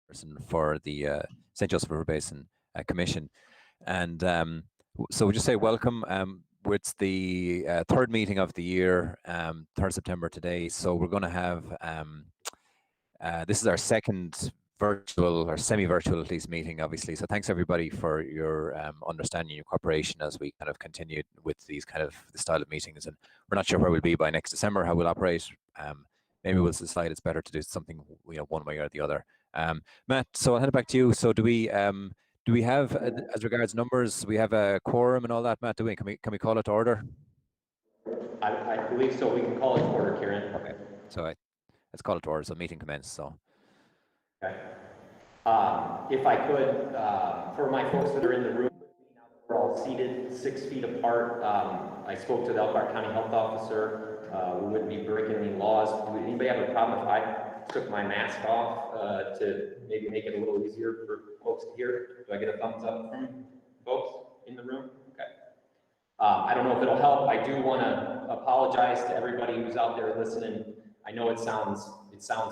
person for the St. Joseph River Basin Commission. And so we'll just say welcome. It's the third meeting of the year, 3rd September today. So we're going to have, this is our second virtual or semi-virtual at least meeting, obviously. So thanks everybody for your understanding, your cooperation as we kind of continue with these kind of the style of meetings. And we're not sure where we'll be by next December, how we'll operate. Maybe we'll decide it's better to do something, one way or the other. Matt, so I'll hand it back to you. So do we have, as regards numbers, we have a quorum and all that, Matt? Can we call it to order? I believe so. We can call it to order, Kieran. Okay. So let's call it to order. So meeting commenced. So. Okay. If I could, for my folks that are in the room, we're all seated 6 feet apart. I spoke to the Elkhart County Health Officer. We wouldn't be breaking any laws. Would anybody have a problem if I took my mask off to maybe make it a little easier for folks to hear? Do I get a thumbs up from folks in the room? Okay. I don't know if it'll help. I do want to apologize to everybody who's out there listening. I know it sounds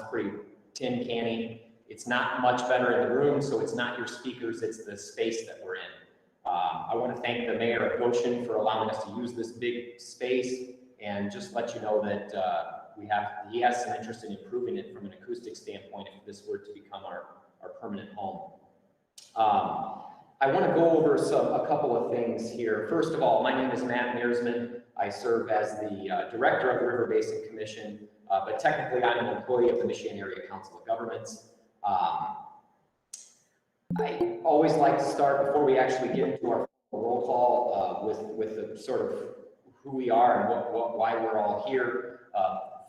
pretty tin canny. It's not much better in the room, so it's not your speakers, it's the space that we're in. I want to thank the mayor of Goshen for allowing us to use this big space, and just let you know that he has some interest in improving it from an acoustic standpoint if this were to become our permanent home. I want to go over a couple of things here. First of all, my name is Matt Mearsman. I serve as the director of the River Basin Commission, but technically I'm an employee of the Michigan Area Council of Governments. I always like to start, before we actually get into our roll call, with the sort of who we are and why we're all here.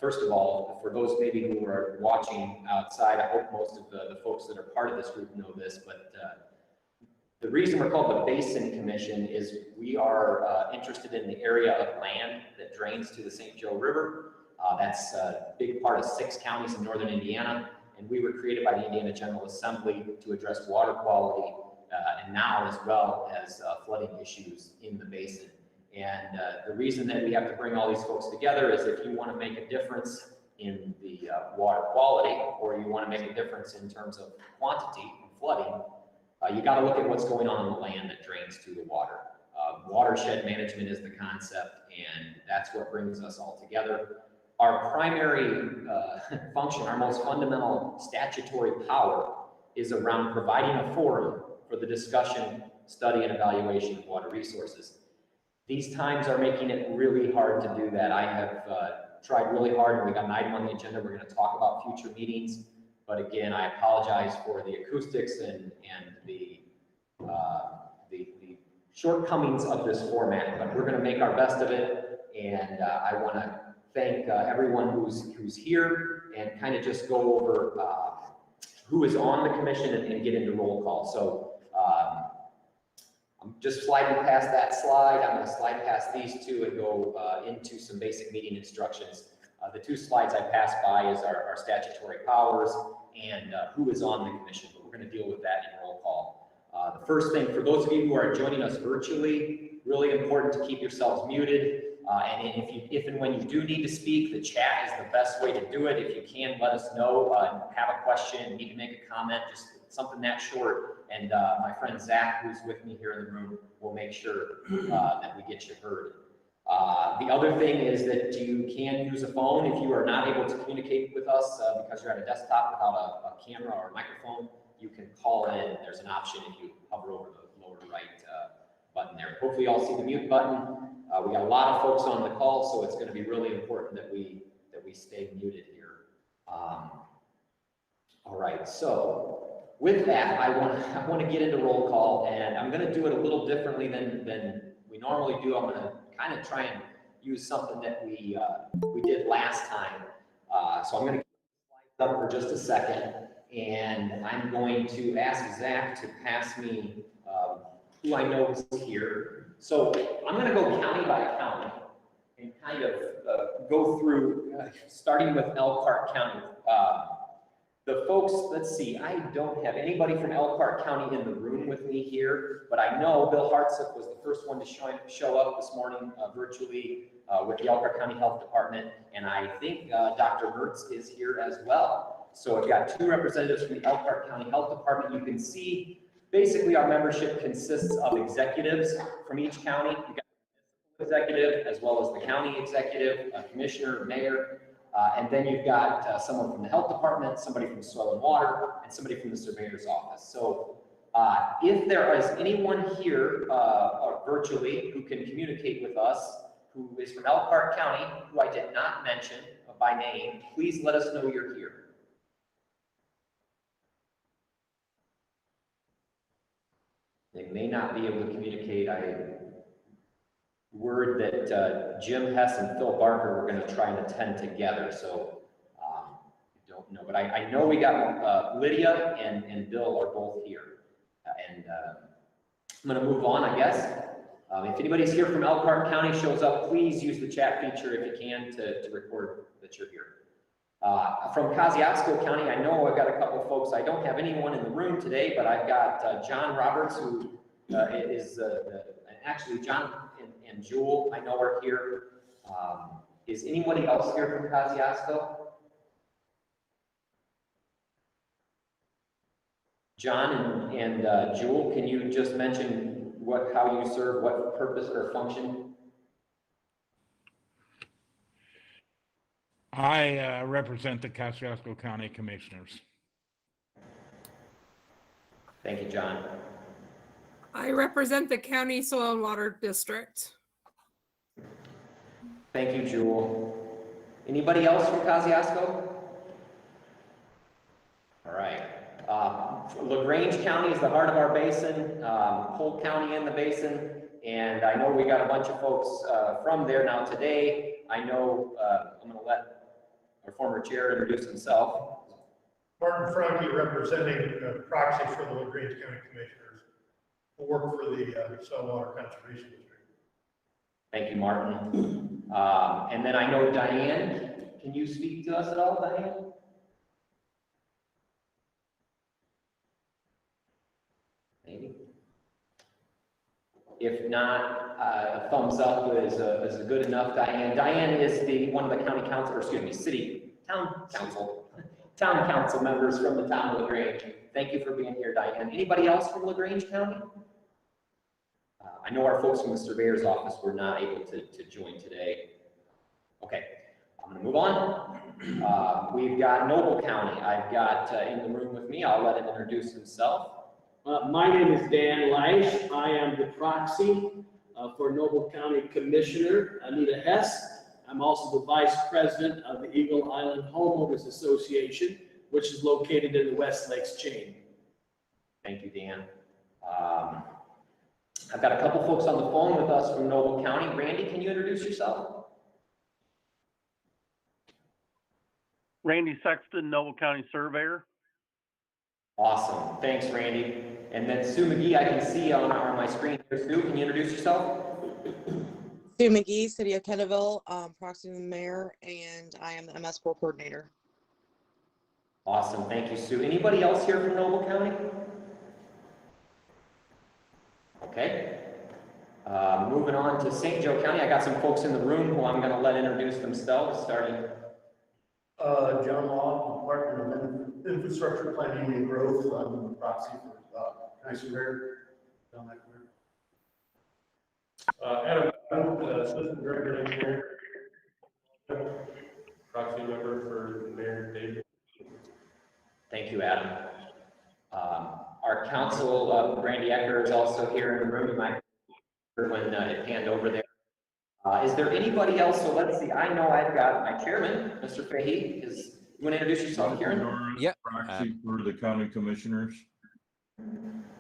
First of all, for those maybe who are watching outside, I hope most of the folks that are part of this group know this, but the reason we're called the Basin Commission is we are interested in the area of land that drains to the St. Joe River. That's a big part of 6 counties in northern Indiana, and we were created by the Indiana General Assembly to address water quality and now as well as flooding issues in the basin. And the reason that we have to bring all these folks together is if you want to make a difference in the water quality, or you want to make a difference in terms of quantity and flooding, you got to look at what's going on in the land that drains to the water. Watershed management is the concept, and that's what brings us all together. Our primary function, our most fundamental statutory power, is around providing a forum for the discussion, study, and evaluation of water resources. These times are making it really hard to do that. I have tried really hard, and we got an item on the agenda. We're going to talk about future meetings, but again, I apologize for the acoustics and the shortcomings of this format, but we're going to make our best of it. And I want to thank everyone who's here, and kind of just go over who is on the commission and get into roll call. So I'm just sliding past that slide. I'm going to slide past these two and go into some basic meeting instructions. The 2 slides I passed by is our statutory powers and who is on the commission, but we're going to deal with that in roll call. The first thing, for those of you who are joining us virtually, really important to keep yourselves muted. And if and when you do need to speak, the chat is the best way to do it. If you can, let us know, have a question, need to make a comment, just something that short. And my friend Zach, who's with me here in the room, will make sure that we get you heard. The other thing is that you can use a phone if you are not able to communicate with us because you're at a desktop without a camera or a microphone. You can call in. There's an option if you hover over the lower right button there. Hopefully you all see the mute button. We got a lot of folks on the call, so it's going to be really important that we stay muted here. All right, so with that, I want to get into roll call, and I'm going to do it a little differently than we normally do. I'm going to kind of try and use something that we did last time. So I'm going to keep the slides up for just a second, and I'm going to ask Zach to pass me who I know is here. So I'm going to go county by county and kind of go through, starting with Elkhart County. The folks, let's see, I don't have anybody from Elkhart County in the room with me here, but I know Bill Hartsook was the first one to show up this morning virtually with the Elkhart County Health Department, and I think Dr. Mertz is here as well. So I've got 2 representatives from the Elkhart County Health Department. You can see basically our membership consists of executives from each county. You've got the executive as well as the county executive, a commissioner, mayor, and then you've got someone from the health department, somebody from soil and water, and somebody from the surveyor's office. So if there is anyone here or virtually who can communicate with us, who is from Elkhart County, who I did not mention by name, please let us know you're here. They may not be able to communicate. I word that Jim Hess and Phil Barker were going to try and attend together, so I don't know. But I know we got Lydia and Bill are both here. And I'm going to move on, I guess. If anybody's here from Elkhart County shows up, please use the chat feature if you can to record that you're here. From Kosciuszko County, I know I've got a couple of folks. I don't have anyone in the room today, but I've got John Roberts, who is actually John and Jewel, I know are here. Is anybody else here from Kosciuszko? John and Jewel, can you just mention how you serve, what purpose or function? I represent the Kosciuszko County Commissioners. Thank you, John. I represent the County Soil and Water District. Thank you, Jewel. Anybody else from Kosciuszko? All right. LaGrange County is the heart of our basin, Polk County in the basin, and I know we got a bunch of folks from there now today. I know I'm going to let our former chair introduce himself. Martin Franke, representing proxy for the LaGrange County Commissioners, who work for the Soil and Water Conservation District. Thank you, Martin. And then I know Diane. Can you speak to us at all, Diane? Maybe. If not, a thumbs up is good enough, Diane. Diane is one of the county council, or excuse me, town council members from the town of LaGrange. Thank you for being here, Diane. Anybody else from LaGrange County? I know our folks from the surveyor's office were not able to join today. Okay, I'm going to move on. We've got Noble County. I've got in the room with me. I'll let him introduce himself. My name is Dan Leish. I am the proxy for Noble County Commissioner Anita Hess. I'm also the Vice President of the Eagle Island Homeowners Association, which is located in the West Lakes chain. Thank you, Dan. I've got a couple folks on the phone with us from Noble County. Randy, can you introduce yourself? Randy Sexton, Noble County Surveyor. Awesome. Thanks, Randy. And then Sue McGee, I can see on my screen here. Sue, can you introduce yourself? Sue McGee, City of Kenneville, proxy to the mayor, and I am the MS4 coordinator. Awesome. Thank you, Sue. Anybody else here from Noble County? Okay. Moving on to St. Joe County. I got some folks in the room who I'm going to let introduce themselves, starting. John Law, Department of Infrastructure Planning and Growth. I'm the proxy for County Surveyor. Adam, Assistant Director Engineer, proxy member for Mayor David. Thank you, Adam. Our council, Brandy Ecker, is also here in the room. You might when it panned over there. Is there anybody else? So let's see. I know I've got my chairman, Mr. Fahey. You want to introduce yourself, Kieran? Yeah. Proxy for the county commissioners.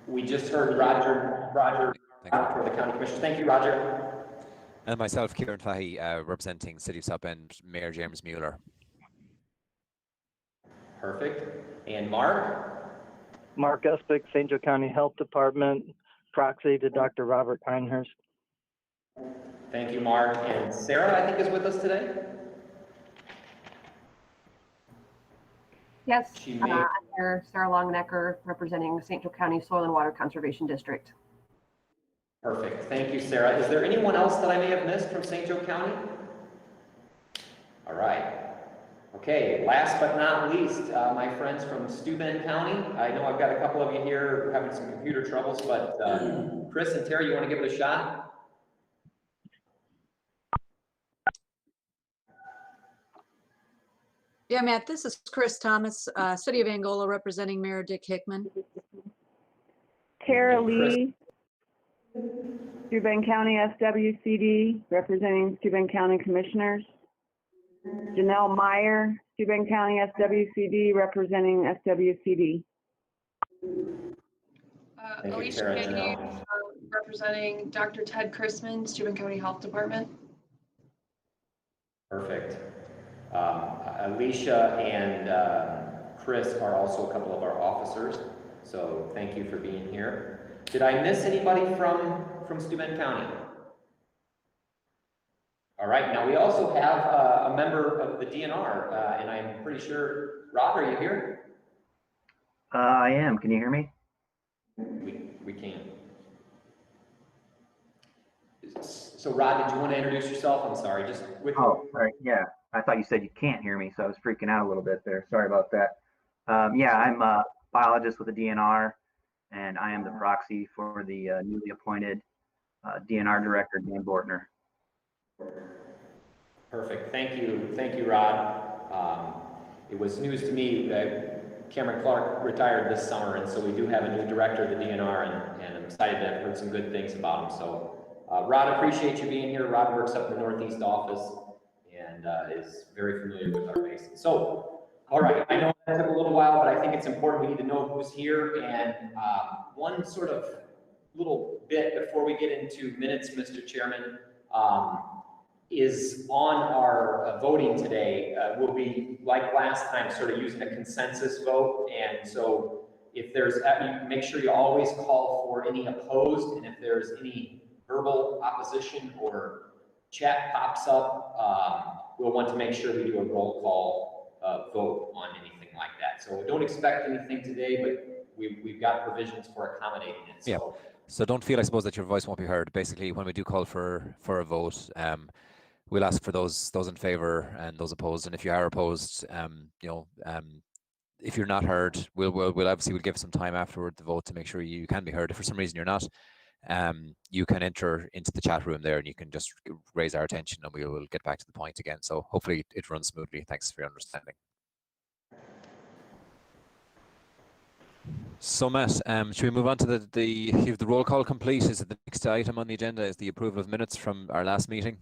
We just heard Roger for the county commissioners. Thank you, Roger. And myself, Kieran Fahey, representing City of South Bend, Mayor James Mueller. Perfect. And Mark? Mark Espick, St. Joe County Health Department, proxy to Dr. Robert Pinehurst. Thank you, Mark. And Sarah, I think, is with us today. Yes, I'm here, Sarah Longenecker, representing St. Joe County Soil and Water Conservation District. Perfect. Thank you, Sarah. Is there anyone else that I may have missed from St. Joe County? All right. Okay, last but not least, my friends from Steuben County. I know I've got a couple of you here having some computer troubles, but Chris and Terry, you want to give it a shot? Yeah, Matt, this is Chris Thomas, City of Angola, representing Mayor Dick Hickman. Tara Chris. Lee, Steuben County SWCD, representing Steuben County Commissioners. Janelle Meyer, Steuben County SWCD, representing SWCD. Thank you, Alicia Tara, Kennedy, Janelle. representing Dr. Ted Chrisman, Steuben County Health Department. Perfect. Alicia and Chris are also a couple of our officers, so thank you for being here. Did I miss anybody from Steuben County? All right, now we also have a member of the DNR, and I'm pretty sure, Rob, are you here? I am. Can you hear me? We can. So Rod, did you want to introduce yourself? I'm sorry, just with. Oh, right. Yeah. I thought you said you can't hear me, so I was freaking out a little bit there. Sorry about that. Yeah, I'm a biologist with the DNR, and I am the proxy for the newly appointed DNR director, Dan Bortner. Perfect. Thank you, Rod. It was news to me that Cameron Clark retired this summer, and so we do have a new director of the DNR, and I'm excited to have heard some good things about him. So, Rod, appreciate you being here. Rod works up in the Northeast office and is very familiar with our basin. So, all right, I know that took a little while, but I think it's important we need to know who's here. And one sort of little bit before we get into minutes, Mr. Chairman, is on our voting today. We'll be, like last time, sort of using a consensus vote. And so if there's, make sure you always call for any opposed, and if there's any verbal opposition or chat pops up, we'll want to make sure we do a roll call vote on anything like that. So don't expect anything today, but we've got provisions for accommodating it. So. Yeah. So don't feel, I suppose, that your voice won't be heard. Basically, when we do call for a vote, we'll ask for those in favor and those opposed. And if you are opposed, if you're not heard, we'll obviously give some time afterward the vote to make sure you can be heard. If for some reason you're not, you can enter into the chat room there and you can just raise our attention and we will get back to the point again. So hopefully it runs smoothly. Thanks for your understanding. So Matt, should we move on to the roll call complete? Is it the next item on the agenda is the approval of minutes from our last meeting?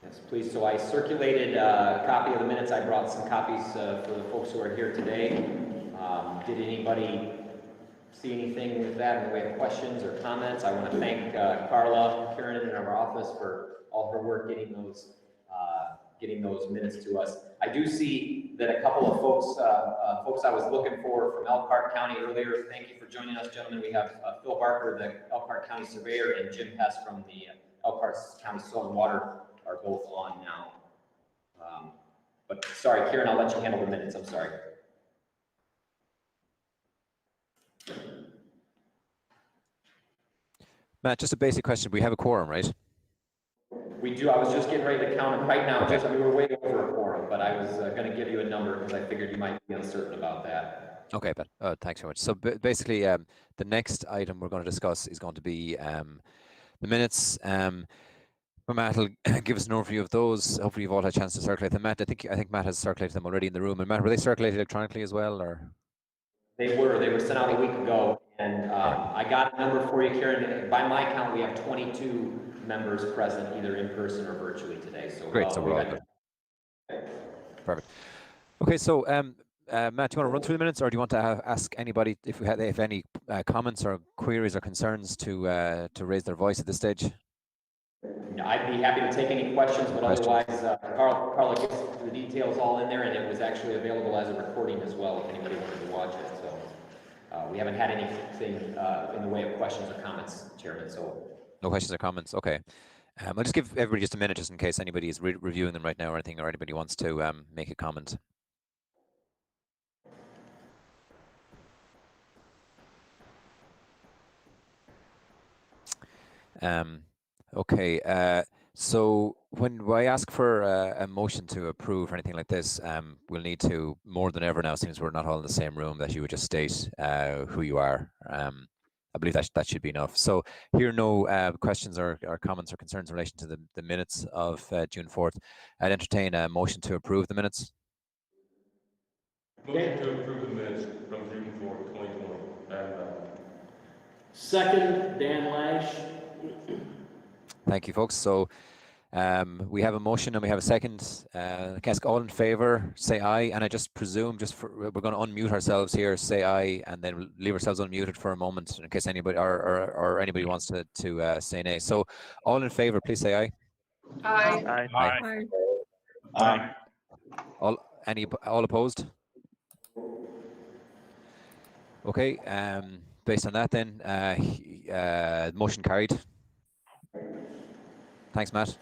Yes, please. So I circulated a copy of the minutes. I brought some copies for the folks who are here today. Did anybody see anything with that in the way of questions or comments? I want to thank Carla, Karen in our office for all her work getting those minutes to us. I do see that a couple of folks I was looking for from Elkhart County earlier. Thank you for joining us, gentlemen. We have Phil Barker, the Elkhart County Surveyor, and Jim Hess from the Elkhart County Soil and Water are both on now. But sorry, Karen, I'll let you handle the minutes. I'm sorry. Matt, just a basic question. We have a quorum, right? We do. I was just getting ready to count it right now. We were way over a quorum, but I was going to give you a number because I figured you might be uncertain about that. Okay, but thanks very much. So basically, the next item we're going to discuss is going to be the minutes. Matt will give us an overview of those. Hopefully, you've all had a chance to circulate them. Matt, I think Matt has circulated them already in the room. And Matt, were they circulated electronically as well, or? They were sent out a week ago, and I got a number for you, Karen. By my count, we have 22 members present, either in person or virtually today. So great. So we're all good. Perfect. Okay, so Matt, do you want to run through the minutes, or do you want to ask anybody if any comments or queries or concerns to raise their voice at this stage? I'd be happy to take any questions, but otherwise, Carla gets the details all in there, and it was actually available as a recording as well if anybody wanted to watch it. So we haven't had anything in the way of questions or comments, Chairman. So no questions or comments. Okay. I'll just give everybody just a minute, just in case anybody is reviewing them right now or anything, or anybody wants to make a comment. Okay. So when I ask for a motion to approve or anything like this, we'll need to, more than ever now, since we're not all in the same room, that you would just state who you are. I believe that should be enough. So here are no questions or comments or concerns in relation to the minutes of June 4th. I'd entertain a motion to approve the minutes. Motion to approve the minutes from June 4th, 2020. Second, Dan Lash. Thank you, folks. So we have a motion and we have a second. I ask all in favor, say aye. And I just presume, we're going to unmute ourselves here, say aye, and then we'll leave ourselves unmuted for a moment in case anybody or anybody wants to say nay. So all in favor, please say aye. Aye. Aye. Aye. All opposed? Okay. Based on that, then motion carried. Thanks, Matt.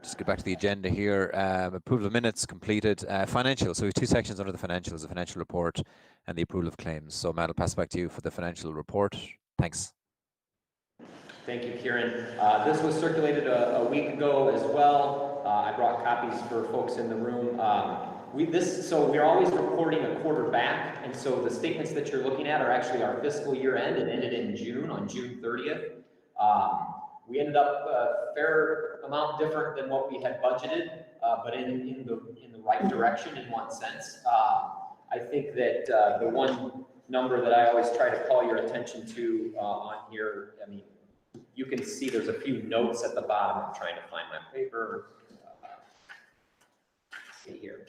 Just get back to the agenda here. Approval of minutes completed. Financial. So we have two sections under the financials: the financial report and the approval of claims. So Matt, I'll pass it back to you for the financial report. Thanks. Thank you, Kieran. This was circulated a week ago as well. I brought copies for folks in the room. So we're always reporting a quarter back, and so the statements that you're looking at are actually our fiscal year end. It ended in June, on June 30th. We ended up a fair amount different than what we had budgeted, but in the right direction in one sense. I think that the one number that I always try to call your attention to on here, I mean, you can see there's a few notes at the bottom. I'm trying to find my paper. Let's see here.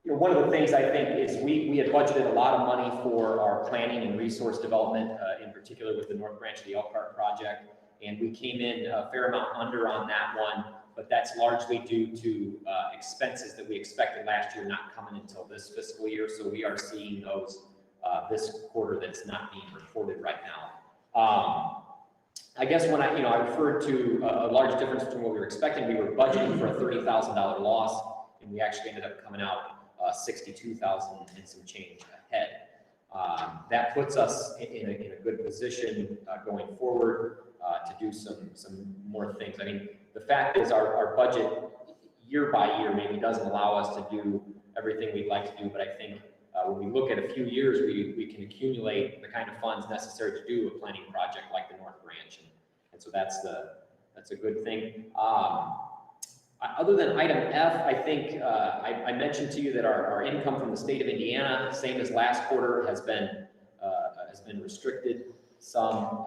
One of the things I think is we had budgeted a lot of money for our planning and resource development, in particular with the North Branch of the Elkhart project, and we came in a fair amount under on that one, but that's largely due to expenses that we expected last year not coming until this fiscal year, so we are seeing those this quarter that's not being reported right now. I guess when I referred to a large difference between what we were expecting, we were budgeting for a $30,000 loss, and we actually ended up coming out $62,000 and some change ahead. That puts us in a good position going forward to do some more things. I mean, the fact is our budget year by year maybe doesn't allow us to do everything we'd like to do, but I think when we look at a few years, we can accumulate the kind of funds necessary to do a planning project like the North Branch, and so that's a good thing. Other than item F, I think I mentioned to you that our income from the state of Indiana, same as last quarter, has been restricted some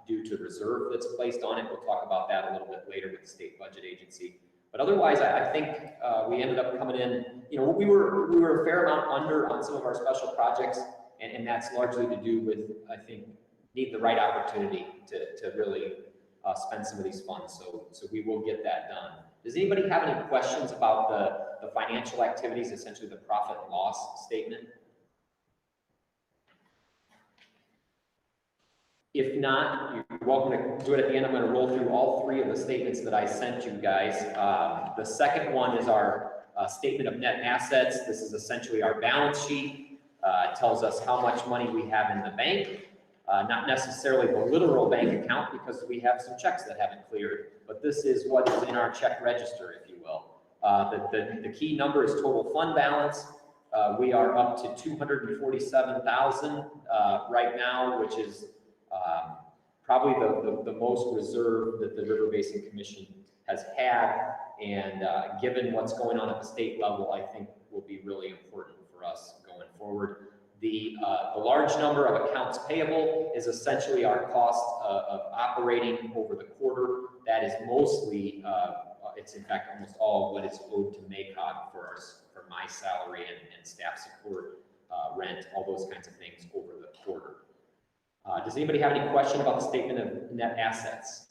due to reserve that's placed on it. We'll talk about that a little bit later with the state budget agency. But otherwise, I think we ended up coming in, we were a fair amount under on some of our special projects, and that's largely to do with, I think, need the right opportunity to really spend some of these funds. So we will get that done. Does anybody have any questions about the financial activities, essentially the profit and loss statement? If not, you're welcome to do it at the end. I'm going to roll through all three of the statements that I sent you guys. The second one is our statement of net assets. This is essentially our balance sheet. It tells us how much money we have in the bank. Not necessarily the literal bank account, because we have some checks that haven't cleared, but this is what is in our check register, if you will. The key number is total fund balance. We are up to $247,000 right now, which is probably the most reserve that the River Basin Commission has had, and given what's going on at the state level, I think will be really important for us going forward. The large number of accounts payable is essentially our cost of operating over the quarter. That is mostly, it's in fact almost all what is owed to MACOG for my salary and staff support, rent, all those kinds of things over the quarter. Does anybody have any question about the statement of net assets?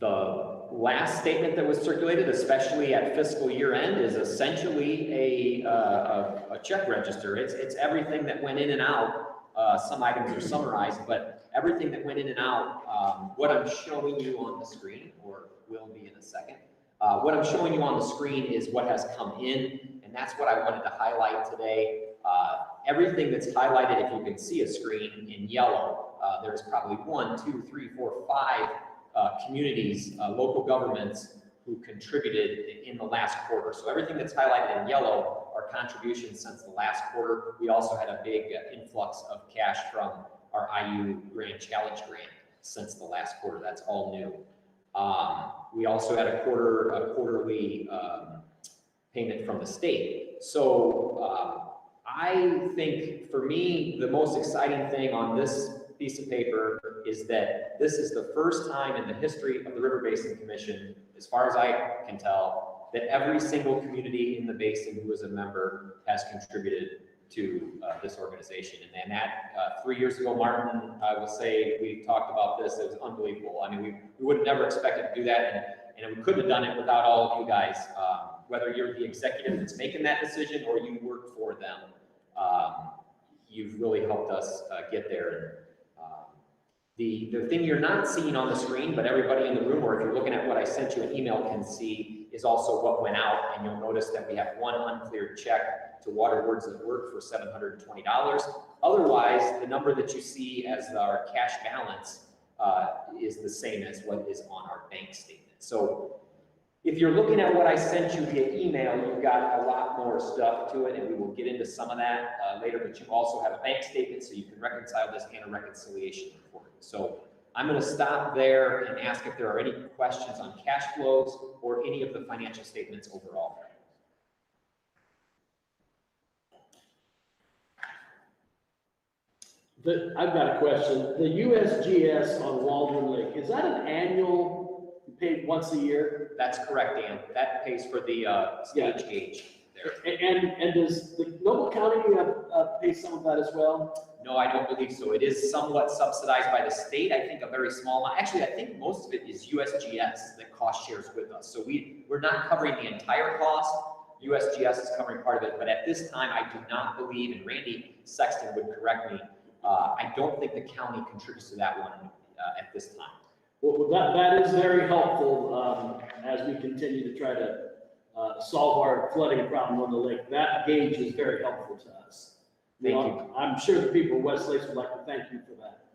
The last statement that was circulated, especially at fiscal year end, is essentially a check register. It's everything that went in and out. Some items are summarized, but everything that went in and out, what I'm showing you on the screen, or will be in a second, what I'm showing you on the screen is what has come in, and that's what I wanted to highlight today. Everything that's highlighted, if you can see a screen in yellow, there's probably 1, 2, 3, 4, 5 communities, local governments who contributed in the last quarter. So everything that's highlighted in yellow are contributions since the last quarter. We also had a big influx of cash from our IU Grand Challenge grant since the last quarter. That's all new. We also had a quarterly payment from the state. So I think for me, the most exciting thing on this piece of paper is that this is the first time in the history of the River Basin Commission, as far as I can tell, that every single community in the basin who is a member has contributed to this organization. And that 3 years ago, Martin, I will say, we talked about this, it was unbelievable. I mean, we would have never expected to do that, and we couldn't have done it without all of you guys, whether you're the executive that's making that decision or you work for them. You've really helped us get there. The thing you're not seeing on the screen, but everybody in the room, or if you're looking at what I sent you an email, can see is also what went out. And you'll notice that we have one uncleared check to Water Words at Work for $720. Otherwise, the number that you see as our cash balance is the same as what is on our bank statement. So if you're looking at what I sent you via email, you've got a lot more stuff to it, and we will get into some of that later, but you also have a bank statement, so you can reconcile this and a reconciliation report. So I'm going to stop there and ask if there are any questions on cash flows or any of the financial statements overall. I've got a question. The USGS on Waldron Lake, is that an annual, paid once a year? That's correct, Dan. That pays for the stage gauge there. And does the Noble County pay some of that as well? No, I don't believe so. It is somewhat subsidized by the state. I think a very small amount. Actually, I think most of it is USGS that cost shares with us. So we're not covering the entire cost. USGS is covering part of it. But at this time, I do not believe, and Randy Sexton would correct me, I don't think the county contributes to that one at this time. Well, that is very helpful as we continue to try to solve our flooding problem on the lake. That gauge is very helpful to us. Thank you. I'm sure the people of West Lakes would like to thank you for that.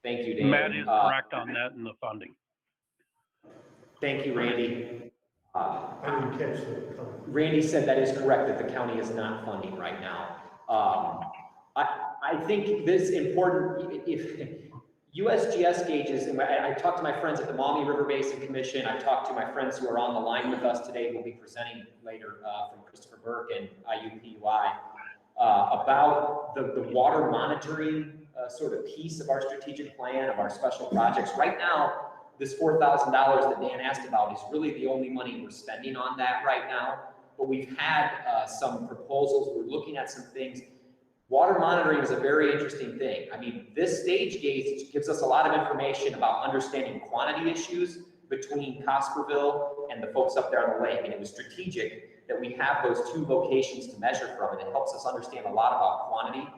Thank you, Dan. Matt is correct on that in the funding. Thank you, Randy. I didn't catch that. Randy said that is correct, that the county is not funding right now. I think this important, if USGS gauges, and I talked to my friends at the Maumee River Basin Commission, I talked to my friends who are on the line with us today, who will be presenting later from Christopher Burke and IUPUI, about the water monitoring sort of piece of our strategic plan, of our special projects. Right now, this $4,000 that Dan asked about is really the only money we're spending on that right now, but we've had some proposals, we're looking at some things. Water monitoring is a very interesting thing. I mean, this stage gauge gives us a lot of information about understanding quantity issues between Cosperville and the folks up there on the lake. And it was strategic that we have those two locations to measure from, and it helps us understand a lot about quantity.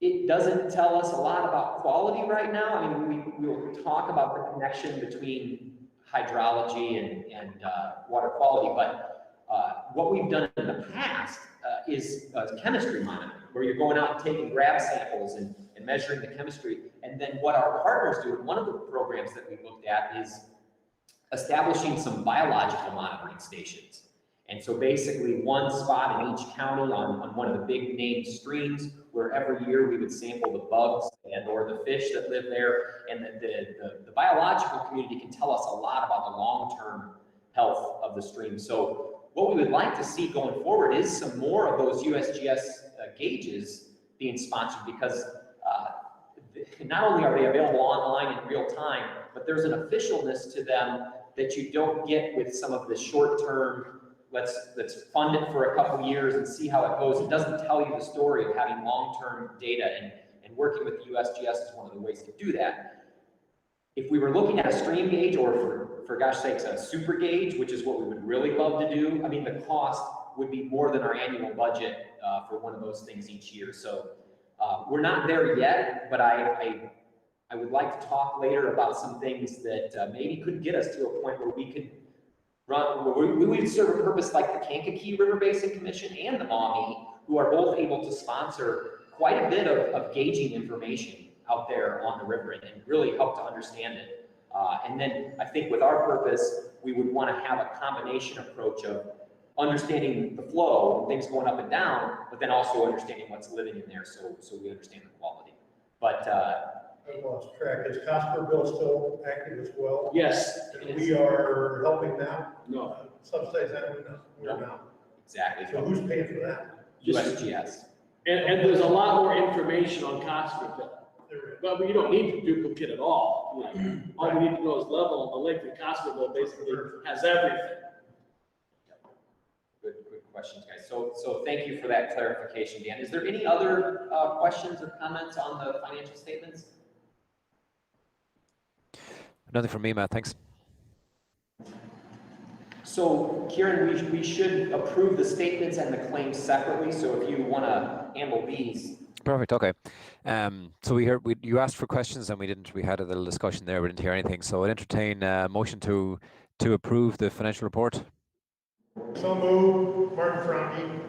It doesn't tell us a lot about quality right now. I mean, we will talk about the connection between hydrology and water quality, but what we've done in the past is chemistry monitoring, where you're going out and taking grab samples and measuring the chemistry. And then what our partners do, and one of the programs that we looked at is establishing some biological monitoring stations. And so basically one spot in each county on one of the big named streams, where every year we would sample the bugs and or the fish that live there. And the biological community can tell us a lot about the long-term health of the stream. So what we would like to see going forward is some more of those USGS gauges being sponsored, because not only are they available online in real time, but there's an officialness to them that you don't get with some of the short-term, let's fund it for a couple years and see how it goes. It doesn't tell you the story of having long-term data, and working with the USGS is one of the ways to do that. If we were looking at a stream gauge, or for gosh sakes, a super gauge, which is what we would really love to do, I mean, the cost would be more than our annual budget for one of those things each year. So we're not there yet, but I would like to talk later about some things that maybe could get us to a point where we could we would serve a purpose like the Kankakee River Basin Commission and the Maumee, who are both able to sponsor quite a bit of gauging information out there on the river and really help to understand it. And then I think with our purpose, we would want to have a combination approach of understanding the flow, things going up and down, but then also understanding what's living in there so we understand the quality. But I lost track. Is Cosperville still active as well? Yes. And we are helping them? No. Subsidize that? We're not. Exactly. So who's paying for that? USGS. And there's a lot more information on Cosperville. But we don't need to duplicate it all. You know, all we need to know is level on the lake, and Cosperville basically has everything. Good questions, guys. So thank you for that clarification, Dan. Is there any other questions or comments on the financial statements? Nothing from me, Matt. Thanks. So, Kieran, we should approve the statements and the claims separately. So if you want to handle these. Perfect. Okay. So you asked for questions and we had a little discussion there. We didn't hear anything. So I'd entertain a motion to approve the financial report. So moved. Martin Franke.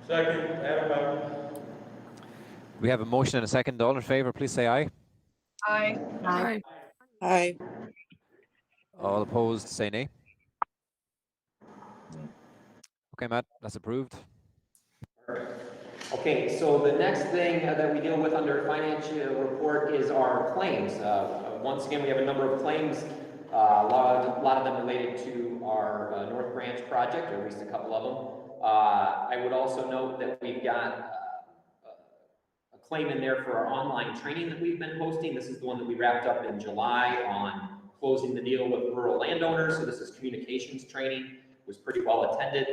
Second, Adam Bauer. We have a motion and a second. All in favor, please say aye. Aye. Aye. Aye. All opposed, say nay. Okay, Matt, that's approved. Okay, so the next thing that we deal with under financial report is our claims. Once again, we have a number of claims, a lot of them related to our North Branch project, or at least a couple of them. I would also note that we've got a claim in there for our online training that we've been hosting. This is the one that we wrapped up in July on closing the deal with rural landowners. So this is communications training. It was pretty well attended.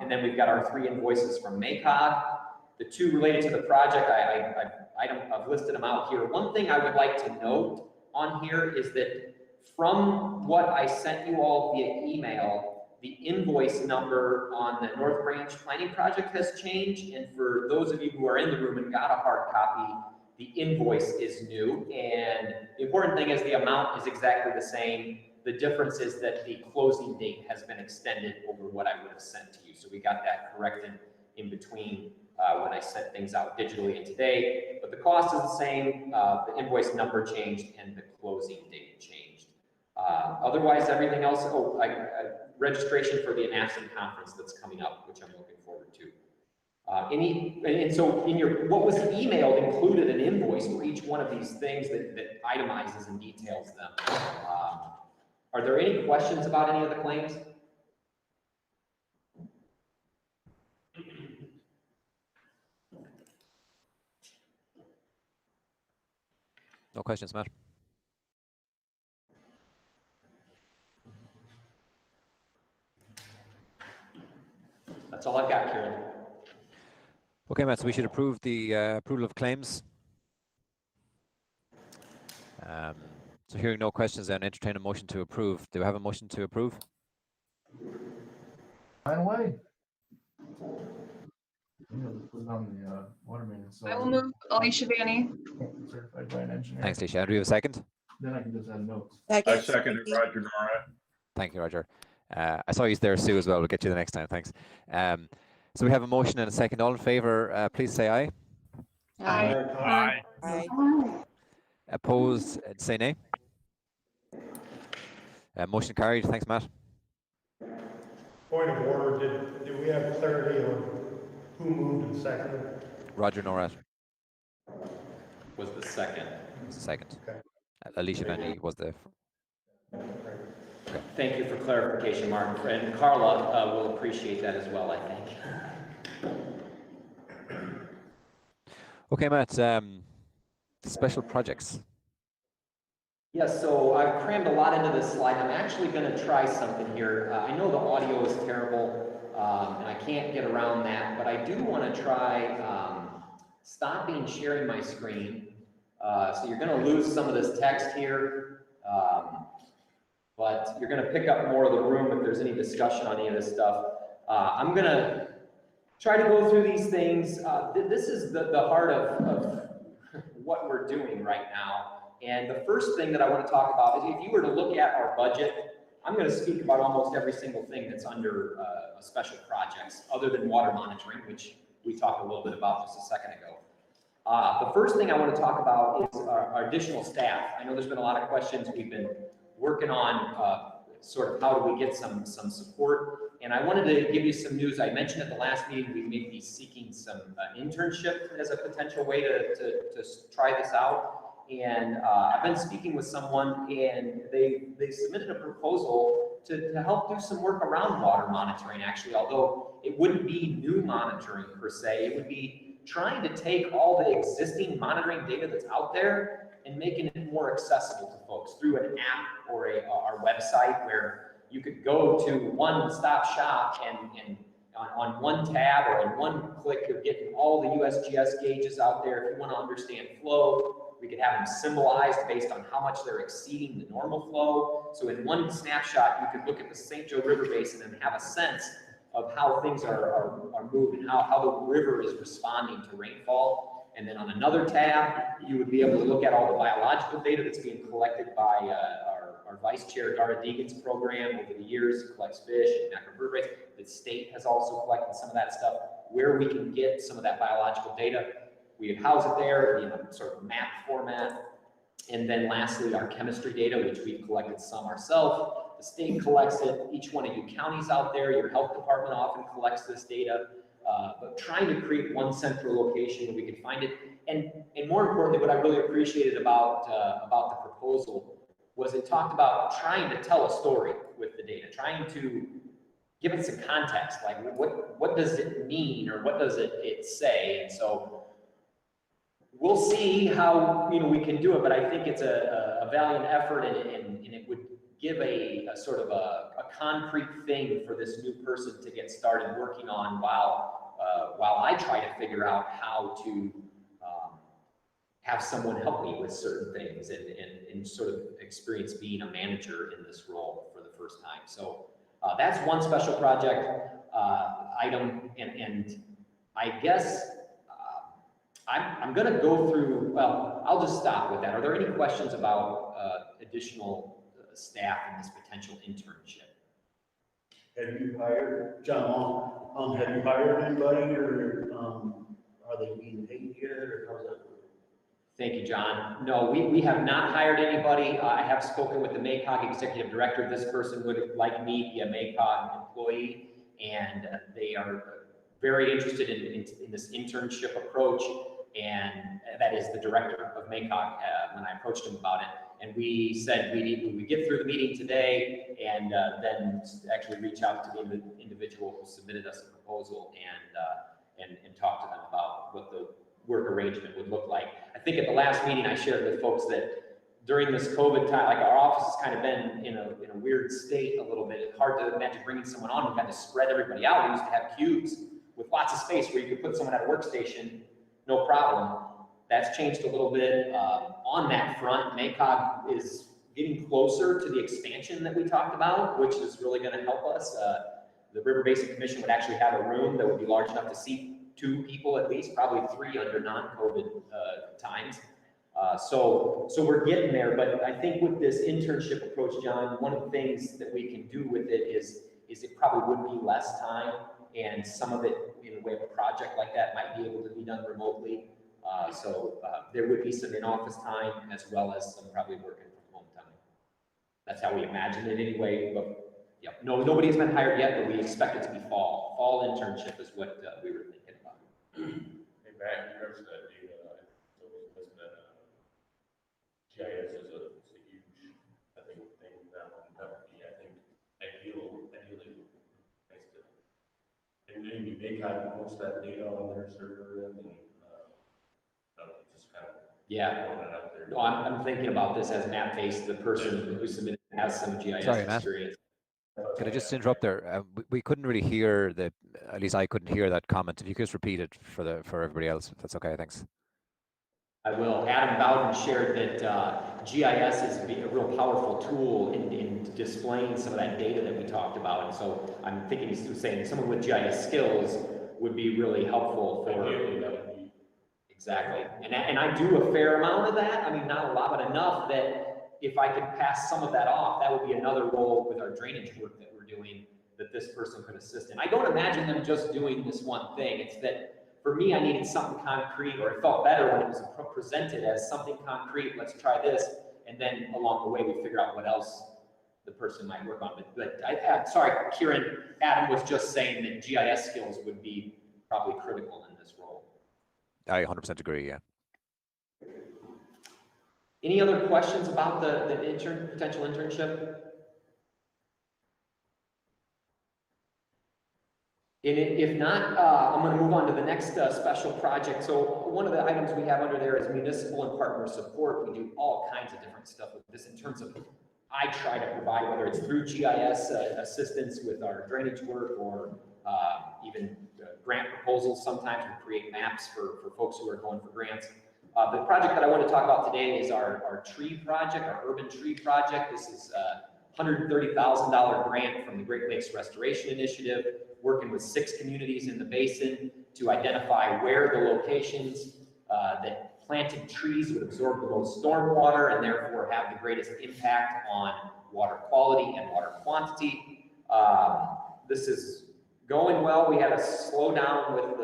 And then we've got our 3 invoices from MACOG. The 2 related to the project, I've listed them out here. One thing I would like to note on here is that from what I sent you all via email, the invoice number on the North Branch Planning Project has changed. And for those of you who are in the room and got a hard copy, the invoice is new. And the important thing is the amount is exactly the same. The difference is that the closing date has been extended over what I would have sent to you. So we got that corrected in between when I sent things out digitally and today. But the cost is the same, the invoice number changed, and the closing date changed. Otherwise, everything else, registration for the ANAFSM conference that's coming up, which I'm looking forward to. And so in what was emailed included an invoice for each one of these things that itemizes and details them. Are there any questions about any of the claims? No questions, Matt. That's all I've got, Kieran. Okay, Matt, so we should approve the approval of claims. So hearing no questions, then entertain a motion to approve. Do we have a motion to approve? Right away. Put it on the water main. So I will move Alicia Vanny. certified by an engineer. Thanks, Alicia. Do we have a second? Then I can just add notes. I second it, Roger Nora. Thank you, Roger. I saw you there, Sue, as well. We'll get you the next time. Thanks. So we have a motion and a second. All in favor, please say aye. Aye. Aye. Opposed, say nay. Motion carried. Thanks, Matt. Point of order, do we have clarity on who moved and seconded? Roger Norat Was the second. was the second. Okay. Alicia Vanny was the... Thank you for clarification, Martin. And Carla will appreciate that as well, I think. Okay, Matt. Special projects. Yes, so I've crammed a lot into this slide. I'm actually going to try something here. I know the audio is terrible, and I can't get around that, but I do want to try stopping sharing my screen. So you're going to lose some of this text here, but you're going to pick up more of the room if there's any discussion on any of this stuff. I'm going to try to go through these things. This is the heart of what we're doing right now. And the first thing that I want to talk about is if you were to look at our budget I'm going to speak about almost every single thing that's under special projects, other than water monitoring, which we talked a little bit about just a second ago. The first thing I want to talk about is our additional staff. I know there's been a lot of questions. We've been working on sort of how do we get some support. And I wanted to give you some news. I mentioned at the last meeting we may be seeking some internship as a potential way to try this out. And I've been speaking with someone, and they submitted a proposal to help do some work around water monitoring, actually, although it wouldn't be new monitoring per se. It would be trying to take all the existing monitoring data that's out there and making it more accessible to folks through an app or our website, where you could go to one-stop shop and on one tab or in one click, you're getting all the USGS gauges out there. If you want to understand flow, we could have them symbolized based on how much they're exceeding the normal flow. So in one snapshot, you could look at the St. Joe River Basin and have a sense of how things are moving, how the river is responding to rainfall. And then on another tab, you would be able to look at all the biological data that's being collected by our Vice Chair, Dara Deegan's program over the years, collects fish and macroinvertebrates. The state has also collected some of that stuff, where we can get some of that biological data. We would house it there in a sort of map format. And then lastly, our chemistry data, which we've collected some ourselves. The state collects it. Each one of you counties out there, your health department often collects this data. But trying to create one central location where we can find it. And more importantly, what I really appreciated about the proposal was it talked about trying to tell a story with the data, trying to give it some context, like what does it mean, or what does it say? And so we'll see how we can do it, but I think it's a valiant effort, and it would give a sort of a concrete thing for this new person to get started working on while I try to figure out how to have someone help me with certain things and sort of experience being a manager in this role for the first time. So that's one special project item, and I guess I'm going to go through, well, I'll just stop with that. Are there any questions about additional staff in this potential internship? Have you hired, John, have you hired anybody, or are they being paid yet, or how's that work? Thank you, John. No, we have not hired anybody. I have spoken with the MACOG executive director. This person would, like me, be a MACOG employee, and they are very interested in this internship approach, and that is the director of MACOG when I approached him about it. And we said we get through the meeting today, and then actually reach out to the individual who submitted us a proposal and talk to them about what the work arrangement would look like. I think at the last meeting I shared with folks that during this COVID time, like our office has kind of been in a weird state a little bit. It's hard to imagine bringing someone on. We've had to spread everybody out. We used to have cubes with lots of space where you could put someone at a workstation, no problem. That's changed a little bit. On that front, MACOG is getting closer to the expansion that we talked about, which is really going to help us. The River Basin Commission would actually have a room that would be large enough to seat 2 people at least, probably 3 under non-COVID times. So we're getting there, but I think with this internship approach, John, one of the things that we can do with it is it probably would be less time, and some of it in the way of a project like that might be able to be done remotely. So there would be some in-office time as well as some probably working from home time. That's how we imagine it anyway, but yeah, nobody's been hired yet, but we expect it to be fall. Fall internship is what we were thinking about. Hey, Matt, you referenced that data. So we listen that GIS is a huge, I think, thing that would be, I think, ideally nice to. And maybe they kind of post that data on their server and just kind of. Yeah. No, I'm thinking about this as Matt Pace, the person who submitted, has some GIS experience. Could I just interrupt there? We couldn't really hear at least I couldn't hear that comment. If you could just repeat it for everybody else, if that's okay, thanks. I will. Adam Bowden shared that GIS is a real powerful tool in displaying some of that data that we talked about. And so I'm thinking he's saying someone with GIS skills would be really helpful for. Exactly. And I do a fair amount of that. I mean, not a lot, but enough that if I could pass some of that off, that would be another role with our drainage work that we're doing that this person could assist in. I don't imagine them just doing this one thing. It's that for me, I needed something concrete, or it felt better when it was presented as something concrete. Let's try this. And then along the way, we figure out what else the person might work on. But sorry, Kieran, Adam was just saying that GIS skills would be probably critical in this role. I 100% agree, yeah. Any other questions about the potential internship? And if not, I'm going to move on to the next special project. So one of the items we have under there is municipal and partner support. We do all kinds of different stuff with this in terms of, I try to provide, whether it's through GIS assistance with our drainage work, or even grant proposals. Sometimes we create maps for folks who are going for grants. The project that I want to talk about today is our tree project, our urban tree project. This is a $130,000 grant from the Great Lakes Restoration Initiative, working with 6 communities in the basin to identify where the locations that planted trees would absorb the most stormwater and therefore have the greatest impact on water quality and water quantity. This is going well. We had a slowdown with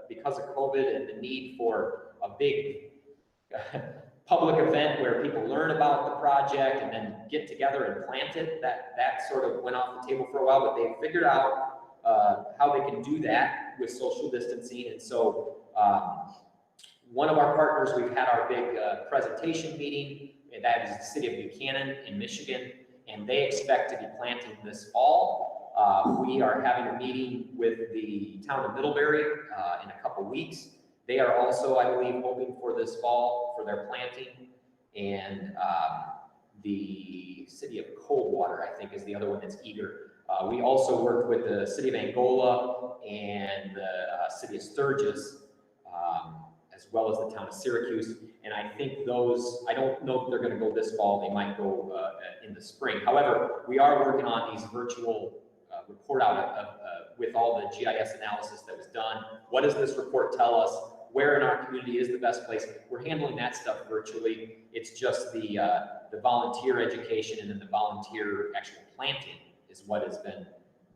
because of COVID and the need for a big public event where people learn about the project and then get together and plant it. That sort of went off the table for a while, but they figured out how they can do that with social distancing. And so one of our partners, we've had our big presentation meeting, and that is the city of Buchanan in Michigan, and they expect to be planting this fall. We are having a meeting with the town of Middlebury in a couple weeks. They are also, I believe, hoping for this fall for their planting. And the city of Coldwater, I think, is the other one that's eager. We also worked with the city of Angola and the city of Sturgis, as well as the town of Syracuse. And I think those, I don't know if they're going to go this fall. They might go in the spring. However, we are working on these virtual report out with all the GIS analysis that was done. What does this report tell us? Where in our community is the best place? We're handling that stuff virtually. It's just the volunteer education and then the volunteer actual planting is what has been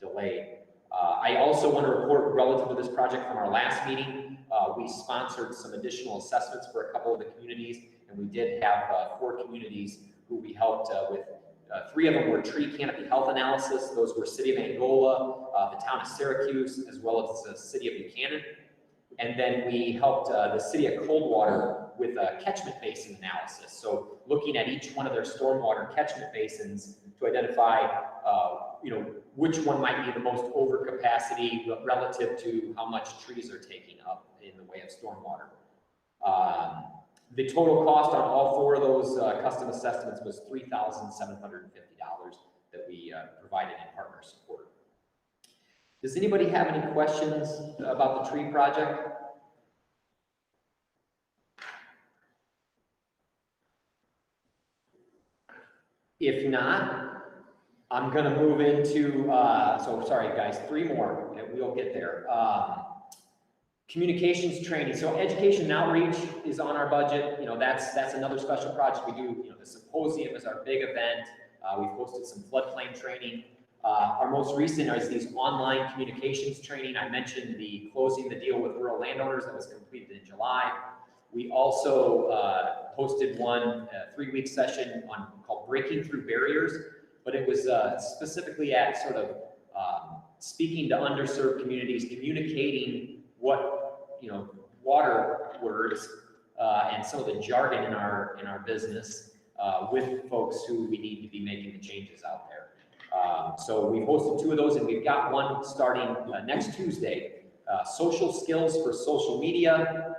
delayed. I also want to report relative to this project from our last meeting. We sponsored some additional assessments for a couple of the communities, and we did have 4 communities who we helped with. 3 of them were tree canopy health analysis. Those were city of Angola, the town of Syracuse, as well as the city of Buchanan. And then we helped the city of Coldwater with a catchment basin analysis. So looking at each one of their stormwater catchment basins to identify, which one might be the most overcapacity relative to how much trees are taking up in the way of stormwater. The total cost on all 4 of those custom assessments was $3,750 that we provided in partner support. Does anybody have any questions about the tree project? If not, I'm going to move into, so sorry guys, 3 more, and we'll get there. Communications training. So education and outreach is on our budget. That's another special project we do. The symposium is our big event. We've hosted some floodplain training. Our most recent is these online communications training. I mentioned the closing the deal with rural landowners that was completed in July. We also hosted one 3-week session called Breaking Through Barriers, but it was specifically at sort of speaking to underserved communities, communicating what water words and some of the jargon in our business with folks who we need to be making the changes out there. So we've hosted 2 of those, and we've got one starting next Tuesday, social skills for social media.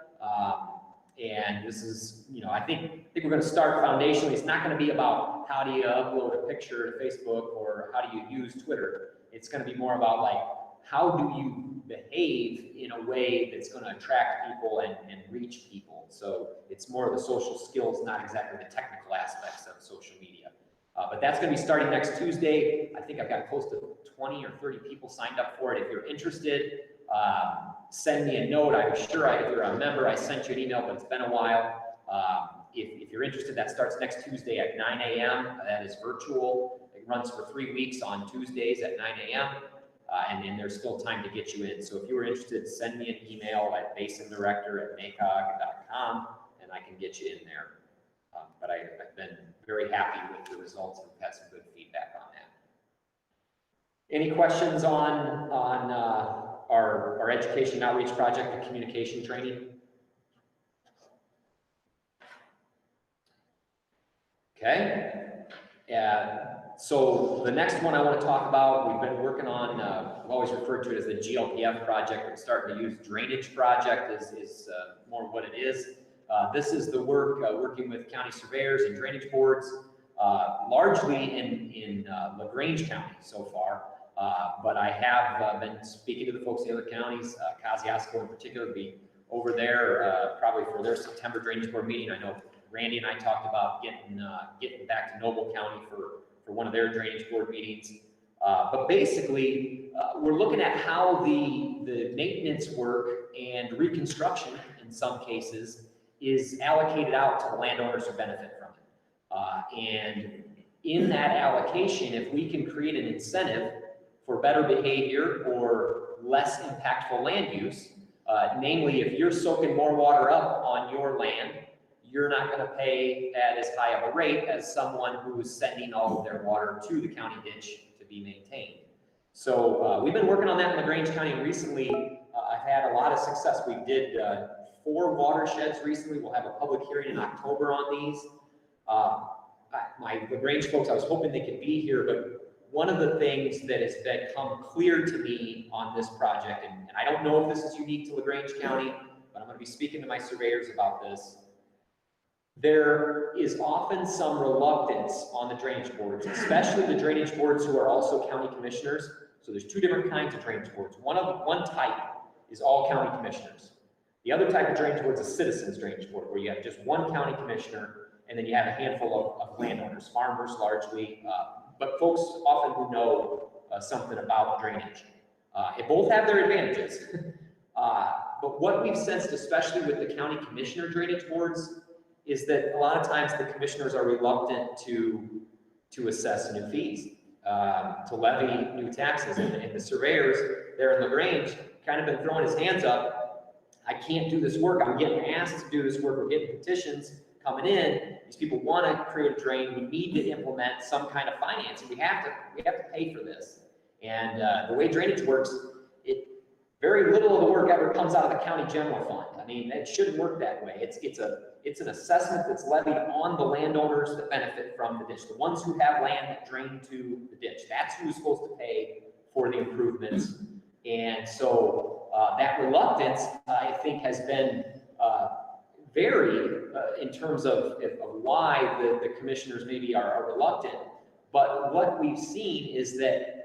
And this is, I think we're going to start foundationally. It's not going to be about how do you upload a picture to Facebook or how do you use Twitter. It's going to be more about like, how do you behave in a way that's going to attract people and reach people? So it's more of the social skills, not exactly the technical aspects of social media. But that's going to be starting next Tuesday. I think I've got close to 20 or 30 people signed up for it. If you're interested, send me a note. I'm sure if you're a member, I sent you an email, but it's been a while. If you're interested, that starts next Tuesday at 9 a.m. That is virtual. It runs for 3 weeks on Tuesdays at 9 a.m. And then there's still time to get you in. So if you were interested, send me an email at basindirector@macog.com and I can get you in there. But I've been very happy with the results and we've had some good feedback on that. Any questions on our education outreach project and communication training? Okay. So the next one I want to talk about, we've been working on, we've always referred to it as the GLPF project. We're starting to use drainage project is more what it is. This is the work working with county surveyors and drainage boards, largely in LaGrange County so far. But I have been speaking to the folks in the other counties, Kosciuszko in particular, will be over there probably for their September drainage board meeting. I know Randy and I talked about getting back to Noble County for one of their drainage board meetings. But basically, we're looking at how the maintenance work and reconstruction, in some cases, is allocated out to the landowners who benefit from it. And in that allocation, if we can create an incentive for better behavior or less impactful land use, namely, if you're soaking more water up on your land, you're not going to pay at as high of a rate as someone who is sending all of their water to the county ditch to be maintained. So we've been working on that in LaGrange County, and recently I've had a lot of success. We did 4 watersheds recently. We'll have a public hearing in October on these. My LaGrange folks, I was hoping they could be here, but one of the things that has become clear to me on this project, and I don't know if this is unique to LaGrange County, but I'm going to be speaking to my surveyors about this. There is often some reluctance on the drainage boards, especially the drainage boards who are also county commissioners. So there's 2 different kinds of drainage boards. One type is all county commissioners. The other type of drainage board is a citizens drainage board, where you have just one county commissioner, and then you have a handful of landowners, farmers largely, but folks often who know something about drainage. They both have their advantages. But what we've sensed, especially with the county commissioner drainage boards, is that a lot of times the commissioners are reluctant to assess new fees, to levy new taxes. And the surveyors there in LaGrange kind of been throwing his hands up. I can't do this work. I'm getting asked to do this work. We're getting petitions coming in. These people want to create a drain. We need to implement some kind of financing. We have to pay for this. And the way drainage works, very little of the work ever comes out of the county general fund. I mean, it shouldn't work that way. It's an assessment that's levied on the landowners that benefit from the ditch, the ones who have land that drain to the ditch. That's who's supposed to pay for the improvements. And so that reluctance, I think, has been varied in terms of why the commissioners maybe are reluctant. But what we've seen is that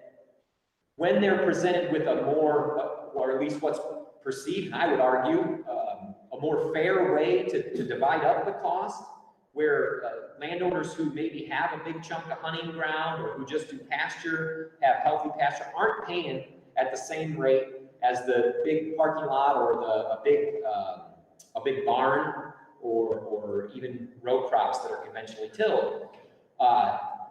when they're presented with a more, or at least what's perceived, I would argue, a more fair way to divide up the cost, where landowners who maybe have a big chunk of hunting ground or who just do pasture, have healthy pasture, aren't paying at the same rate as the big parking lot or a big barn or even row crops that are conventionally tilled.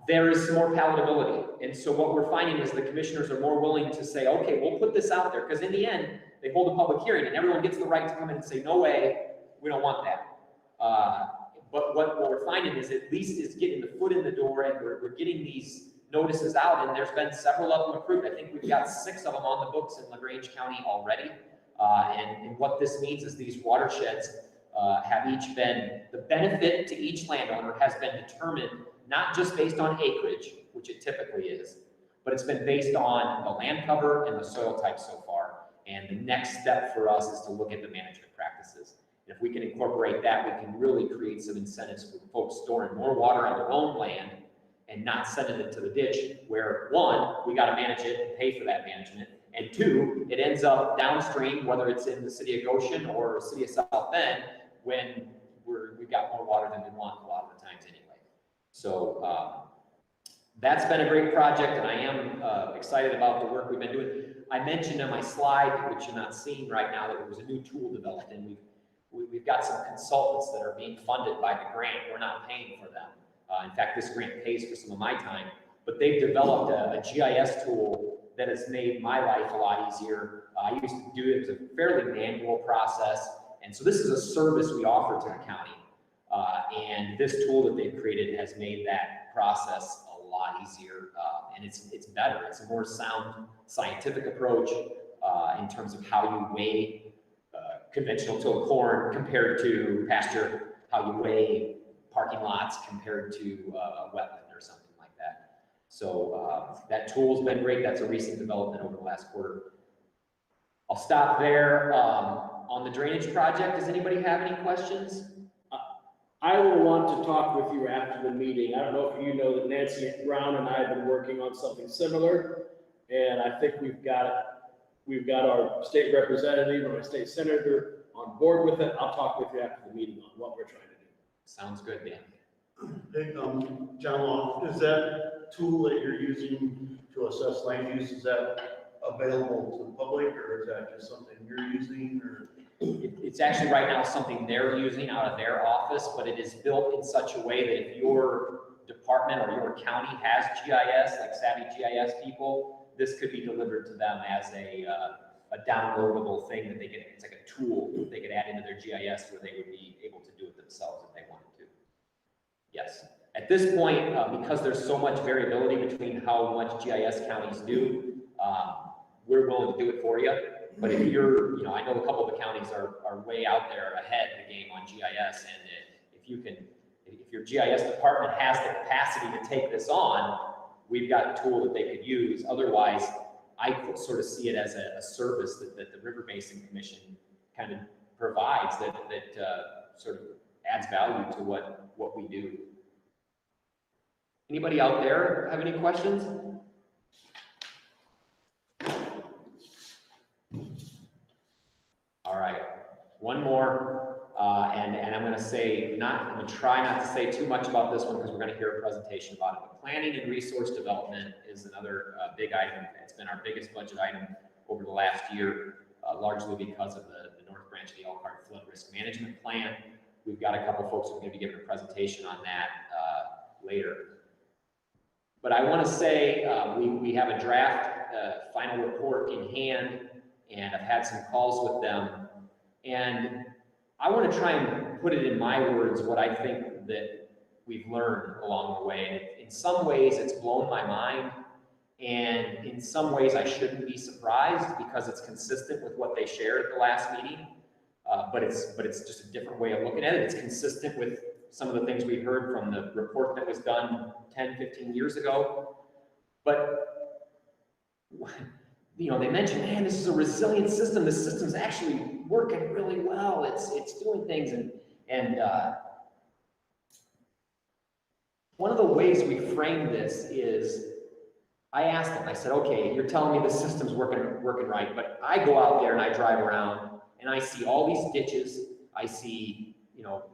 There is some more palatability. And so what we're finding is the commissioners are more willing to say, okay, we'll put this out there, because in the end, they hold a public hearing and everyone gets the right to come in and say, no way, we don't want that. But what we're finding is at least is getting the foot in the door, and we're getting these notices out, and there's been several of them approved. I think we've got 6 of them on the books in LaGrange County already. And what this means is these watersheds have each been, the benefit to each landowner has been determined not just based on acreage, which it typically is, but it's been based on the land cover and the soil type so far. And the next step for us is to look at the management practices. And if we can incorporate that, we can really create some incentives for folks storing more water on their own land and not sending it to the ditch, where 1, we got to manage it and pay for that management, and 2, it ends up downstream, whether it's in the city of Goshen or city of South Bend, when we've got more water than we want a lot of the times anyway. So that's been a great project, and I am excited about the work we've been doing. I mentioned on my slide, which you're not seeing right now, that there was a new tool developed, and we've got some consultants that are being funded by the grant. We're not paying for them. In fact, this grant pays for some of my time, but they've developed a GIS tool that has made my life a lot easier. I used to do it as a fairly manual process. And so this is a service we offer to the county. And this tool that they've created has made that process a lot easier. And it's better. It's a more sound scientific approach in terms of how you weigh conventional tilled corn compared to pasture, how you weigh parking lots compared to a wetland or something like that. So that tool's been great. That's a recent development over the last quarter. I'll stop there. On the drainage project, does anybody have any questions? I will want to talk with you after the meeting. I don't know if you know that Nancy Brown and I have been working on something similar, and I think we've got our state representative or our state senator on board with it. I'll talk with you after the meeting on what we're trying to do. Sounds good, Dan. Hey, John Long, is that tool that you're using to assess land use, is that available to the public, or is that just something you're using, or? It's actually right now something they're using out of their office, but it is built in such a way that if your department or your county has GIS, like savvy GIS people, this could be delivered to them as a downloadable thing that they can, it's like a tool that they could add into their GIS where they would be able to do it themselves if they wanted to. Yes. At this point, because there's so much variability between how much GIS counties do, we're willing to do it for you. But if you're, I know a couple of the counties are way out there ahead of the game on GIS, and if your GIS department has the capacity to take this on, we've got a tool that they could use. Otherwise, I sort of see it as a service that the River Basin Commission kind of provides that sort of adds value to what we do. Anybody out there have any questions? All right, one more, and I'm going to try not to say too much about this one because we're going to hear a presentation about it. But planning and resource development is another big item. It's been our biggest budget item over the last year, largely because of the North Branch of the Elkhart Flood Risk Management Plan. We've got a couple folks who are going to be giving a presentation on that later. But I want to say we have a draft final report in hand, and I've had some calls with them. And I want to try and put it in my words what I think that we've learned along the way. And in some ways, it's blown my mind. And in some ways, I shouldn't be surprised because it's consistent with what they shared at the last meeting. But it's just a different way of looking at it. It's consistent with some of the things we heard from the report that was done 10, 15 years ago. But they mentioned, man, this is a resilient system. This system's actually working really well. It's doing things. And one of the ways we framed this is, I asked them, I said, okay, you're telling me the system's working right, but I go out there and I drive around and I see all these ditches. I see,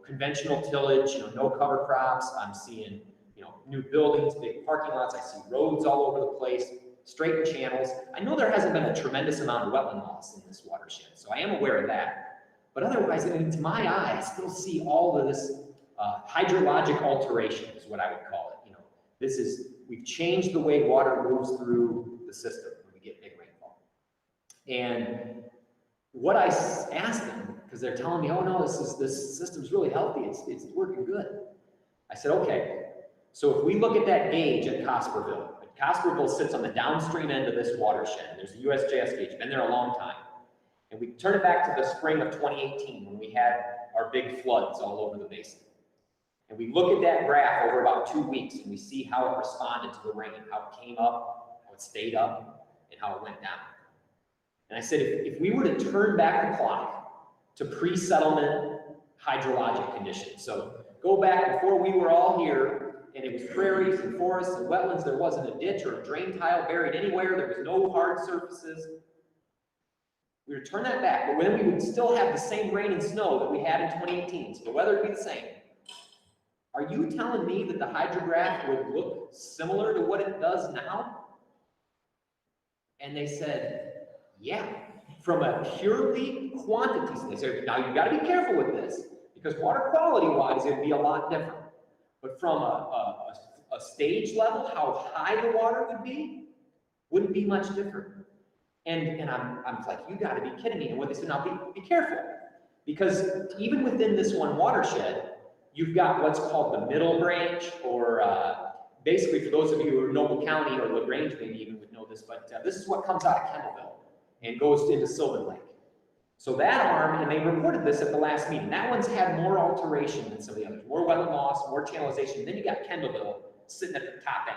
conventional tillage, no cover crops. I'm seeing, new buildings, big parking lots. I see roads all over the place, straightened channels. I know there hasn't been a tremendous amount of wetland loss in this watershed, so I am aware of that. But otherwise, to my eye, I still see all of this hydrologic alteration is what I would call it. We've changed the way water moves through the system when we get big rainfall. And what I asked them, because they're telling me, oh no, this system's really healthy, it's working good. I said, okay, so if we look at that gauge at Cosperville sits on the downstream end of this watershed. There's a USGS gauge, been there a long time. And we turn it back to the spring of 2018 when we had our big floods all over the basin. And we look at that graph over about 2 weeks and we see how it responded to the rain, how it came up, how it stayed up, and how it went down. And I said, if we were to turn back the clock to pre-settlement hydrologic conditions, so go back before we were all here, and it was prairies and forests and wetlands, there wasn't a ditch or a drain tile buried anywhere, there was no hard surfaces. We would turn that back, but then we would still have the same rain and snow that we had in 2018, so the weather would be the same. Are you telling me that the hydrograph would look similar to what it does now? And they said, yeah. from a purely quantity standpoint, now you've got to be careful with this, because water quality wise, it'd be a lot different. But from a stage level, how high the water would be, wouldn't be much different. And I'm like, you got to be kidding me. And what they said, now be careful, because even within this one watershed, you've got what's called the middle branch, or basically for those of you who are Noble County or LaGrange maybe even would know this, but this is what comes out of Kendallville and goes into Sylvan Lake. So that arm, and they reported this at the last meeting, that one's had more alteration than some of the others, more wetland loss, more channelization. Then you got Kendallville sitting at the top end.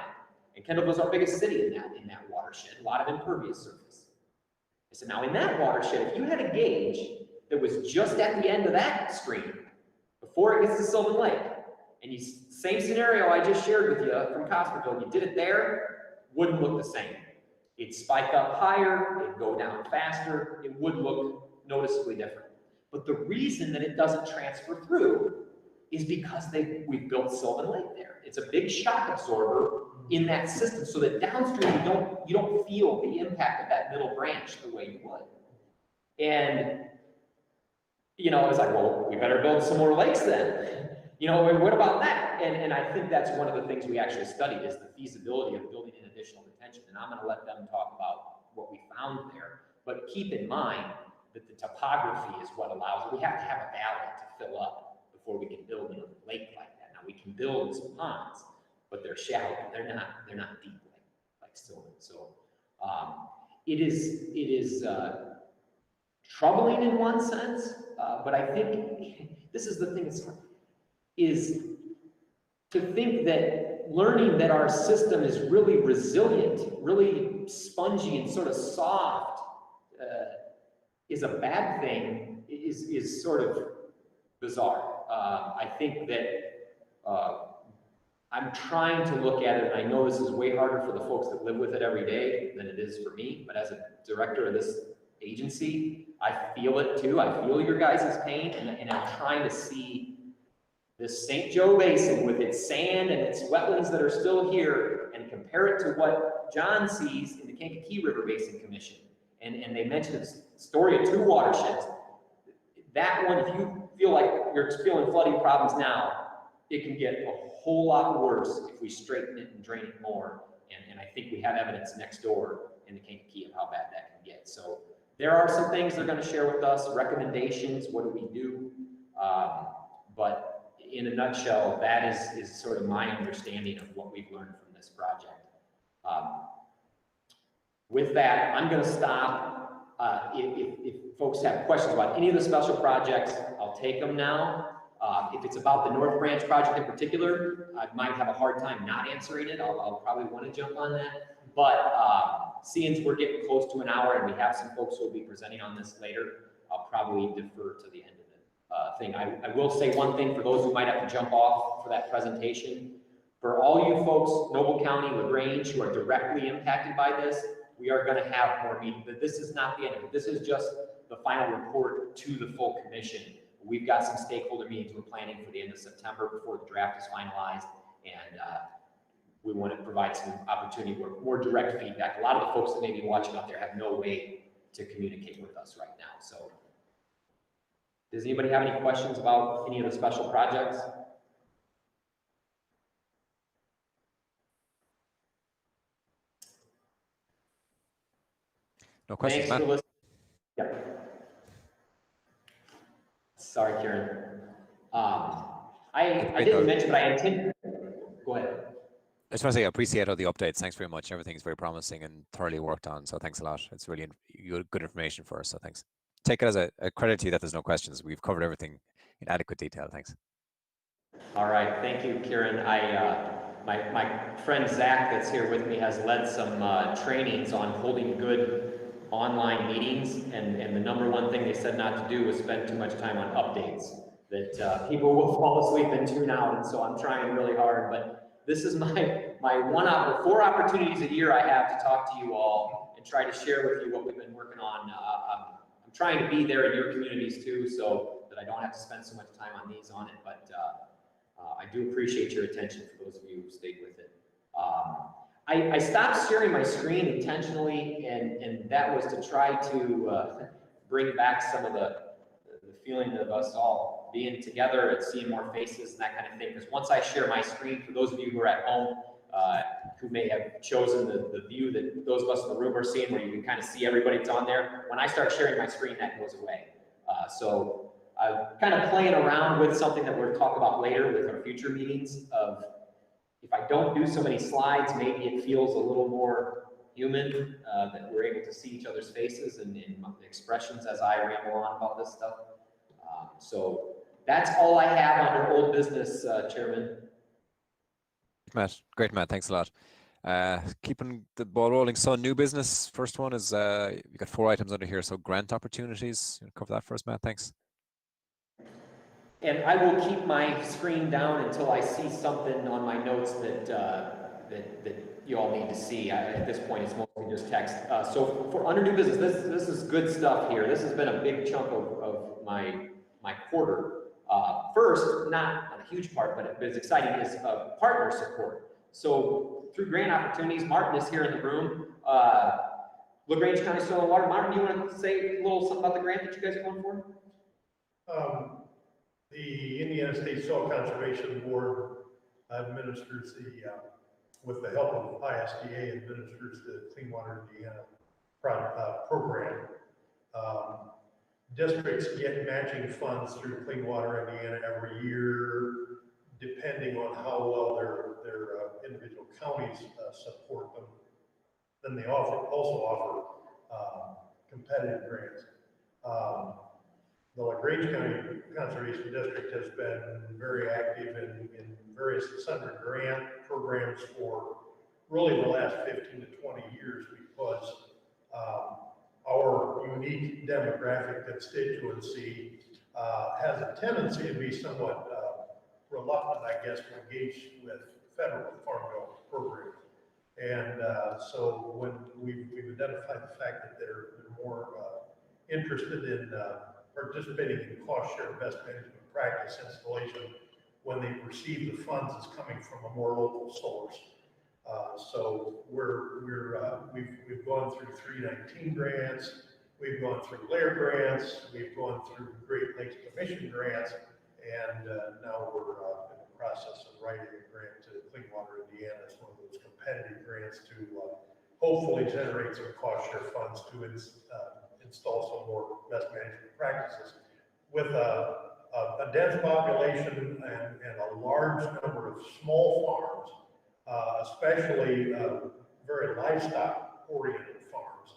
And Kendallville's our biggest city in that watershed, a lot of impervious surface. I said, now in that watershed, if you had a gauge that was just at the end of that stream, before it gets to Sylvan Lake, and same scenario I just shared with you from Cosperville, you did it there, wouldn't look the same. It'd spike up higher, it'd go down faster, it would look noticeably different. But the reason that it doesn't transfer through is because we've built Sylvan Lake there. It's a big shock absorber in that system, so that downstream you don't feel the impact of that middle branch the way you would. And you know, it's like, well, we better build some more lakes then. You know, and what about that? And I think that's one of the things we actually studied, is the feasibility of building in additional retention. And I'm going to let them talk about what we found there. But keep in mind that the topography is what allows it. We have to have a valley to fill up before we can build in a lake like that. Now we can build in some ponds, but they're shallow. They're not deep like Sylvan. So it is troubling in one sense, but I think this is the thing, is to think that learning that our system is really resilient, really spongy and sort of soft, is a bad thing, is sort of bizarre. I think that I'm trying to look at it, and I know this is way harder for the folks that live with it every day than it is for me, but as a director of this agency, I feel it too. I feel your guys' pain, and I'm trying to see this St. Joe Basin with its sand and its wetlands that are still here, and compare it to what John sees in the Kankakee River Basin Commission. And they mentioned the story of two watersheds. That one, if you feel like you're feeling flooding problems now, it can get a whole lot worse if we straighten it and drain it more. And I think we have evidence next door in the Kankakee of how bad that can get. So there are some things they're going to share with us, recommendations, what do we do? But in a nutshell, that is sort of my understanding of what we've learned from this project. With that, I'm going to stop. If folks have questions about any of the special projects, I'll take them now. If it's about the North Branch project in particular, I might have a hard time not answering it. I'll probably want to jump on that. But seeing we're getting close to an hour and we have some folks who will be presenting on this later, I'll probably defer to the end of the thing. I will say one thing for those who might have to jump off for that presentation. For all you folks, Noble County, LaGrange, who are directly impacted by this, we are going to have more meetings. But this is not the end of it. This is just the final report to the full commission. We've got some stakeholder meetings we're planning for the end of September before the draft is finalized, and we want to provide some opportunity for more direct feedback. A lot of the folks that may be watching out there have no way to communicate with us right now. So does anybody have any questions about any of the special projects? No questions, Thanks for Matt. listening. Yeah. Sorry, Karen. I didn't mention, but I intend. Go ahead. I just want to say I appreciate all the updates. Thanks very much. Everything's very promising and thoroughly worked on. So thanks a lot. It's really good information for us. So thanks. Take it as a credit to you that there's no questions. We've covered everything in adequate detail. Thanks. All right. Thank you, Karen. My friend Zach that's here with me has led some trainings on holding good online meetings, and the number one thing they said not to do was spend too much time on updates, that people will fall asleep and tune out, and so I'm trying really hard, but this is my 4 opportunities a year I have to talk to you all and try to share with you what we've been working on. I'm trying to be there in your communities too, so that I don't have to spend so much time on it, but I do appreciate your attention for those of you who stayed with it. I stopped sharing my screen intentionally, and that was to try to bring back some of the feeling of us all being together and seeing more faces and that kind of thing. Because once I share my screen, for those of you who are at home, who may have chosen the view that those of us in the room are seeing, where you can kind of see everybody that's on there, when I start sharing my screen, that goes away. So I'm kind of playing around with something that we'll talk about later with our future meetings of, if I don't do so many slides, maybe it feels a little more human, that we're able to see each other's faces and expressions as I ramble on about this stuff. So that's all I have under old business, Chairman. Matt, great, Matt. Thanks a lot. Keeping the ball rolling. So new business. First one is you got 4 items under here. So grant opportunities. You cover that first, Matt. Thanks. And I will keep my screen down until I see something on my notes that that you all need to see. At this point, it's mostly just text. So for under new business, this is good stuff here. This has been a big chunk of my quarter. First, not a huge part, but it's exciting, is partner support. So through grant opportunities, Martin is here in the room. LaGrange County Soil and Water. Martin, do you want to say a little something about the grant that you guys are going for? The Indiana State Soil Conservation Board administers with the help of ISDA, administers the Clean Water Indiana program. Districts get matching funds through Clean Water Indiana every year, depending on how well their individual counties support them. Then they also offer competitive grants. The LaGrange County Conservation District has been very active in various sundry grant programs for really the last 15 to 20 years, because our unique demographic constituency has a tendency to be somewhat reluctant, I guess, to engage with federal farm bill programs. And so when we've identified the fact that they're more interested in participating in cost share best management practice installation when they receive the funds as coming from a more local source. So we've gone through 319 grants, we've gone through layer grants, we've gone through Great Lakes Commission grants, and now we're in the process of writing a grant to Clean Water Indiana. It's one of those competitive grants to hopefully generate some cost share funds to install some more best management practices. With a dense population and a large number of small farms, especially very livestock-oriented farms,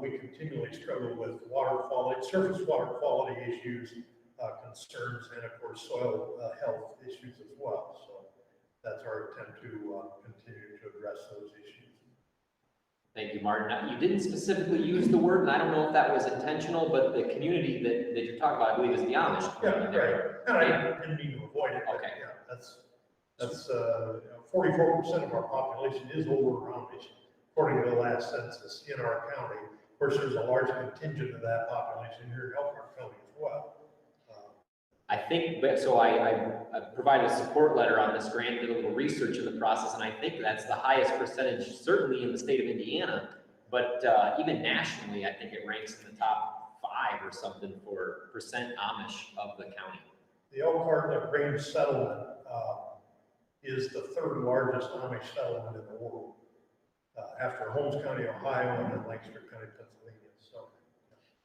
we continually struggle with water quality, surface water quality issues, concerns, and of course soil health issues as well. So that's our attempt to continue to address those issues. Thank you, Martin. Now, you didn't specifically use the word, and I don't know if that was intentional, but the community that you're talking about, I believe, is the Amish community. Yeah, right. And I didn't mean to avoid it. Okay. Yeah, that's 44% of our population is over Amish, according to the last census in our county. Of course, there's a large contingent of that population here in Elkhart County as well. I think, so I provided a support letter on this grant, did a little research in the process, and I think that's the highest percentage, certainly in the state of Indiana, but even nationally, I think it ranks in the top 5 or something for percent Amish of the county. The Elkhart LaGrange settlement is the 3rd largest Amish settlement in the world, after Holmes County, Ohio, and then Lancaster County, Pennsylvania. So.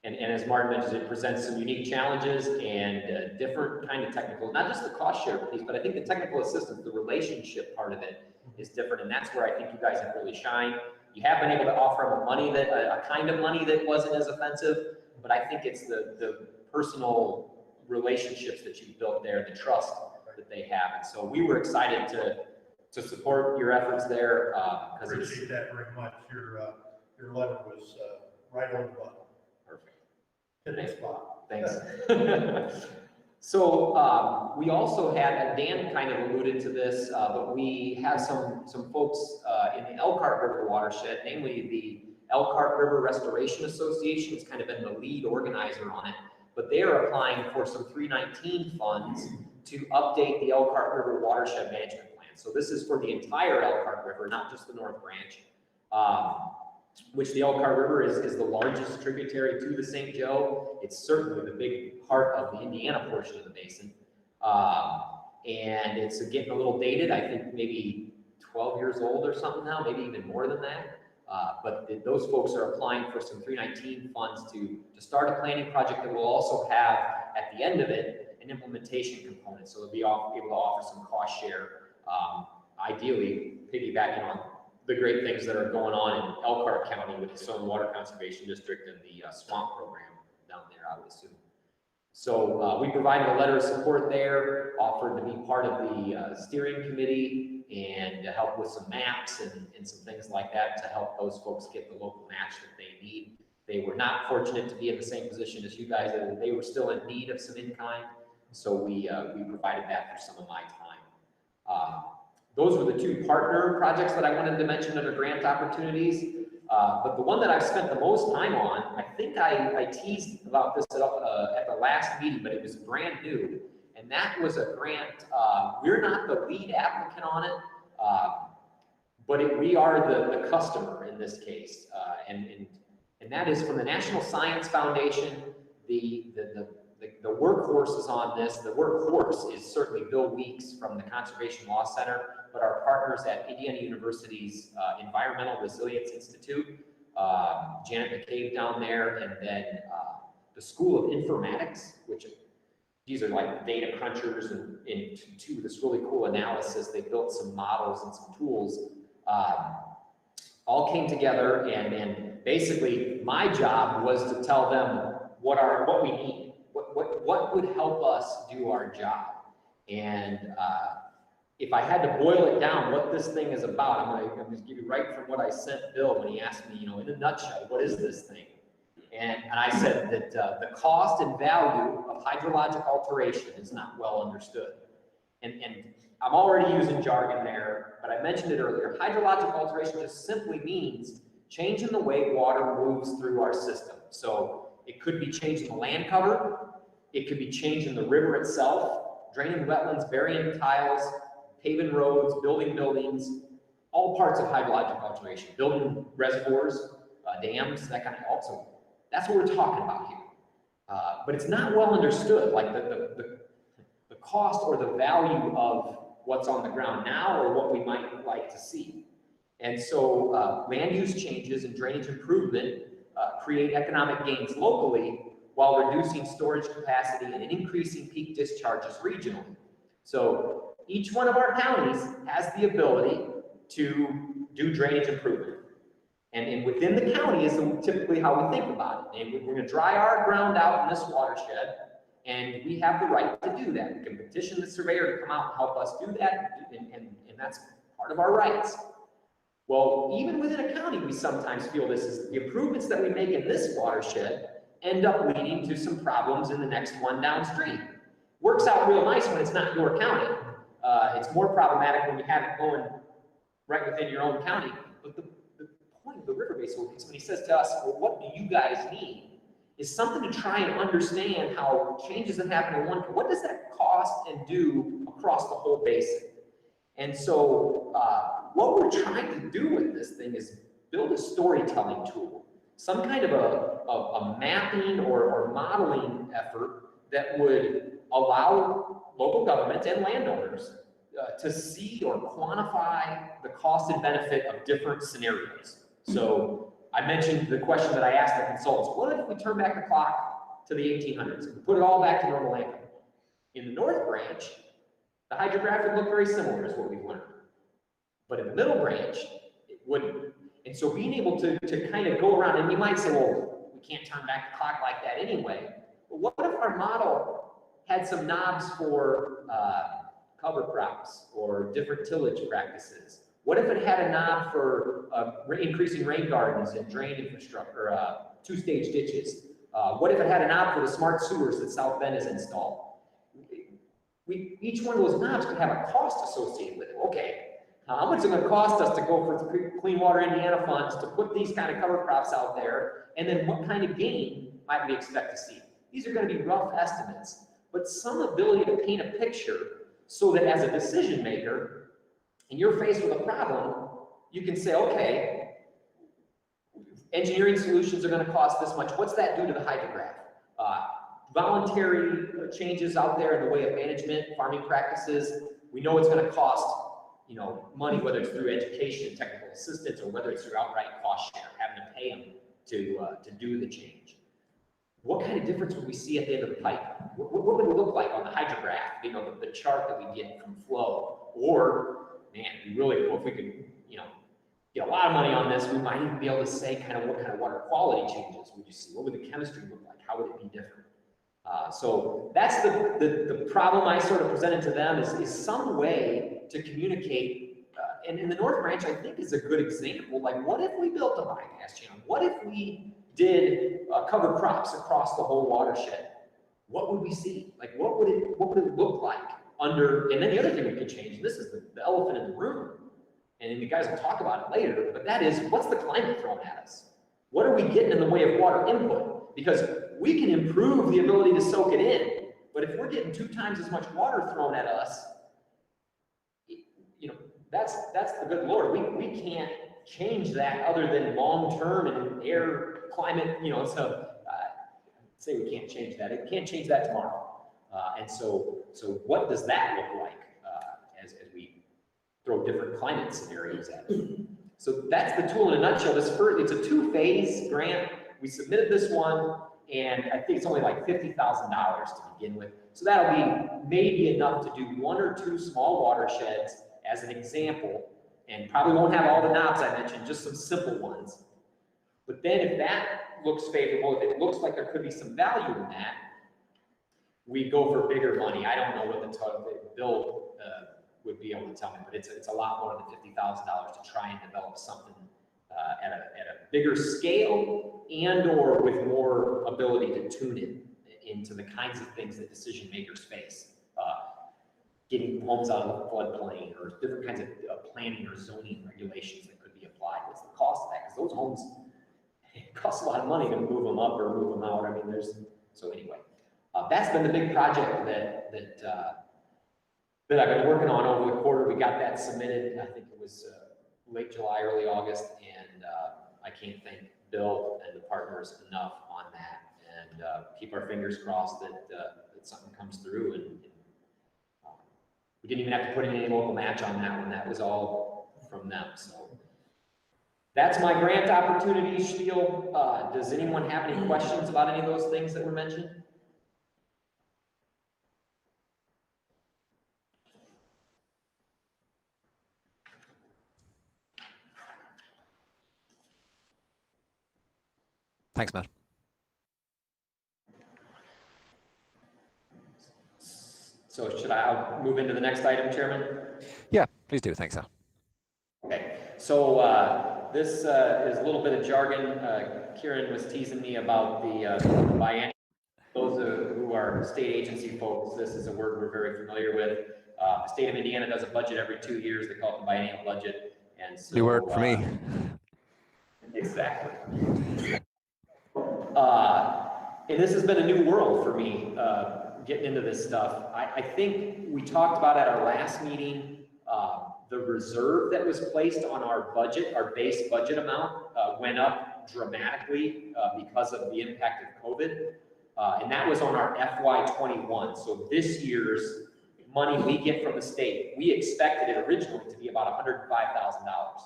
And as Martin mentioned, it presents some unique challenges and different kind of technical, not just the cost share piece, but I think the technical assistance, the relationship part of it is different. And that's where I think you guys have really shined. You have been able to offer them a kind of money that wasn't as offensive, but I think it's the personal relationships that you've built there, the trust that they have. And so we were excited to support your efforts there. Appreciate that very much. Your letter was right on the button. Perfect. Thanks. So we also had, Dan kind of alluded to this, but we have some folks in the Elkhart River watershed, namely the Elkhart River Restoration Association has kind of been the lead organizer on it, but they are applying for some 319 funds to update the Elkhart River Watershed Management Plan. plan. So this is for the entire Elkhart River, not just the North Branch, which the Elkhart River is the largest tributary to the St. Joe. It's certainly the big part of the Indiana portion of the basin. And it's getting a little dated, I think maybe 12 years old or something now, maybe even more than that. But those folks are applying for some 319 funds to start a planning project that will also have, at the end of it, an implementation component. So they'll be able to offer some cost share, ideally piggybacking on the great things that are going on in Elkhart County with the Soil and Water Conservation District and the swamp program down there, I would assume. So we provided a letter of support there, offered to be part of the steering committee and to help with some maps and some things like that to help those folks get the local match that they need. They were not fortunate to be in the same position as you guys. They were still in need of some in-kind. So we provided that for some of my time. Those were the two partner projects that I wanted to mention under grant opportunities. But the one that I've spent the most time on, I think I teased about this at the last meeting, but it was brand new. And that was a grant. We're not the lead applicant on it, but we are the customer in this case. And that is from the National Science Foundation. The workhorse is on this. The workhorse is certainly Bill Weeks from the Conservation Law Center, but our partners at Indiana University's Environmental Resilience Institute, Janet McCabe down there, and then the School of Informatics, which these are like data crunchers and to this really cool analysis. They built some models and some tools, all came together, and basically my job was to tell them what we need. What would help us do our job? And if I had to boil it down, what this thing is about, I'm going to give you right from what I sent Bill when he asked me, in a nutshell, what is this thing? And I said that the cost and value of hydrologic alteration is not well understood. And I'm already using jargon there, but I mentioned it earlier. Hydrologic alteration just simply means changing the way water moves through our system. So it could be changing the land cover. It could be changing the river itself, draining wetlands, burying tiles, paving roads, building buildings, all parts of hydrologic alteration, building reservoirs, dams, that kind of also. That's what we're talking about here. But it's not well understood, like the cost or the value of what's on the ground now or what we might like to see. And so land use changes and drainage improvement create economic gains locally while reducing storage capacity and increasing peak discharges regionally. So each one of our counties has the ability to do drainage improvement. And within the county is typically how we think about it. And we're going to dry our ground out in this watershed, and we have the right to do that. We can petition the surveyor to come out and help us do that, and that's part of our rights. Well, even within a county, we sometimes feel this is the improvements that we make in this watershed end up leading to some problems in the next one downstream. Works out real nice when it's not your county. It's more problematic when you have it going right within your own county. But the point of the river basin ordinance, when he says to us, well, what do you guys need, is something to try and understand how changes that happen in one, what does that cost and do across the whole basin? And so what we're trying to do with this thing is build a storytelling tool, some kind of a mapping or modeling effort that would allow local governments and landowners to see or quantify the cost and benefit of different scenarios. So I mentioned the question that I asked the consultants, what if we turn back the clock to the 1800s and put it all back to normal land cover? In the North Branch, the hydrographic looked very similar is what we've learned. But in the Middle Branch, it wouldn't. And so being able to kind of go around, and you might say, well, we can't turn back the clock like that anyway. But what if our model had some knobs for cover crops or different tillage practices? What if it had a knob for increasing rain gardens and drain infrastructure, two-stage ditches? What if it had a knob for the smart sewers that South Bend has installed? Each one of those knobs could have a cost associated with it. Okay, how much is it going to cost us to go for the Clean Water Indiana funds to put these kind of cover crops out there? And then what kind of gain might we expect to see? These are going to be rough estimates, but some ability to paint a picture so that as a decision maker, and you're faced with a problem, you can say, okay, engineering solutions are going to cost this much. What's that do to the hydrograph? Voluntary changes out there in the way of management, farming practices. We know it's going to cost, you know, money, whether it's through education, technical assistance, or whether it's through outright cost share, having to pay them to do the change. What kind of difference would we see at the end of the pipe? What would it look like on the hydrograph? You know, the chart that we get from flow. Or, man, it'd be really cool if we could, you know, get a lot of money on this. We might even be able to say kind of what kind of water quality changes would you see? What would the chemistry look like? How would it be different? So that's the problem I sort of presented to them is some way to communicate. And in the North Branch, I think is a good example. Like, what if we built a bypass channel? What if we did cover crops across the whole watershed? What would we see? Like, what would it look like under? And then the other thing we could change, and this is the elephant in the room, and the guys will talk about it later, but that is, what's the climate thrown at us? What are we getting in the way of water input? Because we can improve the ability to soak it in, but if we're getting 2 times as much water thrown at us, you know, that's the good Lord. We can't change that other than long-term and air climate, you know, so say we can't change that. It can't change that tomorrow. And so what does that look like as we throw different climate scenarios at it? So that's the tool in a nutshell. It's a 2-phase grant. We submitted this one, and I think it's only like $50,000 to begin with. So that'll be maybe enough to do 1 or 2 small watersheds as an example, and probably won't have all the knobs I mentioned, just some simple ones. But then if that looks favorable, if it looks like there could be some value in that, we go for bigger money. I don't know what the total bill would be able to tell me, but it's a lot more than $50,000 to try and develop something at a bigger scale and or with more ability to tune it into the kinds of things that decision makers face. Getting homes out of the floodplain or different kinds of planning or zoning regulations that could be applied. What's the cost of that? Because those homes, it costs a lot of money to move them up or move them out. I mean, so anyway, that's been the big project that I've been working on over the quarter. We got that submitted, I think it was late July, early August, and I can't thank Bill and the partners enough on that, and keep our fingers crossed that something comes through. And we didn't even have to put in any local match on that one. That was all from them. So that's my grant opportunity spiel. Does anyone have any questions about any of those things that were mentioned? Thanks, Matt. So should I move into the next item, Chairman? Yeah, please do. Thanks, Al. Okay, so this is a little bit of jargon. Kieran was teasing me about the biennial. Those who are state agency folks, this is a word we're very familiar with. The state of Indiana does a budget every 2 years. They call it the biennial budget. And so, New word for me. Exactly. And this has been a new world for me, getting into this stuff. I think we talked about at our last meeting, the reserve that was placed on our budget, our base budget amount, went up dramatically because of the impact of COVID. And that was on our FY21. So this year's money we get from the state, we expected it originally to be about $105,000.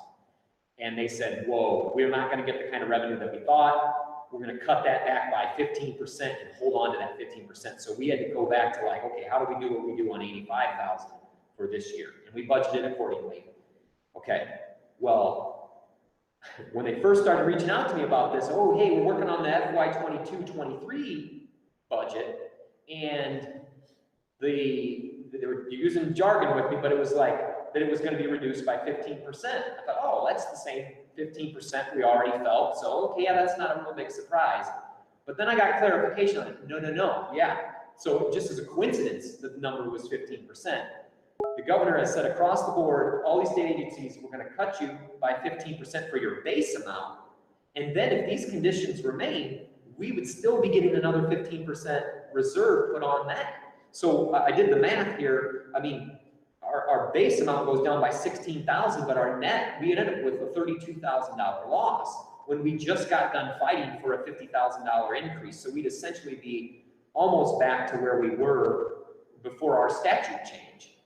And they said, whoa, we're not going to get the kind of revenue that we thought. We're going to cut that back by 15% and hold on to that 15%. So we had to go back to like, okay, how do we do what we do on 85,000 for this year? And we budgeted accordingly. Okay, well, when they first started reaching out to me about this, oh, hey, we're working on the FY22-23 budget, and they were using jargon with me, but it was like that it was going to be reduced by 15%. I thought, oh, that's the same 15% we already felt, so okay, yeah, that's not a real big surprise. But then I got clarification on it. No, yeah. So just as a coincidence, the number was 15%. The governor has said across the board, all these state agencies, we're going to cut you by 15% for your base amount. And then if these conditions remain, we would still be getting another 15% reserve put on that. So I did the math here. I mean, our base amount goes down by 16,000, but our net, we ended up with a $32,000 loss when we just got done fighting for a $50,000 increase. So we'd essentially be almost back to where we were before our statute change.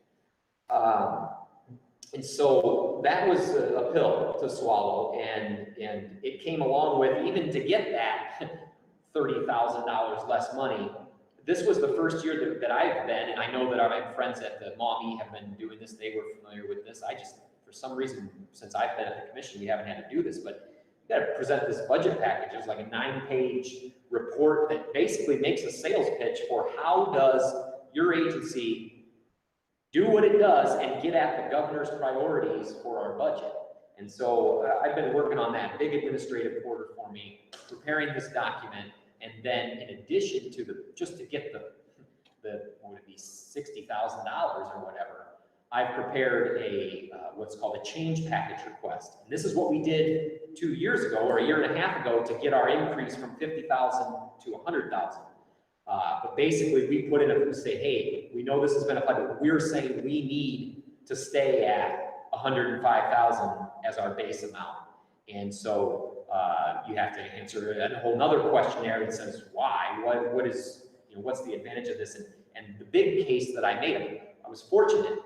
And so that was a pill to swallow, and it came along with, even to get that $30,000 less money, this was the first year that I've been, and I know that my friends at the MOME have been doing this, they were familiar with this. I just, for some reason, since I've been at the commission, we haven't had to do this, but you gotta present this budget package. It's like a 9-page report that basically makes a sales pitch for how does your agency do what it does and get at the governor's priorities for our budget. And so I've been working on that big administrative quarter for me, preparing this document, and then in addition to just to get the what would it be, $60,000 or whatever, I've prepared a what's called a change package request. And this is what we did 2 years ago or a year and a half ago to get our increase from 50,000 to 100,000. But basically, we put in a say, hey, we know this has been applied, but we're saying we need to stay at 105,000 as our base amount. And so you have to answer a whole nother questionnaire that says why, what is, what's the advantage of this? And the big case that I made, I was fortunate,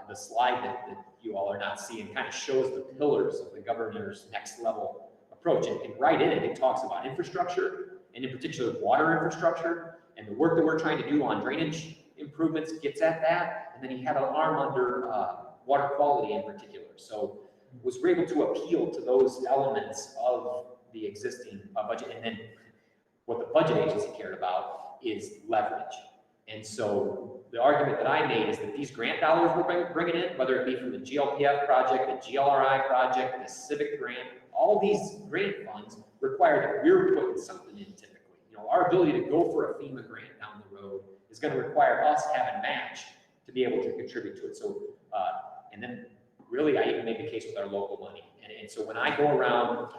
the slide that you all are not seeing kind of shows the pillars of the governor's next level approach. And right in it, it talks about infrastructure, and in particular water infrastructure, and the work that we're trying to do on drainage improvements gets at that. And then he had an arm under water quality in particular. So was able to appeal to those elements of the existing budget. And then what the budget agency cared about is leverage. And so the argument that I made is that these grant dollars we're bringing in, whether it be from the GLPF project, the GLRI project, the civic grant, all these grant funds require that we're putting something in typically. Our ability to go for a FEMA grant down the road is going to require us having match to be able to contribute to it. So, and then really I even make a case with our local money. And so when I go around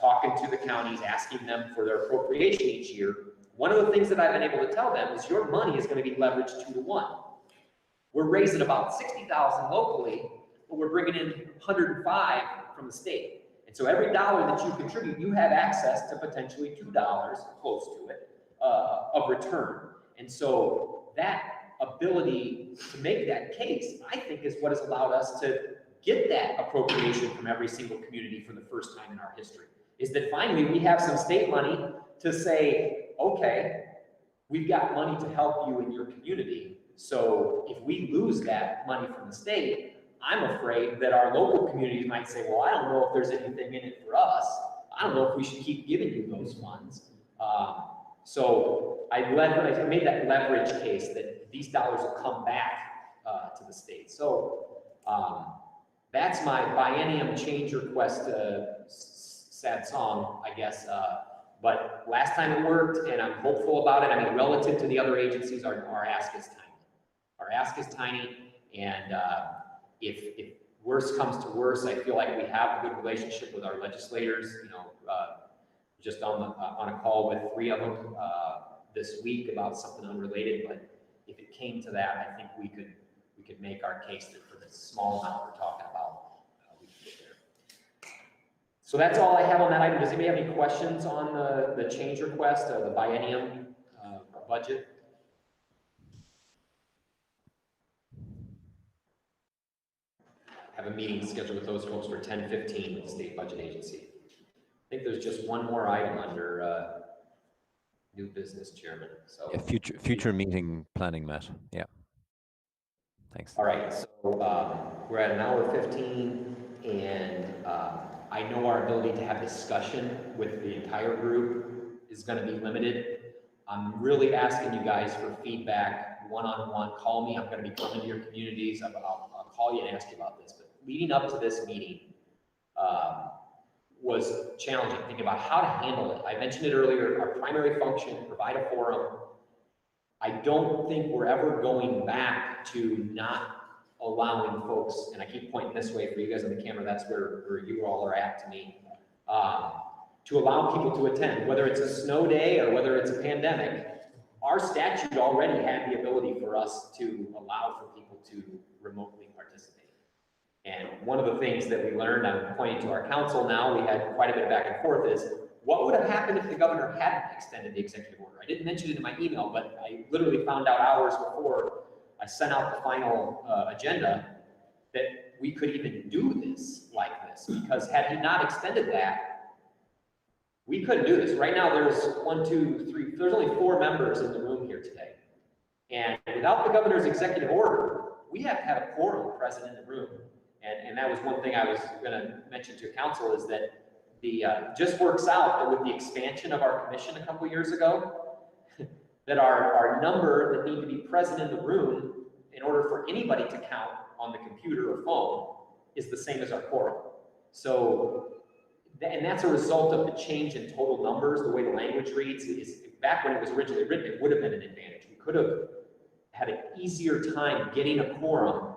talking to the counties, asking them for their appropriation each year, one of the things that I've been able to tell them is your money is going to be leveraged 2 to 1. We're raising about 60,000 locally, but we're bringing in 105 from the state. And so every dollar that you contribute, you have access to potentially $2, close to it, of return. And so that ability to make that case, I think, is what has allowed us to get that appropriation from every single community for the first time in our history, is that finally we have some state money to say, okay, we've got money to help you in your community. So if we lose that money from the state, I'm afraid that our local communities might say, well, I don't know if there's anything in it for us. I don't know if we should keep giving you those funds. So I made that leverage case that these dollars will come back to the state. So that's my biennium change request, sad song, I guess. But last time it worked, and I'm hopeful about it. I mean, relative to the other agencies, our ask is tiny. Our ask is tiny, and if worse comes to worse, I feel like we have a good relationship with our legislators. Just on a call with 3 of them this week about something unrelated. But if it came to that, I think we could make our case that for the small amount we're talking about, we can get there. So that's all I have on that item. Does anybody have any questions on the change request, the biennium budget? Have a meeting scheduled with those folks for 10:15 with the state budget agency. I think there's just one more item under new business, Chairman. So yeah, future meeting planning, Matt. Yeah. Thanks. All right, so we're at 1:15, and I know our ability to have discussion with the entire group is going to be limited. I'm really asking you guys for feedback, one-on-one. Call me. I'm going to be coming to your communities. I'll call you and ask you about this. But leading up to this meeting was challenging, thinking about how to handle it. I mentioned it earlier, our primary function, provide a forum. I don't think we're ever going back to not allowing folks, and I keep pointing this way for you guys on the camera, that's where you all are at to me, to allow people to attend, whether it's a snow day or whether it's a pandemic. our statute already had the ability for us to allow for people to remotely participate. And one of the things that we learned, I'm pointing to our council now, we had quite a bit of back and forth, is what would have happened if the governor hadn't extended the executive order? I didn't mention it in my email, but I literally found out hours before I sent out the final agenda that we could even do this like this, because had he not extended that, we couldn't do this. Right now, there's there's only 4 members in the room here today. And without the governor's executive order, we have to have a quorum present in the room. And that was one thing I was gonna mention to council, is that the, just works out that with the expansion of our commission a couple years ago, that our number that need to be present in the room in order for anybody to count on the computer or phone is the same as our quorum. So, and that's a result of the change in total numbers. The way the language reads is, back when it was originally written, it would have been an advantage. We could have had an easier time getting a quorum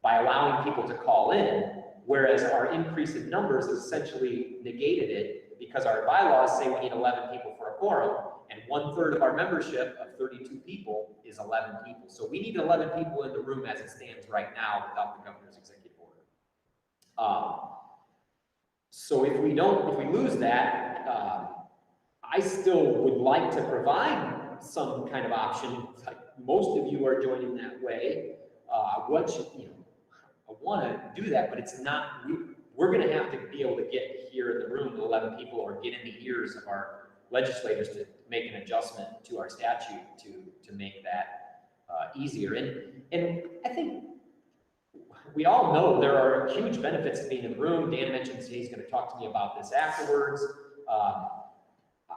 by allowing people to call in, whereas our increase in numbers essentially negated it, because our bylaws say we need 11 people for a quorum, and 1/3 of our membership of 32 people is 11 people. So we need 11 people in the room as it stands right now without the governor's executive order. So if we lose that, I still would like to provide some kind of option. Like most of you are joining that way. I want to do that, but it's not. We're going to have to be able to get here in the room with 11 people, or get in the ears of our legislators to make an adjustment to our statute to make that easier. And I think we all know there are huge benefits to being in the room. Dan mentioned he's going to talk to me about this afterwards.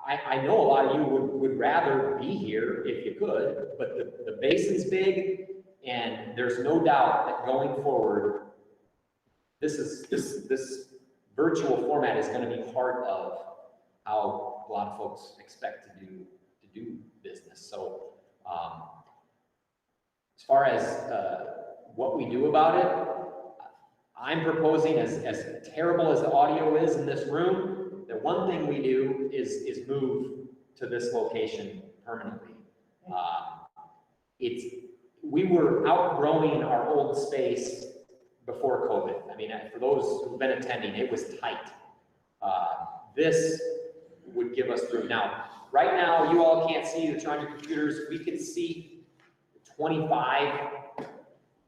I know a lot of you would rather be here if you could, but the basin's big, and there's no doubt that going forward, this virtual format is going to be part of how a lot of folks expect to do business. So as far as what we do about it, I'm proposing, as terrible as the audio is in this room, the one thing we do is move to this location permanently. We were outgrowing our old space before COVID. I mean, for those who've been attending, it was tight. This would give us room. Now, right now, you all can't see on your computers. We can see 25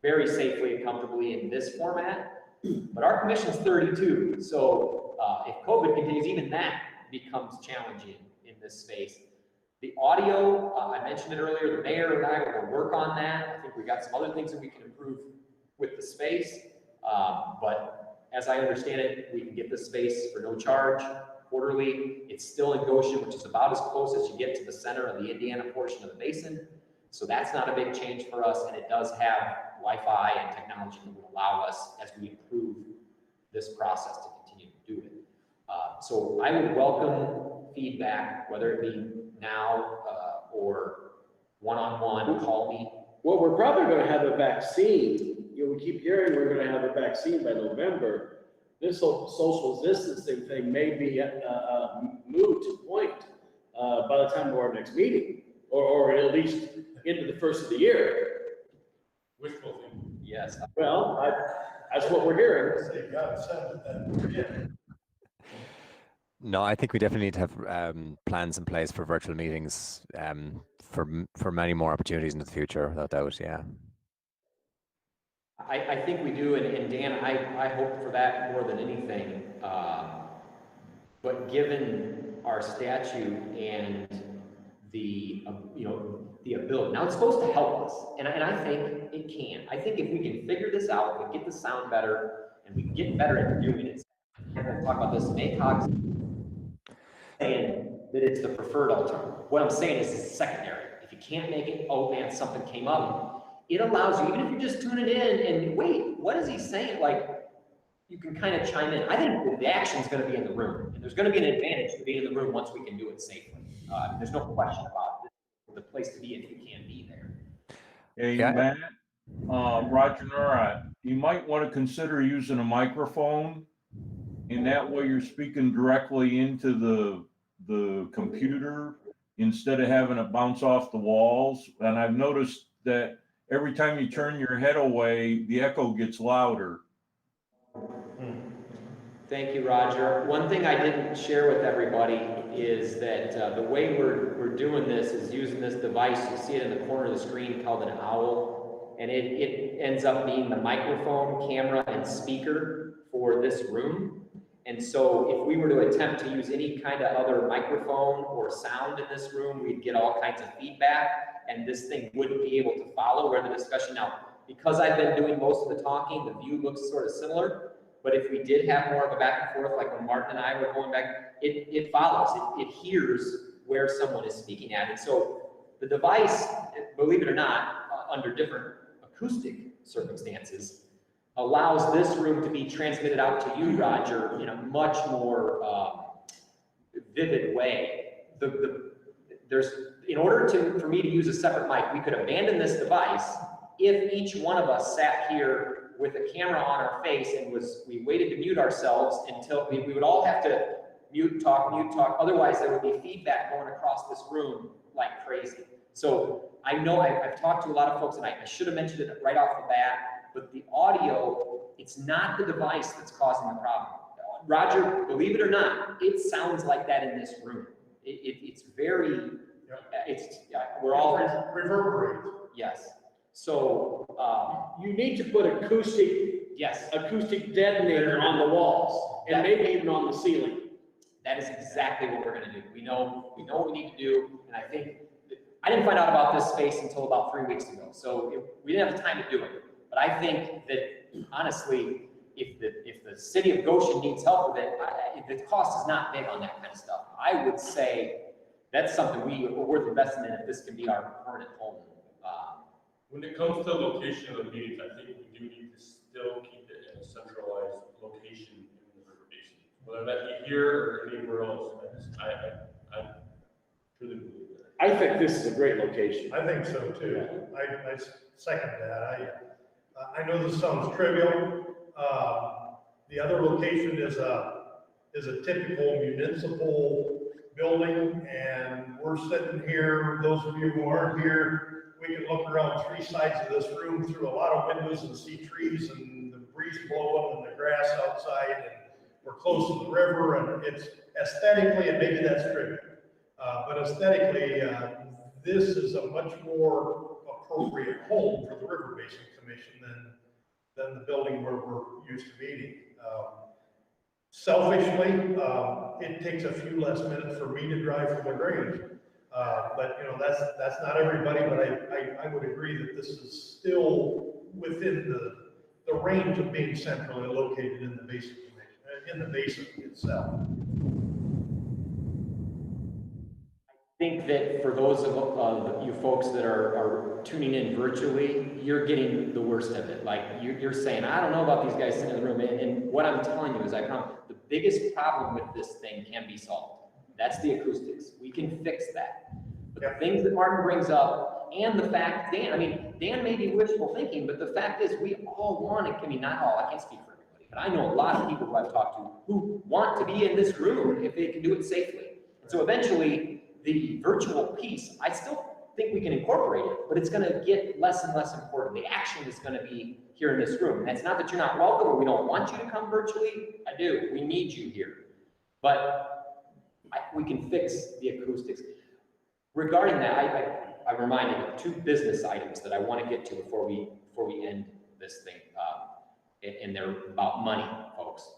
very safely and comfortably in this format, but our commission's 32. So if COVID continues, even that becomes challenging in this space. The audio, I mentioned it earlier, the mayor and I are going to work on that. I think we got some other things that we can improve with the space. But as I understand it, we can get the space for no charge quarterly. It's still in Goshen, which is about as close as you get to the center of the Indiana portion of the basin. So that's not a big change for us. And it does have Wi-Fi and technology that would allow us, as we improve this process, to continue to do it. So I would welcome feedback, whether it be now or one-on-one, call me. Well, we're probably going to have a vaccine. We keep hearing we're going to have a vaccine by November. This whole social distancing thing may be moved to point by the time of our next meeting, or at least into the first of the year. Wishful thinking. Yes. Well, that's what we're hearing. They got that. No, I think we definitely need to have plans in place for virtual meetings for many more opportunities in the future, without doubt. Yeah. I think we do, and Dan, I hope for that more than anything. But given our statute and the ability, now it's supposed to help us, and I think it can. I think if we can figure this out, we get the sound better, and we can get better at doing it. And we'll talk about this. Maycog's saying that it's the preferred alternative. What I'm saying is it's secondary. If you can't make it, oh man, something came up. It allows you, even if you're just tuning in and wait, what is he saying? Like, you can kind of chime in. I think the action's going to be in the room, and there's going to be an advantage to being in the room once we can do it safely. There's no question about it. The place to be if you can't be there. Hey, Matt, Roger Norrat, you might want to consider using a microphone, and that way you're speaking directly into the computer, instead of having it bounce off the walls. And I've noticed that every time you turn your head away, the echo gets louder. Thank you, Roger. One thing I didn't share with everybody is that the way we're doing this is using this device. You see it in the corner of the screen called an owl, and it ends up being the microphone, camera, and speaker for this room. And so if we were to attempt to use any kind of other microphone or sound in this room, we'd get all kinds of feedback, and this thing wouldn't be able to follow where the discussion. Now, because I've been doing most of the talking, the view looks sort of similar. But if we did have more of a back and forth, like when Martin and I were going back, it follows. It hears where someone is speaking at. And so the device, believe it or not, under different acoustic circumstances, allows this room to be transmitted out to you, Roger, in a much more vivid way. In order for me to use a separate mic, we could abandon this device if each one of us sat here with a camera on our face and we waited to mute ourselves until we would all have to mute, talk. Otherwise, there would be feedback going across this room like crazy. So I know I've talked to a lot of folks, and I should have mentioned it right off the bat, but the audio, it's not the device that's causing the problem. Roger, believe it or not, it sounds like that in this room. It's very, we're all reverberate. Yes. So you need to put acoustic detonator on the walls and maybe even on the ceiling. That is exactly what we're going to do. We know what we need to do, and I think I didn't find out about this space until about 3 weeks ago, so we didn't have the time to do it. But I think that honestly, if the city of Goshen needs help with it, the cost is not big on that kind of stuff. I would say that's something we're worth investing in if this can be our permanent home. When it comes to the location of the meetings, I think we do need to still keep it in a centralized location in the river basin, whether that be here or anywhere else. I truly believe that. I think this is a great location. I think so too. I second that. I know this sounds trivial. The other location is a typical municipal building, and we're sitting here. Those of you who aren't here, we can look around three sides of this room through a lot of windows and see trees and the breeze blowing and the grass outside, and we're close to the river, and it's aesthetically, and maybe that's trivial, but aesthetically, this is a much more appropriate home for the River Basin Commission than the building where we're used to meeting. Selfishly, it takes a few less minutes for me to drive from the Grange. But that's not everybody, but I would agree that this is still within the range of being centrally located in the basin, itself. I think that for those of you folks that are tuning in virtually, you're getting the worst of it. Like you're saying, I don't know about these guys sitting in the room. And what I'm telling you is, I promise, the biggest problem with this thing can be solved. That's the acoustics. We can fix that. But the things that Martin brings up, and the fact, Dan may be wishful thinking, but the fact is we all want it. I mean, not all, I can't speak for everybody, but I know a lot of people who I've talked to who want to be in this room if they can do it safely. And so eventually, the virtual piece, I still think we can incorporate it, but it's going to get less and less important. The action is going to be here in this room. And it's not that you're not welcome or we don't want you to come virtually. I do. We need you here. But we can fix the acoustics. Regarding that, I'm reminded of two business items that I want to get to before we end this thing, and they're about money, folks.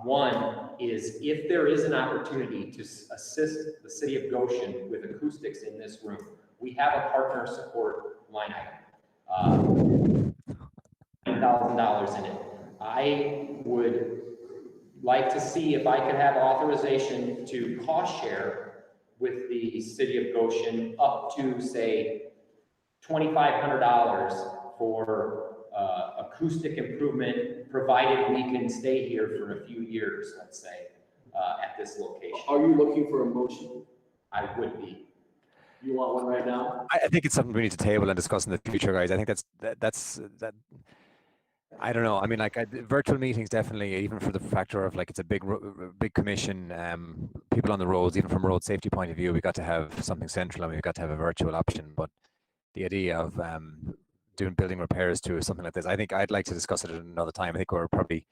One is, if there is an opportunity to assist the city of Goshen with acoustics in this room, we have a partner support line item, $1,000 in it. I would like to see if I could have authorization to cost share with the city of Goshen up to, say, $2,500 for acoustic improvement, provided we can stay here for a few years, let's say, at this location. Are you looking for a motion? I would be. You want one right now? I think it's something we need to table and discuss in the future, guys. I think that's I don't know. I mean, like virtual meetings definitely, even for the factor of like it's a big commission. People on the roads, even from a road safety point of view, we got to have something central, and we've got to have a virtual option. But the idea of doing building repairs to something like this, I think I'd like to discuss it at another time. I think we're probably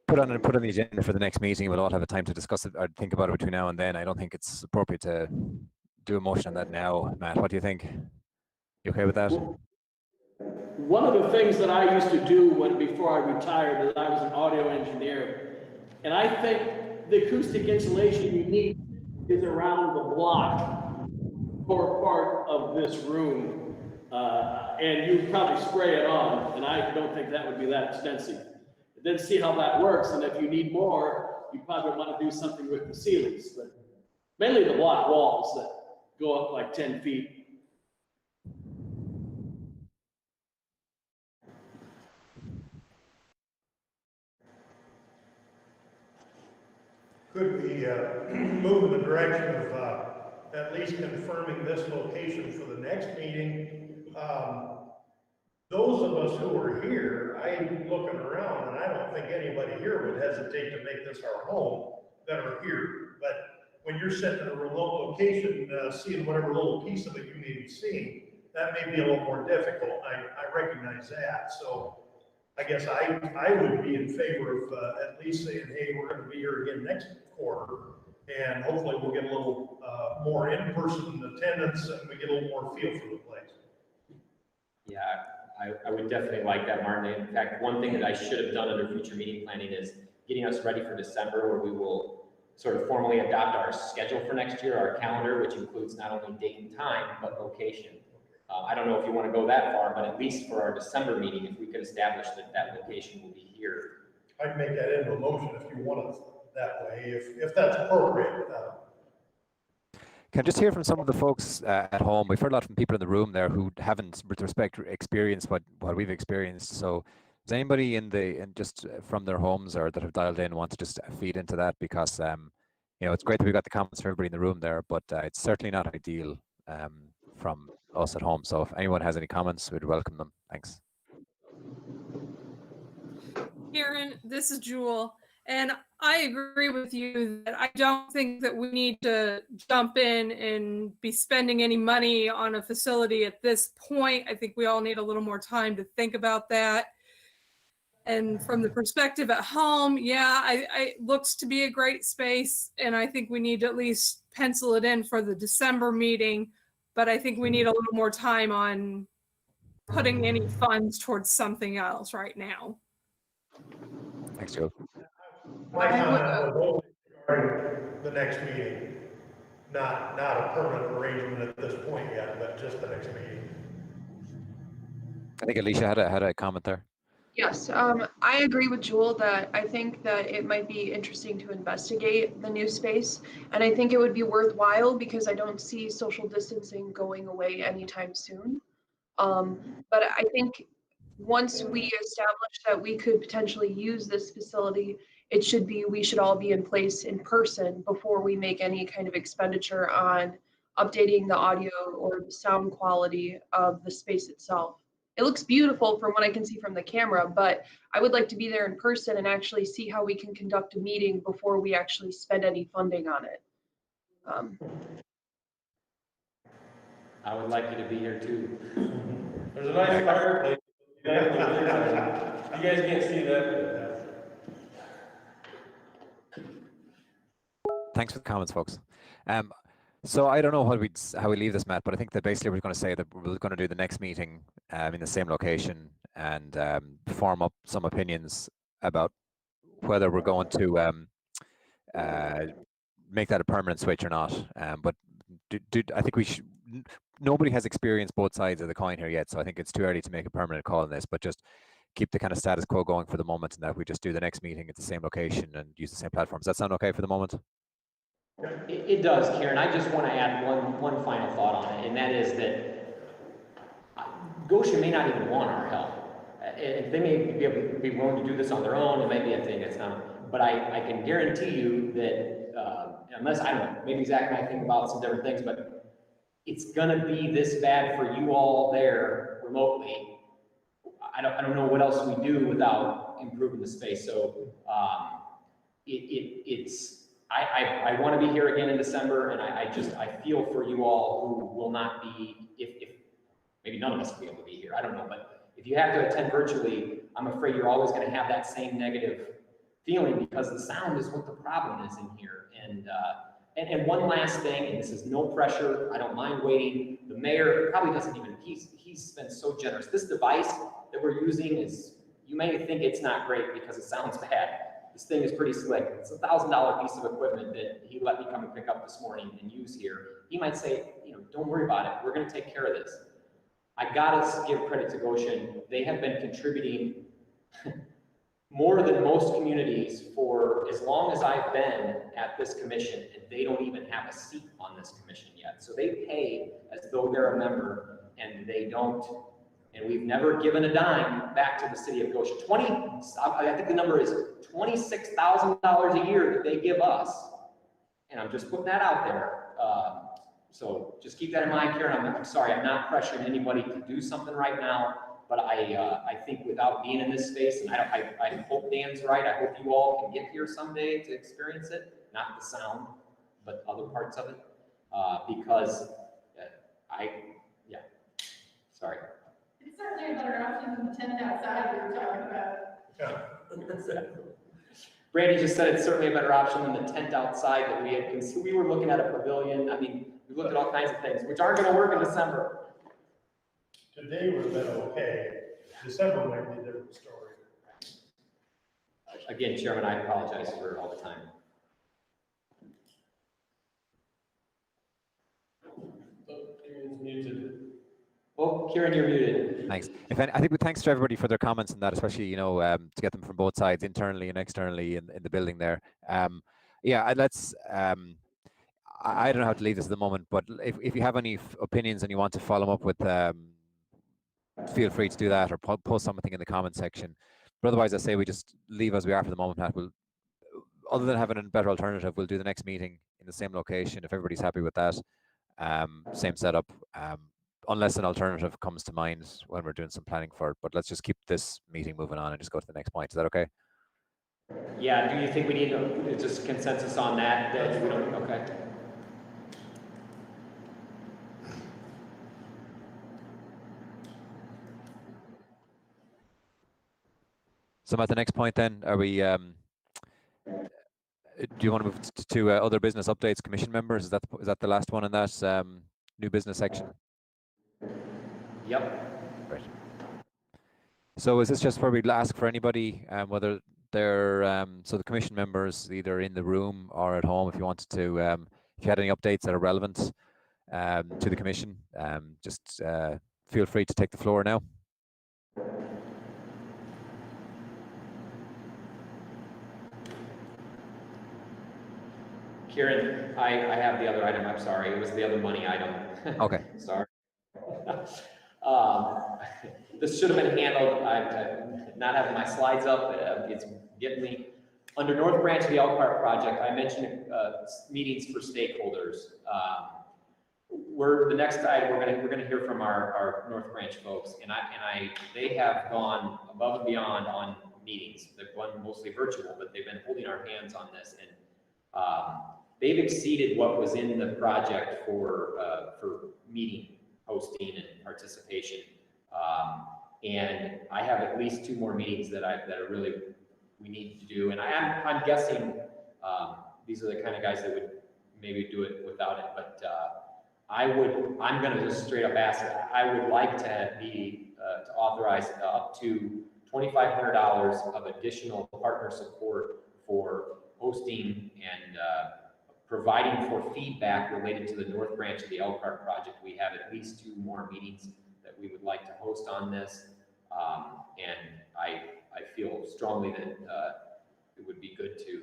put on the agenda for the next meeting. We'll all have a time to discuss it or think about it between now and then. I don't think it's appropriate to do a motion on that now. Matt, what do you think? You okay with that? One of the things that I used to do before I retired is I was an audio engineer. And I think the acoustic insulation you need is around the block for part of this room. And you probably spray it on, and I don't think that would be that expensive. Then see how that works, and if you need more, you probably want to do something with the ceilings, but mainly the block walls that go up like 10 feet. Could we move in the direction of at least confirming this location for the next meeting? Those of us who are here, I'm looking around, and I don't think anybody here would hesitate to make this our home that are here. But when you're sitting in a remote location, seeing whatever little piece of it you may be seeing, that may be a little more difficult. I recognize that. So I guess I would be in favor of at least saying, hey, we're going to be here again next quarter, and hopefully we'll get a little more in-person attendance, and we get a little more feel for the place. Yeah, I would definitely like that, Martin. In fact, one thing that I should have done under future meeting planning is getting us ready for December, where we will sort of formally adopt our schedule for next year, our calendar, which includes not only date and time, but location. I don't know if you want to go that far, but at least for our December meeting, if we could establish that that location will be here. I'd make that into a motion if you want it that way, if that's appropriate. Can I just hear from some of the folks at home? We've heard a lot from people in the room there who haven't, with respect, experienced what we've experienced. So, does anybody just from their homes or that have dialed in want to just feed into that? Because you know, it's great that we've got the comments from everybody in the room there, but it's certainly not ideal from us at home. So, if anyone has any comments, we'd welcome them. Thanks. Karen, this is Jewel. And I agree with you that I don't think that we need to jump in and be spending any money on a facility at this point. I think we all need a little more time to think about that. And from the perspective at home, yeah, it looks to be a great space. And I think we need to at least pencil it in for the December meeting. But I think we need a little more time on putting any funds towards something else right now. Thanks, Joe. My comment was regarding the next meeting, not a permanent arrangement at this point yet, but just the next meeting. I think Alicia had a comment there. Yes, I agree with Jewel that I think that it might be interesting to investigate the new space. And I think it would be worthwhile because I don't see social distancing going away anytime soon. But I think once we establish that we could potentially use this facility, we should all be in place in person before we make any kind of expenditure on updating the audio or the sound quality of the space itself. It looks beautiful from what I can see from the camera, but I would like to be there in person and actually see how we can conduct a meeting before we actually spend any funding on it. I would like you to be here too. There's a nice fireplace. You guys can't see that. Thanks for the comments, folks. So I don't know how we leave this, Matt, but I think that basically we're going to say that we're going to do the next meeting in the same location and form up some opinions about whether we're going to make that a permanent switch or not. But I think we should. Nobody has experienced both sides of the coin here yet, so I think it's too early to make a permanent call on this. But just keep the kind of status quo going for the moment, and that we just do the next meeting at the same location and use the same platform. Does that sound okay for the moment? It does, Karen. I just want to add one final thought on it, and that is that Goshen may not even want our help. They may be able to be willing to do this on their own. It may be a thing that's not. But I can guarantee you that unless, I don't know, maybe Zach and I think about some different things, but it's going to be this bad for you all there remotely. I don't know what else we do without improving the space. So I want to be here again in December, and I feel for you all who will not be, if maybe none of us will be able to be here, I don't know, but if you have to attend virtually, I'm afraid you're always going to have that same negative feeling because the sound is what the problem is in here. And one last thing, and this is no pressure, I don't mind waiting. The mayor probably doesn't even, he's been so generous. This device that we're using is, you may think it's not great because it sounds bad. This thing is pretty slick. It's a $1,000 piece of equipment that he let me come and pick up this morning and use here. He might say, don't worry about it. We're going to take care of this. I gotta give credit to Goshen. They have been contributing more than most communities for as long as I've been at this commission, and they don't even have a seat on this commission yet. So they pay as though they're a member, and they don't. And we've never given a dime back to the city of Goshen. I think the number is $26,000 a year that they give us. And I'm just putting that out there. So just keep that in mind, Karen. I'm sorry, I'm not pressuring anybody to do something right now, but I think without being in this space, and I hope Dan's right, I hope you all can get here someday to experience it, not the sound, but other parts of it, because yeah, sorry. It's certainly a better option than the tent outside we were talking about. Yeah. Brandy just said it's certainly a better option than the tent outside that we had considered. We were looking at a pavilion. I mean, we looked at all kinds of things, which aren't going to work in December. Today would have been okay. December might be a different story. Again, Chairman, I apologize for all the time. Oh, Kieran, you're muted. Thanks. I think thanks to everybody for their comments on that, especially to get them from both sides, internally and externally in the building there. Yeah, let's. I don't know how to leave this at the moment, but if you have any opinions and you want to follow up with, feel free to do that or post something in the comment section. But otherwise, I say we just leave as we are for the moment. Pat. Other than having a better alternative, we'll do the next meeting in the same location if everybody's happy with that. Same setup. Unless an alternative comes to mind when we're doing some planning for it. But let's just keep this meeting moving on and just go to the next point. Is that okay? Yeah, do you think we need just consensus on that? That we don't, okay. So I'm at the next point then. Are we, do you want to move to other business updates, commission members? Is that the last one in that new business section? Yep. Great. So is this just where we'd ask for anybody, whether they're, so the commission members either in the room or at home, if you wanted to, if you had any updates that are relevant to the commission, just feel free to take the floor now. Kieran, I have the other item. I'm sorry. It was the other money item. Okay. Sorry. This should have been handled. I'm not having my slides up. It's getting me. Under North Branch of the Elkhart project, I mentioned meetings for stakeholders. The next item we're gonna hear from our North Branch folks, and they have gone above and beyond on meetings. They've gone mostly virtual, but they've been holding our hands on this, and they've exceeded what was in the project for meeting hosting and participation. And I have at least 2 more meetings that are really we need to do. And I'm guessing these are the kind of guys that would maybe do it without it. But I'm going to just straight up ask. I would like to be to authorize up to $2,500 of additional partner support for hosting and providing for feedback related to the North Branch of the Elkhart project. We have at least 2 more meetings that we would like to host on this. And I feel strongly that it would be good to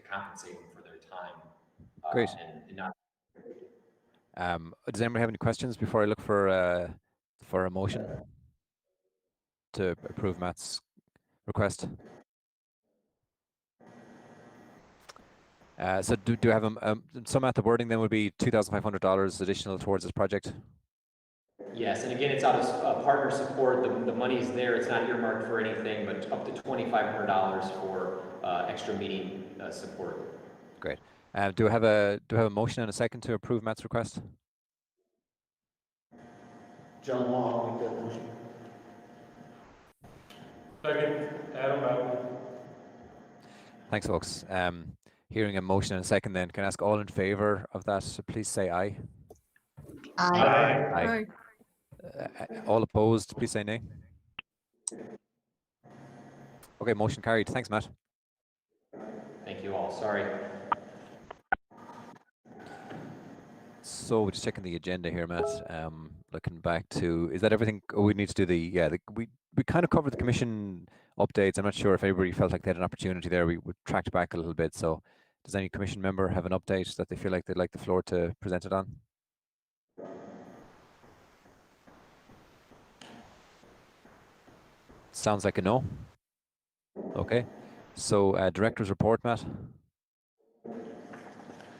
compensate them for their time. Great. And not. Does anybody have any questions before I look for a motion to approve Matt's request? So do I have so Matt, the wording then would be $2,500 additional towards this project? Yes, and again, it's out of partner support. The money's there. It's not earmarked for anything, but up to $2,500 for extra meeting support. Great. Do I have a motion and a second to approve Matt's request? John Law, make that motion. Second, Adam Bowden. Thanks, folks. Hearing a motion and a second, then can I ask all in favor of that? So please say aye. Aye. Aye. All opposed, please say nay. Okay, motion carried. Thanks, Matt. Thank you all. Sorry. So just checking the agenda here, Matt. Looking back to, is that everything? Oh, we need to do we kind of covered the commission updates. I'm not sure if everybody felt like they had an opportunity there. We tracked back a little bit. So does any commission member have an update that they feel like they'd like the floor to present it on? Sounds like a no. Okay. So director's report, Matt.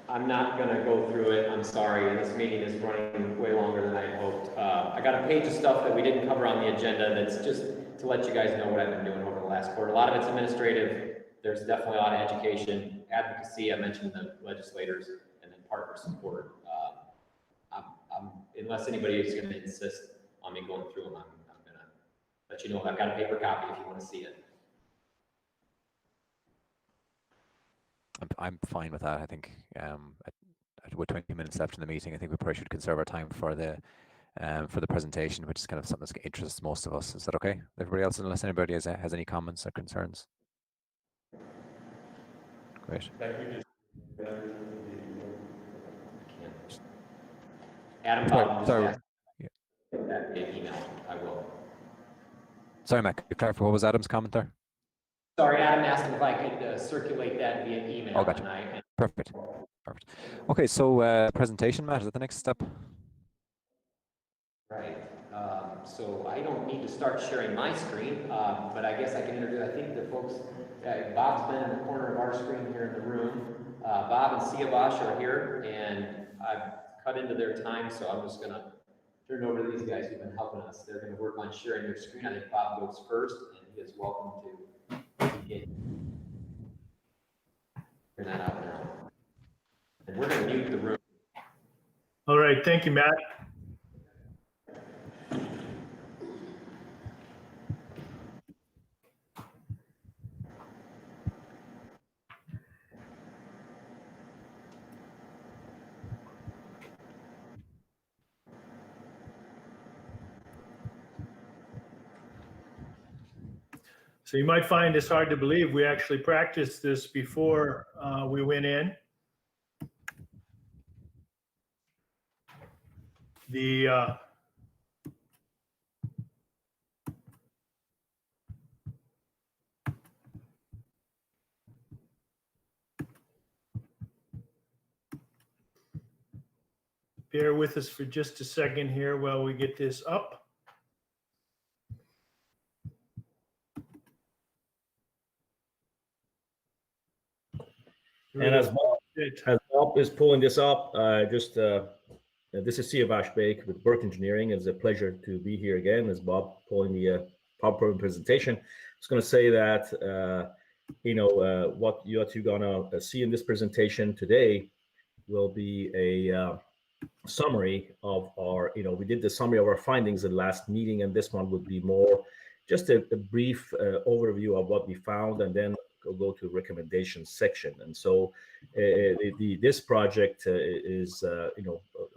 I'm not going to go through it. I'm sorry. This meeting is running way longer than I hoped. I got a page of stuff that we didn't cover on the agenda that's just to let you guys know what I've been doing over the last quarter. A lot of it's administrative. There's definitely a lot of education, advocacy. I mentioned the legislators, and then partner support. Unless anybody is going to insist on me going through them, I'm going to let you know I've got a paper copy if you want to see it. I'm fine with that. I think with 20 minutes left in the meeting, I think we probably should conserve our time for the presentation, which is kind of something that interests most of us. Is that okay? Everybody else, unless anybody has any comments or concerns. Great. Adam Bowden sorry. just asked that via email. I will. Sorry, Matt, could you clarify what was Adam's comment there? Sorry, Adam asked if I could circulate that via email. Oh, gotcha. Perfect. Okay, so presentation, Matt, is that the next step? Right. So I don't need to start sharing my screen, but I guess I can introduce, I think the folks, Bob's been in the corner of our screen here in the room. Bob and Siavash are here, and I've cut into their time, so I'm just going to turn it over to these guys who've been helping us. They're going to work on sharing their screen. I think Bob goes first, and he is welcome to figure that out now. And we're going to mute the room. All right, thank you, Matt. So you might find this hard to believe. We actually practiced this before we went in. Bear with us for just a second here while we get this up. And as Bob is pulling this up, this is Siavash Baik with Burke Engineering. It's a pleasure to be here again as Bob pulling the PowerPoint presentation. I was going to say that, what you're going to see in this presentation today will be a summary of our, we did the summary of our findings in the last meeting, and this one would be more just a brief overview of what we found, and then we'll go to recommendations section. And so this project is, a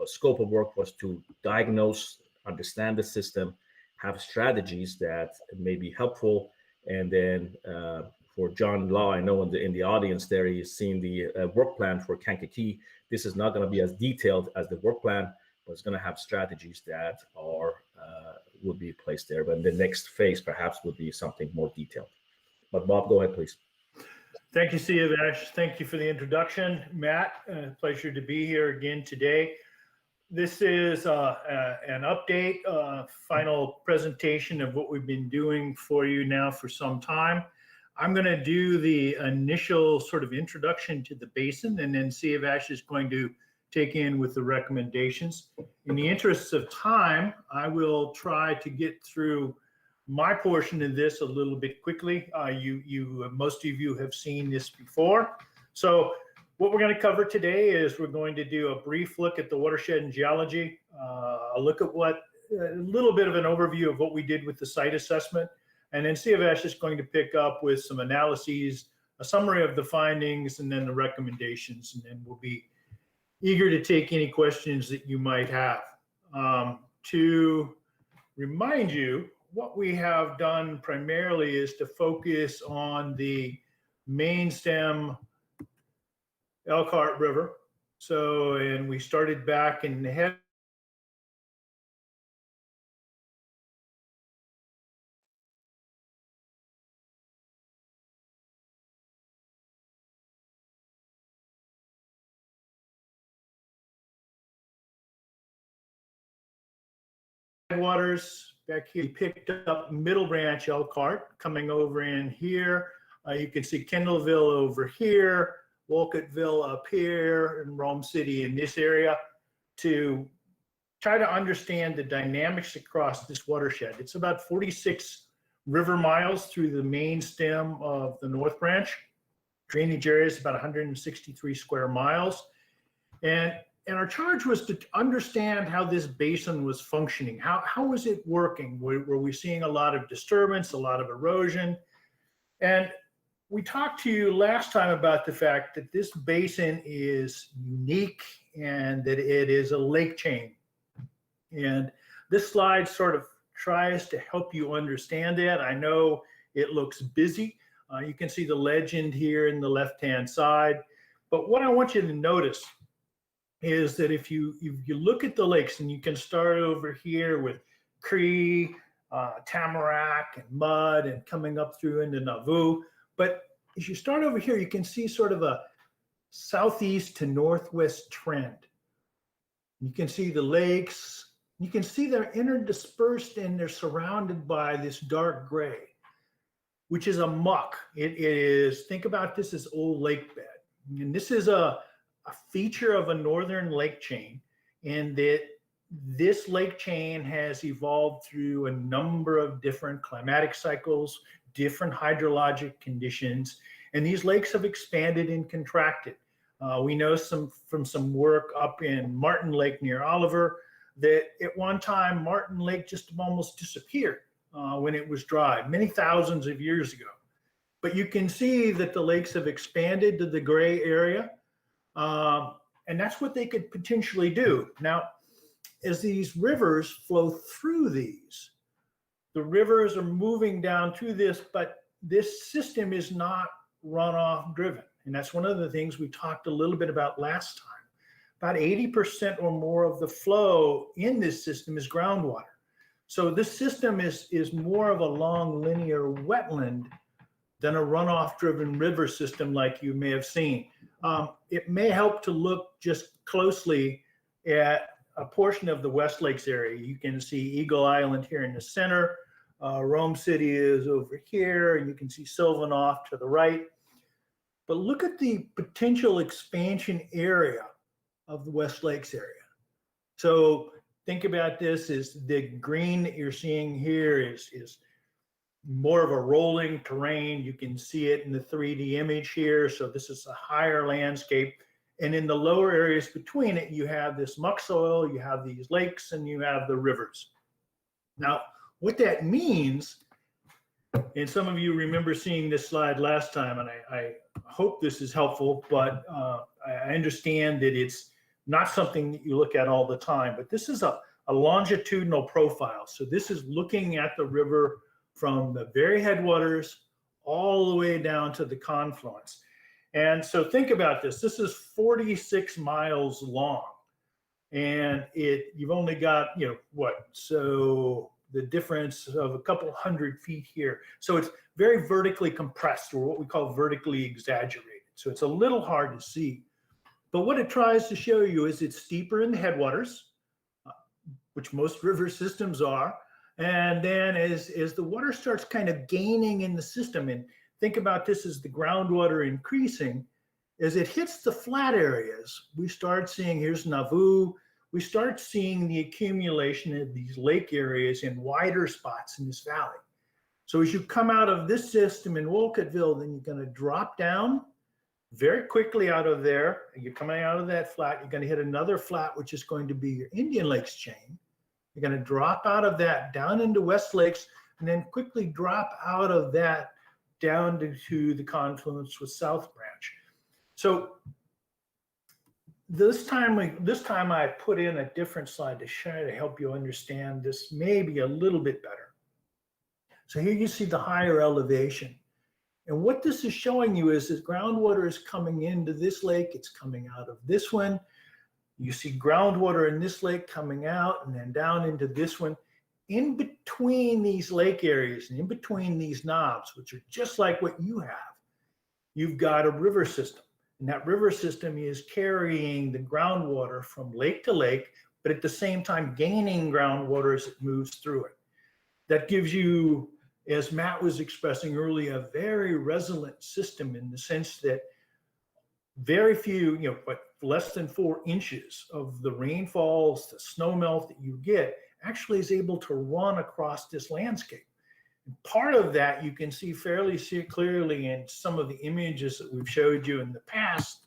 scope of work was to diagnose, understand the system, have strategies that may be helpful. And then for John Law, I know in the audience there, he's seen the work plan for Kankakee. This is not going to be as detailed as the work plan, but it's going to have strategies that are would be placed there. But the next phase perhaps would be something more detailed. But Bob, go ahead, please. Thank you, Siavash. Thank you for the introduction, Matt. Pleasure to be here again today. This is an update, final presentation of what we've been doing for you now for some time. I'm going to do the initial sort of introduction to the basin, and then Siavash is going to take in with the recommendations. In the interests of time, I will try to get through my portion of this a little bit quickly. Most of you have seen this before. So what we're going to cover today is we're going to do a brief look at the watershed and geology, a look at a little bit of an overview of what we did with the site assessment, and then CFS is going to pick up with some analyses, a summary of the findings, and then the recommendations, and then we'll be eager to take any questions that you might have. To remind you, what we have done primarily is to focus on the main stem Elkhart River. So, and we started back in the headwaters. Back here, we picked up Middle Branch Elkhart coming over in here. You can see Kendallville over here, Wolcottville up here, and Rome City in this area, to try to understand the dynamics across this watershed. It's about 46 river miles through the main stem of the North Branch. Drainage area is about 163 square miles. And our charge was to understand how this basin was functioning. How was it working? Were we seeing a lot of disturbance, a lot of erosion? And we talked to you last time about the fact that this basin is unique and that it is a lake chain. And this slide sort of tries to help you understand that. I know it looks busy. You can see the legend here in the left-hand side. But what I want you to notice is that if you look at the lakes, and you can start over here with Cree, Tamarack, and Mud, and coming up through into Nauvoo. But as you start over here, you can see sort of a southeast to northwest trend. You can see the lakes. You can see they're interdispersed and they're surrounded by this dark gray, which is a muck. It is, think about this as old lake bed. And this is a feature of a northern lake chain, in that this lake chain has evolved through a number of different climatic cycles, different hydrologic conditions, and these lakes have expanded and contracted. We know from some work up in Martin Lake near Oliver that at one time Martin Lake just almost disappeared when it was dry, many thousands of years ago. But you can see that the lakes have expanded to the gray area. And that's what they could potentially do. Now, as these rivers flow through these, the rivers are moving down through this, but this system is not runoff driven. And that's one of the things we talked a little bit about last time. About 80% or more of the flow in this system is groundwater. So this system is more of a long linear wetland than a runoff driven river system like you may have seen. It may help to look just closely at a portion of the West Lakes area. You can see Eagle Island here in the center. Rome City is over here, and you can see Sylvan off to the right. But look at the potential expansion area of the West Lakes area. So think about this as the green that you're seeing here is more of a rolling terrain. You can see it in the 3D image here. So this is a higher landscape. And in the lower areas between it, you have this muck soil, you have these lakes, and you have the rivers. Now, what that means, and some of you remember seeing this slide last time, and I hope this is helpful, but I understand that it's not something that you look at all the time, but this is a longitudinal profile. So this is looking at the river from the very headwaters all the way down to the confluence. And so think about this. This is 46 miles long, and you've only got, so the difference of a couple hundred feet here. So it's very vertically compressed, or what we call vertically exaggerated. So it's a little hard to see. But what it tries to show you is it's steeper in the headwaters, which most river systems are. And then as the water starts kind of gaining in the system, and think about this as the groundwater increasing, As it hits the flat areas, we start seeing, here's Nauvoo, we start seeing the accumulation of these lake areas in wider spots in this valley. So as you come out of this system in Wolcottville, then you're going to drop down very quickly out of there. And you're coming out of that flat, you're going to hit another flat, which is going to be your Indian Lakes chain. You're going to drop out of that down into West Lakes, and then quickly drop out of that down to the confluence with South Branch. So this time I put in a different slide to try to help you understand this maybe a little bit better. So here you see the higher elevation. And what this is showing you is that groundwater is coming into this lake, it's coming out of this one. You see groundwater in this lake coming out and then down into this one. In between these lake areas and in between these knobs, which are just like what you have, you've got a river system. And that river system is carrying the groundwater from lake to lake, but at the same time gaining groundwater as it moves through it. That gives you, as Matt was expressing earlier, a very resilient system in the sense that very few, but less than 4 inches of the rainfalls, the snow melt that you get actually is able to run across this landscape. And part of that you can see fairly clearly in some of the images that we've showed you in the past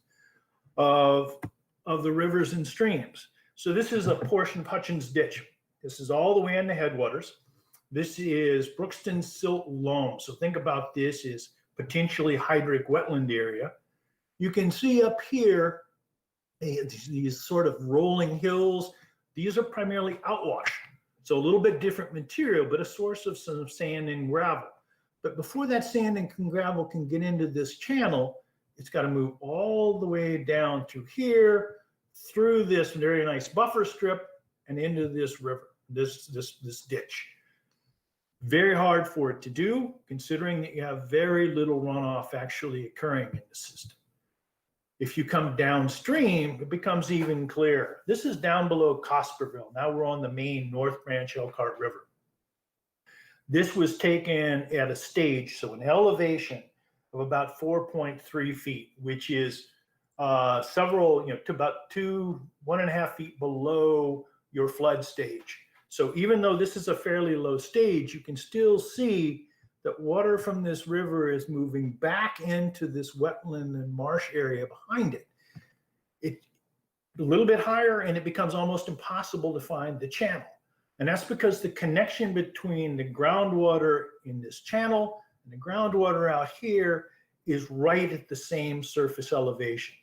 of the rivers and streams. So this is a portion of Hutchins Ditch. This is all the way in the headwaters. This is Brookston Silt Loam. So think about this as potentially hydric wetland area. You can see up here these sort of rolling hills. These are primarily outwash. So a little bit different material, but a source of some sand and gravel. But before that sand and gravel can get into this channel, it's got to move all the way down to here, through this very nice buffer strip, and into this river, this ditch. Very hard for it to do, considering that you have very little runoff actually occurring in the system. If you come downstream, it becomes even clearer. This is down below Cosperville. Now we're on the main North Branch Elkhart River. This was taken at a stage, so an elevation of about 4.3 feet, which is several, to about 1.5 feet below your flood stage. So even though this is a fairly low stage, you can still see that water from this river is moving back into this wetland and marsh area behind it. It's a little bit higher and it becomes almost impossible to find the channel. And that's because the connection between the groundwater in this channel and the groundwater out here is right at the same surface elevation.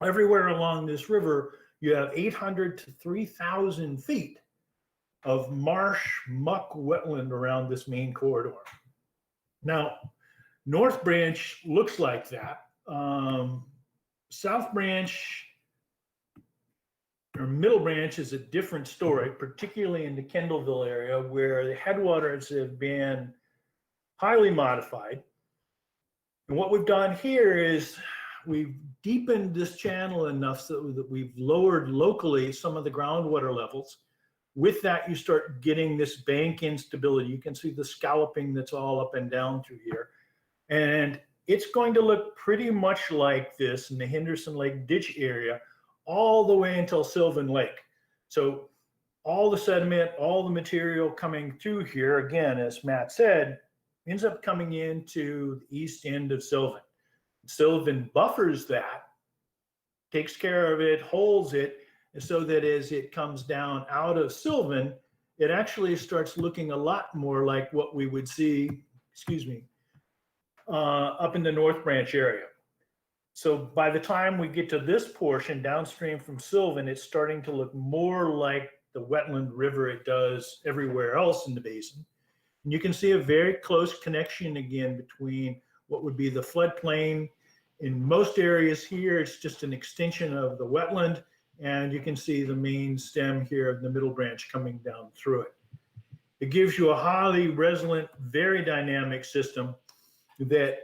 Everywhere along this river, you have 800 to 3,000 feet of marsh, muck, wetland around this main corridor. Now, North Branch looks like that. South Branch or Middle Branch is a different story, particularly in the Kendallville area where the headwaters have been highly modified. And what we've done here is we've deepened this channel enough so that we've lowered locally some of the groundwater levels. With that, you start getting this bank instability. You can see the scalloping that's all up and down through here. And it's going to look pretty much like this in the Henderson Lake ditch area all the way until Sylvan Lake. So all the sediment, all the material coming through here, again, as Matt said, ends up coming into the east end of Sylvan. Sylvan buffers that, takes care of it, holds it, so that as it comes down out of Sylvan, it actually starts looking a lot more like what we would see, up in the North Branch area. So by the time we get to this portion downstream from Sylvan, it's starting to look more like the wetland river it does everywhere else in the basin. And you can see a very close connection again between what would be the floodplain. In most areas here, it's just an extension of the wetland. And you can see the main stem here of the Middle Branch coming down through it. It gives you a highly resilient, very dynamic system that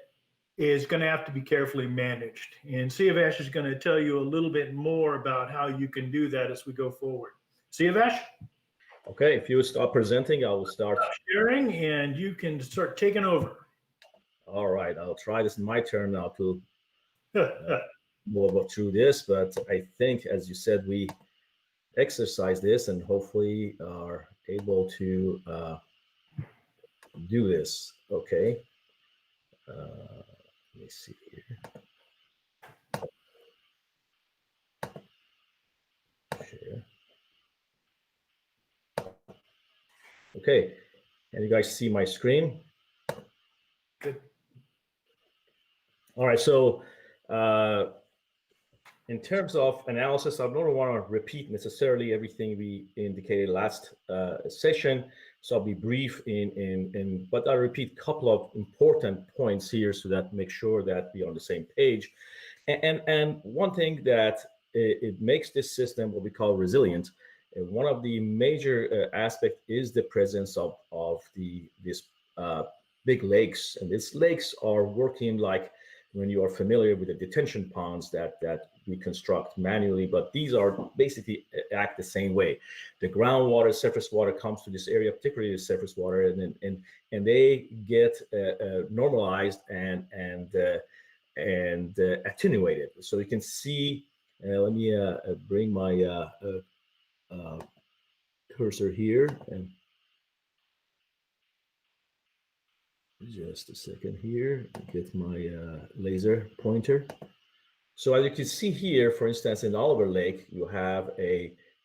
is going to have to be carefully managed. And Siavash is going to tell you a little bit more about how you can do that as we go forward. Siavash? Okay, if you start presenting, I will start sharing and you can start taking over. All right, I'll try this in my turn now to more through this, but I think, as you said, we exercise this and hopefully are able to do this. Okay. Let me see here. Share. Okay. Can you guys see my screen? Good. All right. So in terms of analysis, I don't want to repeat necessarily everything we indicated last session. So I'll be brief but I'll repeat a couple of important points here so that make sure that we're on the same page. And one thing that it makes this system what we call resilient. One of the major aspects is the presence of these big lakes, and these lakes are working like when you are familiar with the detention ponds that we construct manually, but these are basically act the same way. The groundwater, surface water comes to this area, particularly the surface water, and they get normalized and attenuated. So you can see. Let me bring my cursor here and just a second here. Get my laser pointer. So as you can see here, for instance, in Oliver Lake, you have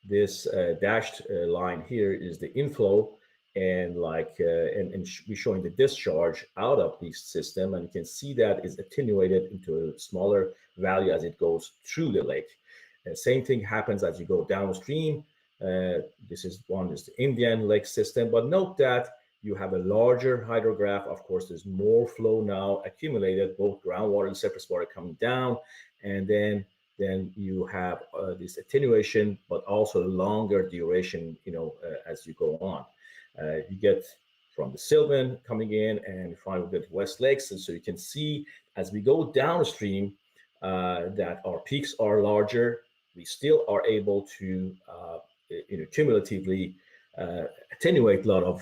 this dashed line here is the inflow, and we're showing the discharge out of the system, and you can see that is attenuated into a smaller value as it goes through the lake. Same thing happens as you go downstream. This is the Indian Lake system, but note that you have a larger hydrograph. Of course, there's more flow now accumulated, both groundwater and surface water coming down, and then you have this attenuation, but also longer duration, as you go on. You get from the Sylvan coming in and finally get West Lakes, and so you can see as we go downstream that our peaks are larger. We still are able to cumulatively attenuate a lot of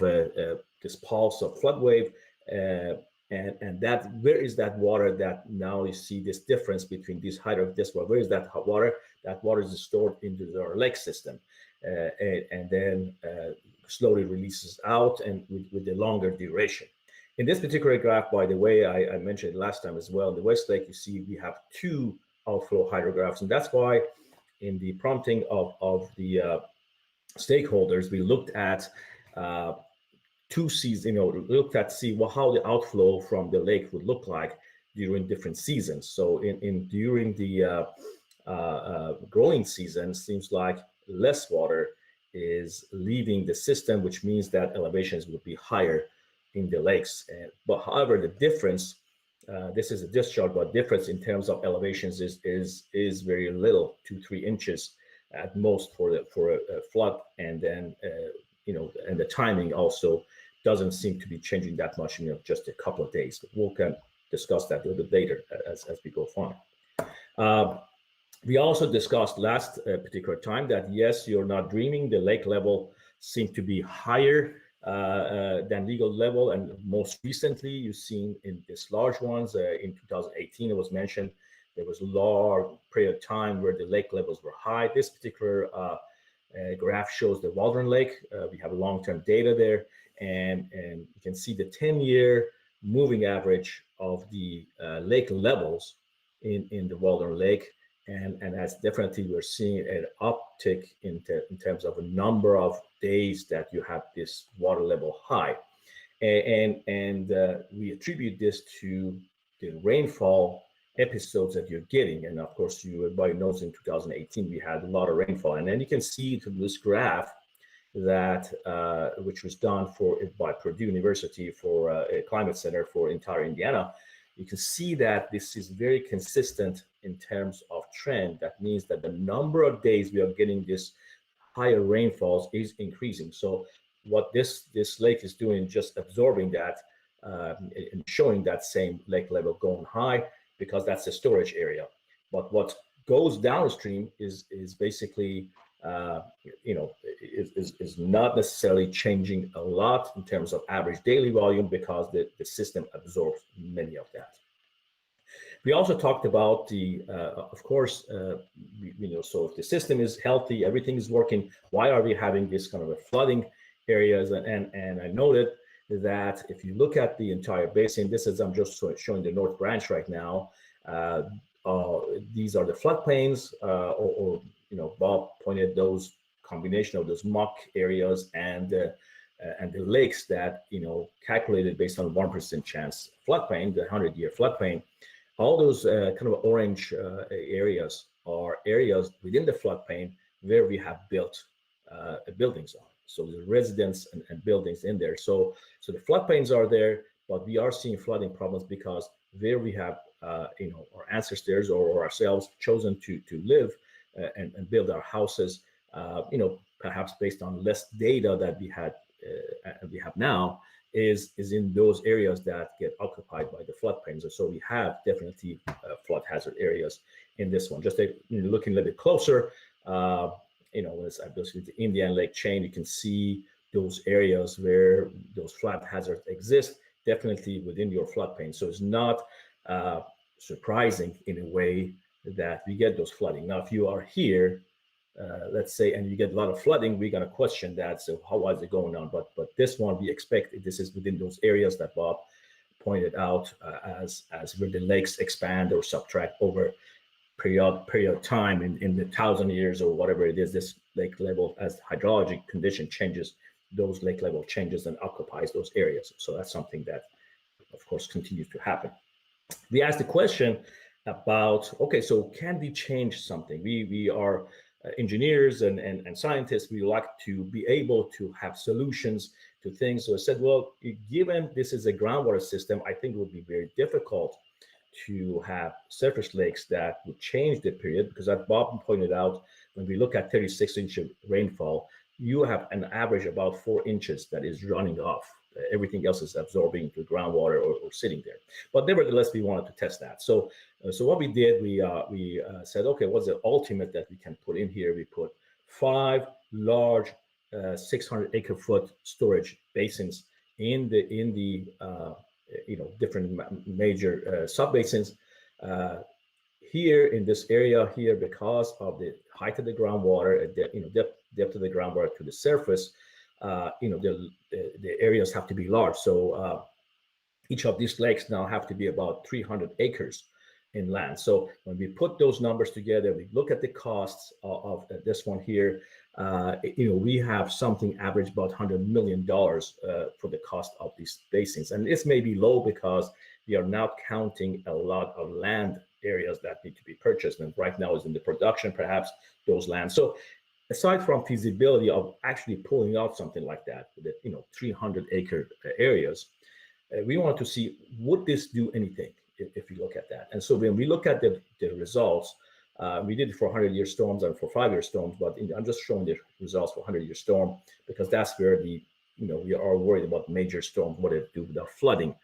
this pulse of flood wave, and that where is that water that now you see this difference between this water? Where is that water? That water is stored into our lake system, and then slowly releases out, and with the longer duration. In this particular graph, by the way, I mentioned it last time as well. In the West Lake, you see we have two outflow hydrographs, and that's why in the prompting of the stakeholders, we looked at two seasons, looked at how the outflow from the lake would look like during different seasons. So during the growing season, seems like less water is leaving the system, which means that elevations will be higher in the lakes. But however, the difference, this is a discharge, but difference in terms of elevations is very little, 2-3 inches at most for a flood, and then and the timing also doesn't seem to be changing that much in just a couple of days. But we'll can discuss that a little bit later as we go on. We also discussed last particular time that yes, you're not dreaming. The lake level seemed to be higher than legal level, and most recently you've seen in these large ones in 2018 it was mentioned there was a large period of time where the lake levels were high. This particular graph shows the Waldron Lake. We have long-term data there, and you can see the 10-year moving average of the lake levels in the Waldron Lake, and that's definitely we're seeing an uptick in terms of a number of days that you have this water level high, and we attribute this to the rainfall episodes that you're getting. And of course, everybody knows in 2018 we had a lot of rainfall, and then you can see from this graph that which was done by Purdue University for a climate center for entire Indiana. You can see that this is very consistent in terms of trend. That means that the number of days we are getting this higher rainfalls is increasing. So what this lake is doing, just absorbing that and showing that same lake level going high, because that's the storage area. But what goes downstream is basically is not necessarily changing a lot in terms of average daily volume, because the system absorbs many of that. We also talked about the, of course, so if the system is healthy, everything is working, why are we having this kind of a flooding areas? And I noted that if you look at the entire basin, this is, I'm just showing the North Branch right now. These are the floodplains, or Bob pointed those combination of those muck areas and the lakes that, calculated based on 1% chance floodplain, the 100-year floodplain. All those kind of orange areas are areas within the floodplain where we have built buildings on. So the residents and buildings in there. So the floodplains are there, but we are seeing flooding problems because where we have, our ancestors or ourselves chosen to live and build our houses, perhaps based on less data that we have now, is in those areas that get occupied by the floodplains. And so we have definitely flood hazard areas in this one. Just looking a little bit closer, as I goes with the Indian Lake chain, you can see those areas where those flood hazards exist, definitely within your floodplain. So it's not surprising in a way that we get those flooding. Now, if you are here, let's say, and you get a lot of flooding, we're going to question that. So how is it going on? But this one, we expect this is within those areas that Bob pointed out as where the lakes expand or subtract over period of time in the 1,000 years or whatever it is. This lake level, as hydrologic condition changes, those lake level changes and occupies those areas. So that's something that, of course, continues to happen. We asked the question about, okay, so can we change something? We are engineers and scientists. We like to be able to have solutions to things. So I said, well, given this is a groundwater system, I think it would be very difficult to have surface lakes that would change the period, because as Bob pointed out, when we look at 36-inch rainfall, you have an average about 4 inches that is running off. Everything else is absorbing to groundwater or sitting there. But nevertheless, we wanted to test that. So what we did, we said, okay, what's the ultimate that we can put in here? We put 5 large 600-acre-foot storage basins in the different major sub-basins. Here in this area here, because of the height of the groundwater, depth of the groundwater to the surface, the areas have to be large. So each of these lakes now have to be about 300 acres in land. So when we put those numbers together, we look at the costs of this one here. We have something average about $100 million for the cost of these basins. And this may be low because we are now counting a lot of land areas that need to be purchased. And right now is in the production, perhaps those lands. So aside from feasibility of actually pulling out something like that, with 300-acre areas, we want to see, would this do anything if you look at that? And so when we look at the results, we did it for 100-year storms and for 5-year storms, but I'm just showing the results for 100-year storm because that's where we are worried about major storms, what it do with our flooding.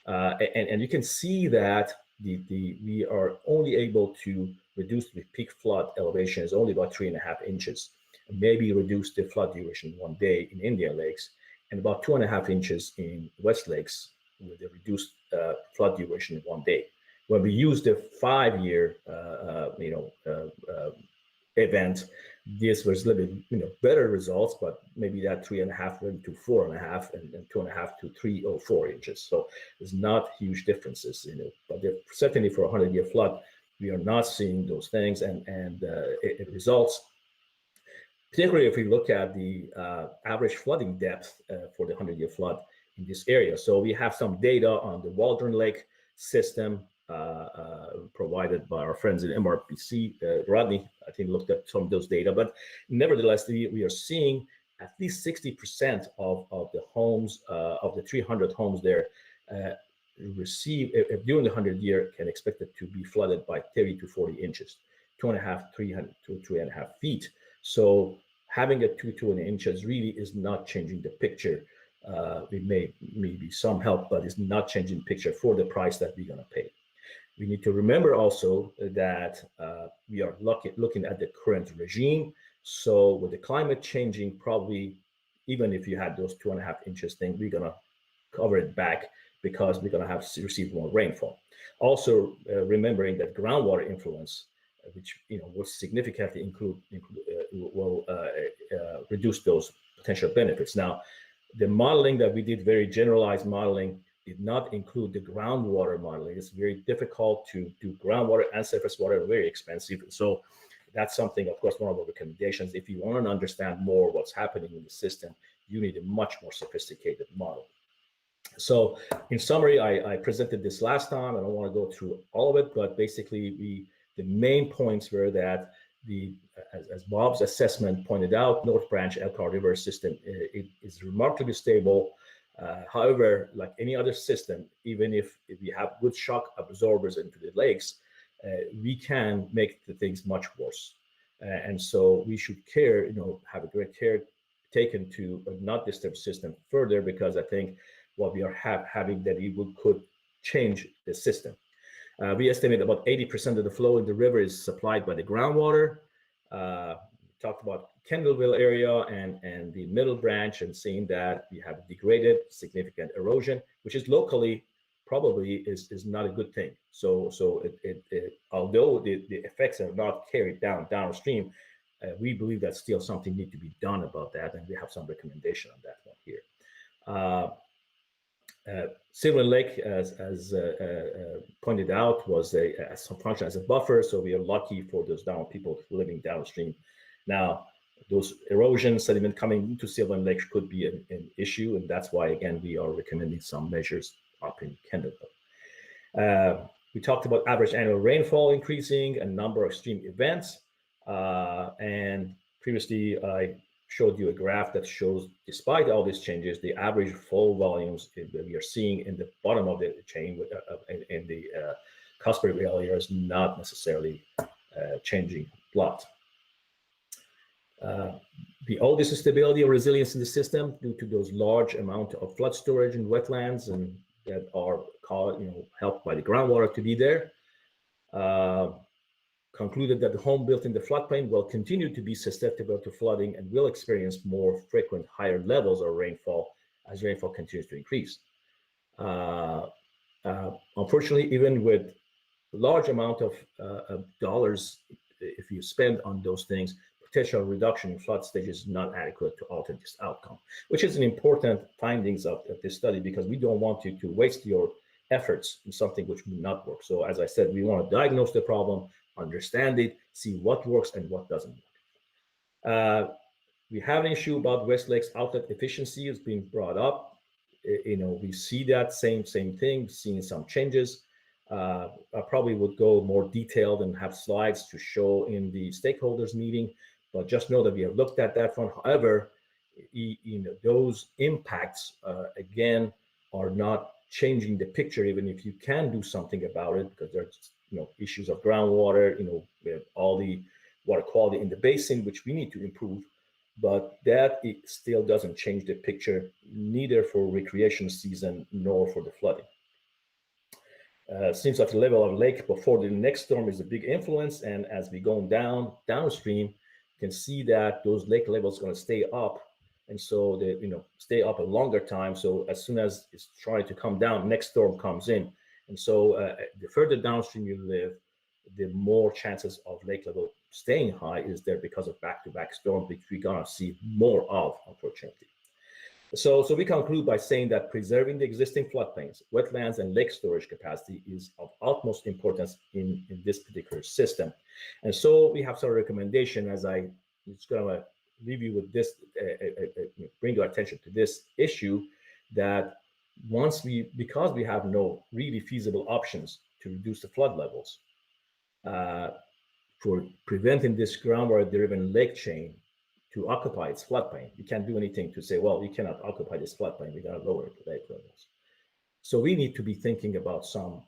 And you can see that we are only able to reduce the peak flood elevation is only about 3.5 inches, maybe reduce the flood duration 1 day in Indian Lakes, and about 2.5 inches in West Lakes with a reduced flood duration in 1 day. When we use the 5-year event, this was a little bit better results, but maybe that 3.5 went to 4.5 and 2.5 to 3 or 4 inches. So there's not huge differences, but certainly for a 100-year flood, we are not seeing those things, and it results, particularly if we look at the average flooding depth for the 100-year flood in this area. So we have some data on the Waldron Lake system provided by our friends in MRBC. Rodney, I think, looked at some of those data, but nevertheless, we are seeing at least 60% of the homes, of the 300 homes there, receive, during the 100-year, can expect it to be flooded by 30 to 40 inches, 2.5, 300 to 3.5 feet. So having a 2 inches really is not changing the picture. It may be some help, but it's not changing the picture for the price that we're going to pay. We need to remember also that we are looking at the current regime. So with the climate changing, probably even if you had those 2.5 inches thing, we're going to cover it back because we're going to have to receive more rainfall. Also, remembering that groundwater influence, which will significantly reduce those potential benefits. Now, the modeling that we did, very generalized modeling, did not include the groundwater modeling. It's very difficult to do groundwater and surface water, very expensive. So that's something, of course, one of our recommendations. If you want to understand more what's happening in the system, you need a much more sophisticated model. So in summary, I presented this last time. I don't want to go through all of it, but basically the main points were that as Bob's assessment pointed out, North Branch Elkhart River system it is remarkably stable. However, like any other system, even if we have good shock absorbers into the lakes, we can make the things much worse. And so we should care, have a great care taken to not disturb system further, because I think what we are having that it could change the system. We estimate about 80% of the flow in the river is supplied by the groundwater. We talked about Kendallville area and the middle branch, and seeing that we have degraded, significant erosion, which is locally probably is not a good thing. So although the effects are not carried downstream, we believe that still something needs to be done about that, and we have some recommendation on that one here. Silver Lake, as pointed out, was some function as a buffer, so we are lucky for those people living downstream. Now, those erosion sediment coming into Silver Lake could be an issue, and that's why, again, we are recommending some measures up in Kendallville. We talked about average annual rainfall increasing, a number of extreme events, and previously I showed you a graph that shows, despite all these changes, the average fall volumes that we are seeing in the bottom of the chain in the Casper Valley area is not necessarily changing a lot. All this stability or resilience in the system due to those large amount of flood storage and wetlands and that are helped by the groundwater to be there. Concluded that the home built in the floodplain will continue to be susceptible to flooding and will experience more frequent higher levels of rainfall as rainfall continues to increase. Unfortunately, even with large amount of dollars, if you spend on those things, potential reduction in flood stages is not adequate to alter this outcome, which is an important findings of this study, because we don't want you to waste your efforts in something which will not work. So as I said, we want to diagnose the problem, understand it, see what works and what doesn't work. We have an issue about West Lake's outlet efficiency is being brought up. We see that same thing, seeing some changes. I probably would go more detailed and have slides to show in the stakeholders meeting, but just know that we have looked at that one. However, those impacts, again, are not changing the picture, even if you can do something about it, because there's issues of groundwater, we have all the water quality in the basin, which we need to improve, but that it still doesn't change the picture, neither for recreation season nor for the flooding. Seems like the level of lake before the next storm is a big influence, and as we go downstream, you can see that those lake levels are going to stay up, and so they stay up a longer time. So as soon as it's trying to come down, next storm comes in. And so the further downstream you live, the more chances of lake level staying high is there because of back-to-back storms, which we're gonna see more of, unfortunately. So we conclude by saying that preserving the existing floodplains, wetlands, and lake storage capacity is of utmost importance in this particular system. And so we have some recommendation, as I was gonna leave you with this, bring your attention to this issue, that because we have no really feasible options to reduce the flood levels, for preventing this groundwater-driven lake chain to occupy its floodplain, you can't do anything to say, well, you cannot occupy this floodplain, we gotta lower the lake levels. So we need to be thinking about some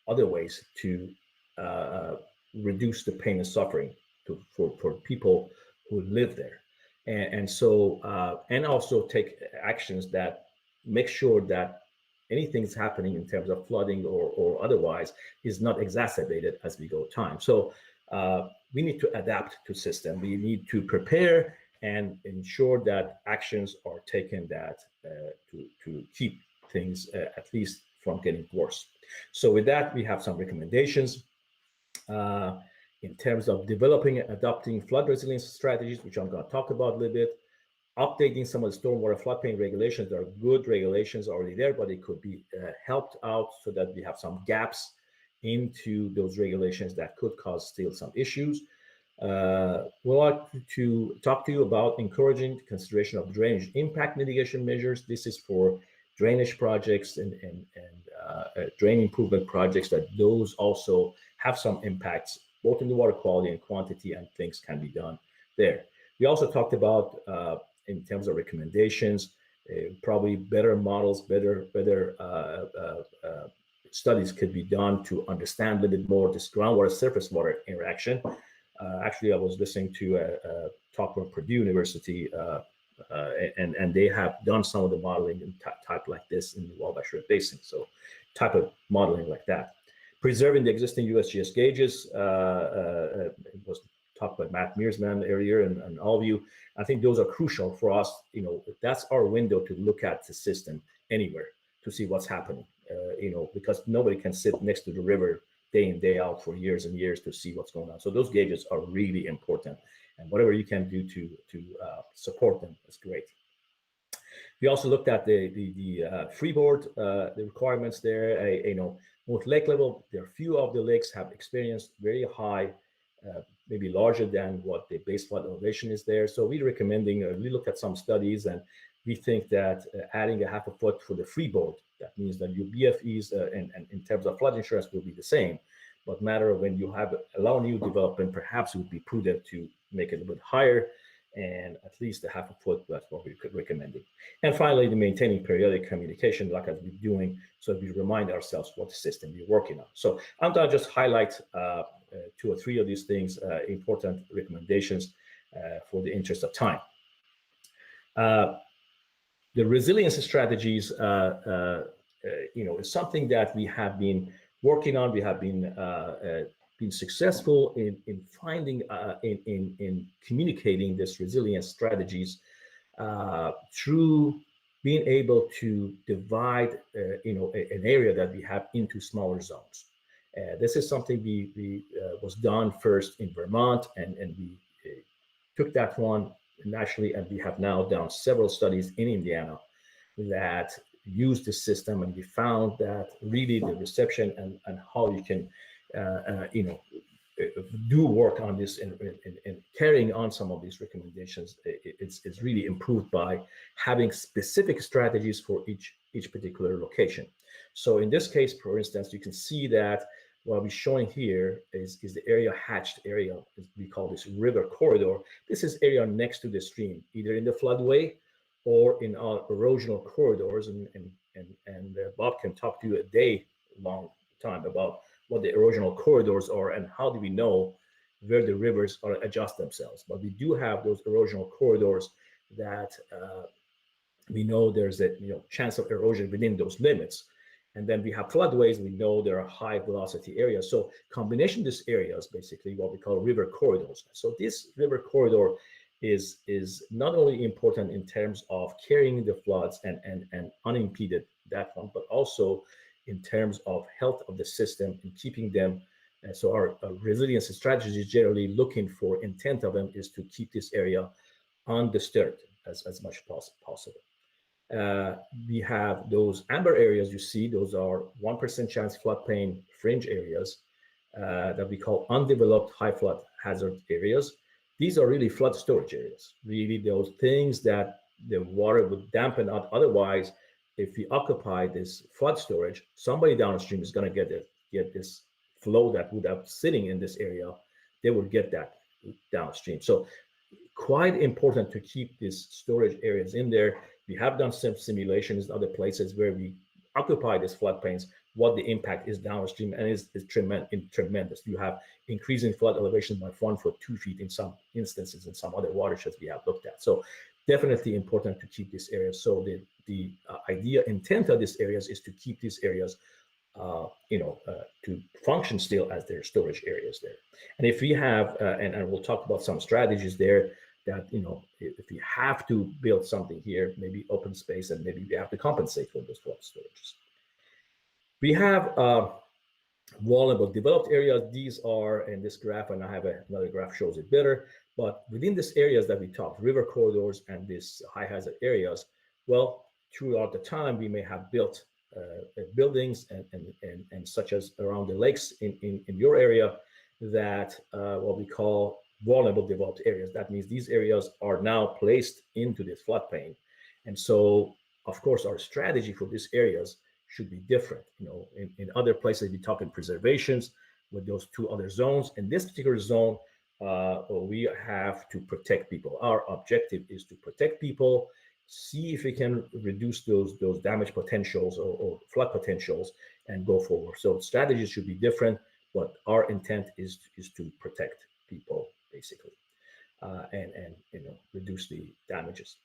other ways to reduce the pain and suffering for people who live there, and also take actions that make sure that anything's happening in terms of flooding or otherwise is not exacerbated as we go time. So we need to adapt to system. We need to prepare and ensure that actions are taken that to keep things at least from getting worse. So with that, we have some recommendations in terms of developing and adopting flood resilience strategies, which I'm going to talk about a little bit. Updating some of the stormwater floodplain regulations. There are good regulations already there, but it could be helped out so that we have some gaps into those regulations that could cause still some issues. We'd like to talk to you about encouraging consideration of drainage impact mitigation measures. This is for drainage projects and drain improvement projects, that those also have some impacts both in the water quality and quantity, and things can be done there. We also talked about in terms of recommendations, probably better models, better studies could be done to understand a little bit more this groundwater surface water interaction. Actually, I was listening to a talk from Purdue University, and they have done some of the modeling in type like this in the Wabash River Basin. So type of modeling like that. Preserving the existing USGS gauges, it was talked by Matt Mearsman earlier and all of you. I think those are crucial for us. You know, that's our window to look at the system anywhere to see what's happening, you know, because nobody can sit next to the river day in, day out for years and years to see what's going on. So those gauges are really important, and whatever you can do to support them is great. We also looked at the freeboard, the requirements there. You know, both lake level, there are few of the lakes have experienced very high, maybe larger than what the base flood elevation is there. So we're recommending, we looked at some studies, and we think that adding a 1/2 foot for the freeboard, that means that your BFEs and in terms of flood insurance will be the same, but matter of when you have allow new development, perhaps it would be prudent to make it a little bit higher, and at least a 1/2 foot, that's what we could recommend. And finally, the maintaining periodic communication, like I've been doing, so we remind ourselves what system we're working on. So I'm going to just highlight 2 or 3 of these things, important recommendations for the interest of time. The resilience strategies, you know, is something that we have been working on. We have been successful in finding, in communicating this resilience strategies through being able to divide, you know, an area that we have into smaller zones. This is something we was done first in Vermont, and we took that one nationally, and we have now done several studies in Indiana that use this system, and we found that really the reception and how you can, you know, do work on this and carrying on some of these recommendations, it's really improved by having specific strategies for each particular location. So in this case, for instance, you can see that what we're showing here is the area hatched area. We call this river corridor. This is area next to the stream, either in the floodway or in our erosional corridors. And Bob can talk to you a day long time about what the erosional corridors are and how do we know where the rivers are adjust themselves. But we do have those erosional corridors that we know there's a chance of erosion within those limits. And then we have floodways. We know there are high velocity areas. So combination of these areas, basically what we call river corridors. So this river corridor is not only important in terms of carrying the floods and unimpeded that one, but also in terms of health of the system and keeping them. And so our resilience strategy is generally looking for intent of them is to keep this area undisturbed as much as possible. We have those amber areas you see, those are 1% chance floodplain fringe areas that we call undeveloped high flood hazard areas. These are really flood storage areas, really those things that the water would dampen out. Otherwise, if we occupy this flood storage, somebody downstream is going to get this flow that would have sitting in this area, they would get that downstream. So quite important to keep these storage areas in there. We have done some simulations in other places where we occupy these floodplains, what the impact is downstream, and is tremendous. You have increasing flood elevation by 1 foot, 2 feet in some instances, in some other watersheds we have looked at. So definitely important to keep this area. So the intent of these areas is to keep these areas to function still as their storage areas there. And if we have, and we'll talk about some strategies there, that, if you have to build something here, maybe open space, and maybe we have to compensate for those flood storages. We have vulnerable developed areas. These are in this graph, and I have another graph shows it better. But within these areas that we talked, river corridors and these high hazard areas, well, throughout the time, we may have built buildings and such as around the lakes in your area that what we call vulnerable developed areas. That means these areas are now placed into this floodplain. And so, of course, our strategy for these areas should be different. In other places, we talk in preservations with those two other zones. In this particular zone, we have to protect people. Our objective is to protect people, see if we can reduce those damage potentials or flood potentials, and go forward. So strategies should be different, but our intent is to protect people basically, and reduce the damages.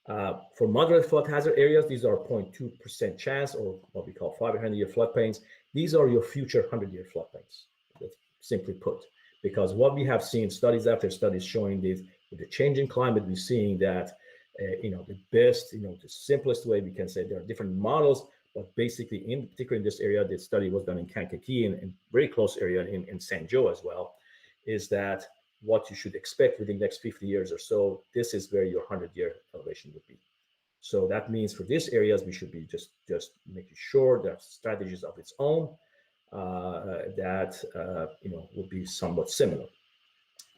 For moderate flood hazard areas, these are 0.2% chance, or what we call 500-year floodplains. These are your future 100-year floodplains, that's simply put. Because what we have seen, studies after studies showing this, with the changing climate, we're seeing that, the best, the simplest way we can say, there are different models, but basically, particularly in this area, this study was done in Kankakee and very close area in San Joe as well, is that what you should expect within the next 50 years or so, this is where your 100-year elevation would be. So that means for these areas, we should be just making sure that strategies of its own that would be somewhat similar.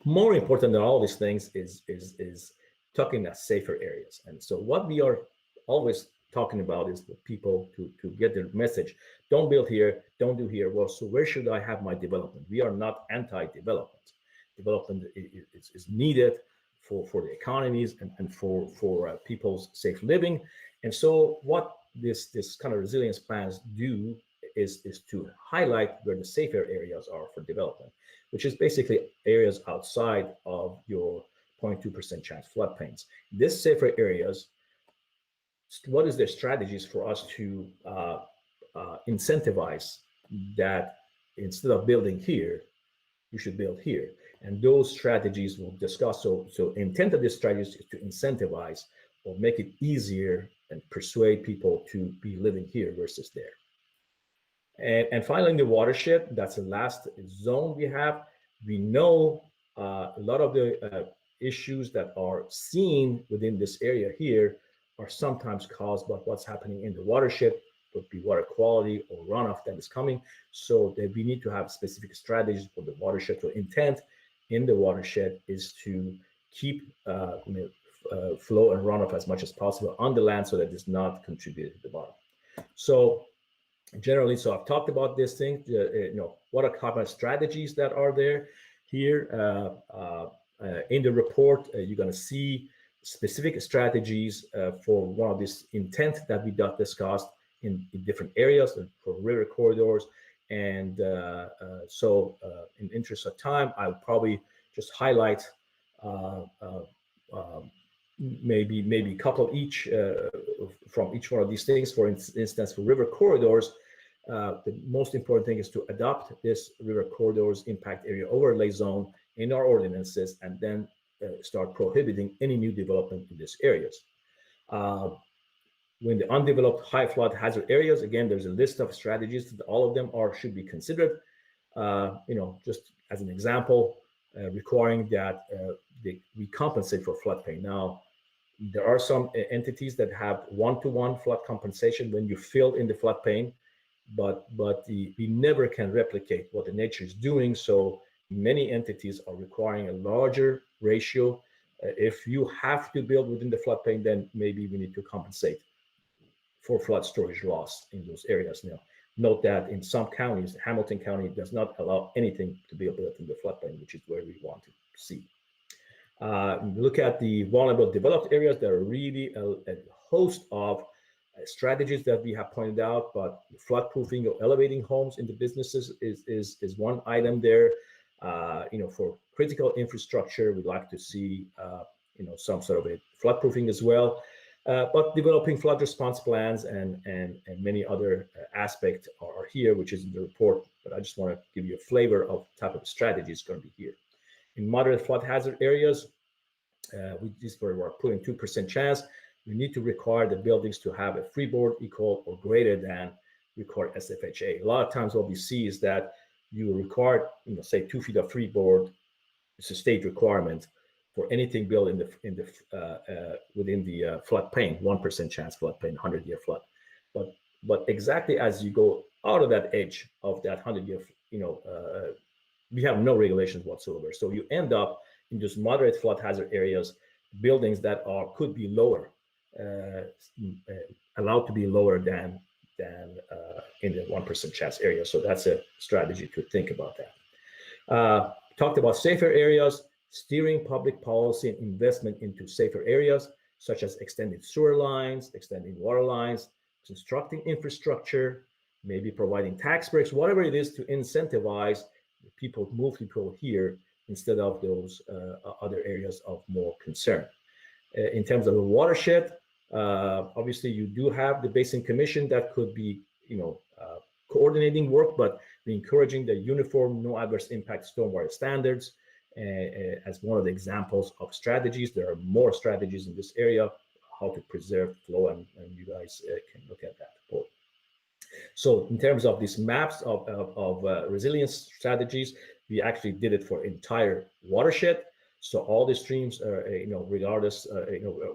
More important than all these things is talking about safer areas. And so what we are always talking about is for people to get their message. Don't build here, don't do here. Well, so where should I have my development? We are not anti-development. Development is needed for the economies and for people's safe living. And so what this kind of resilience plans do is to highlight where the safer areas are for development, which is basically areas outside of your 0.2% chance floodplains. These safer areas, what is their strategies for us to incentivize that instead of building here, you should build here? And those strategies we'll discuss. So intent of this strategy is to incentivize or make it easier and persuade people to be living here versus there. And finally, in the watershed, that's the last zone we have. We know a lot of the issues that are seen within this area here are sometimes caused by what's happening in the watershed, would be water quality or runoff that is coming. So that we need to have specific strategies for the watershed. So intent in the watershed is to keep flow and runoff as much as possible on the land so that it does not contribute to the bottom. So generally, so I've talked about this thing, what are common strategies that are there here. In the report, you're going to see specific strategies for one of these intent that we discussed in different areas for river corridors. And so in interest of time, I'll probably just highlight maybe a couple each from each one of these things. For instance, for river corridors, the most important thing is to adopt this river corridors impact area overlay zone in our ordinances, and then start prohibiting any new development in these areas. When the undeveloped high flood hazard areas, again, there's a list of strategies that all of them should be considered. Just as an example, requiring that we compensate for floodplain. Now, there are some entities that have one-to-one flood compensation when you fill in the floodplain, but we never can replicate what the nature is doing. So many entities are requiring a larger ratio. If you have to build within the floodplain, then maybe we need to compensate for flood storage loss in those areas. Now, note that in some counties, Hamilton County does not allow anything to be built in the floodplain, which is where we want to see. Look at the vulnerable developed areas. There are really a host of strategies that we have pointed out, but floodproofing or elevating homes into businesses is one item there. For critical infrastructure, we'd like to see some sort of a floodproofing as well. But developing flood response plans and many other aspects are here, which is in the report. But I just want to give you a flavor of the type of strategy is going to be here. In moderate flood hazard areas, this where we're putting 2% chance. We need to require the buildings to have a freeboard equal or greater than required SFHA. A lot of times what we see is that you require, say 2 feet of freeboard. It's a state requirement for anything built within the floodplain, 1% chance floodplain, 100-year flood. But exactly as you go out of that edge of that 100-year, we have no regulations whatsoever. So you end up in just moderate flood hazard areas, buildings that could be lower, allowed to be lower than in the 1% chance area. So that's a strategy to think about that. Talked about safer areas, steering public policy and investment into safer areas, such as extending sewer lines, extending water lines, constructing infrastructure, maybe providing tax breaks, whatever it is to incentivize people, move people here instead of those other areas of more concern. In terms of the watershed, obviously you do have the Basin Commission that could be, coordinating work, but we're encouraging the uniform, no adverse impact stormwater standards as one of the examples of strategies. There are more strategies in this area, how to preserve flow, and you guys can look at that report. So in terms of these maps of resilience strategies, we actually did it for entire watershed. So all the streams, regardless,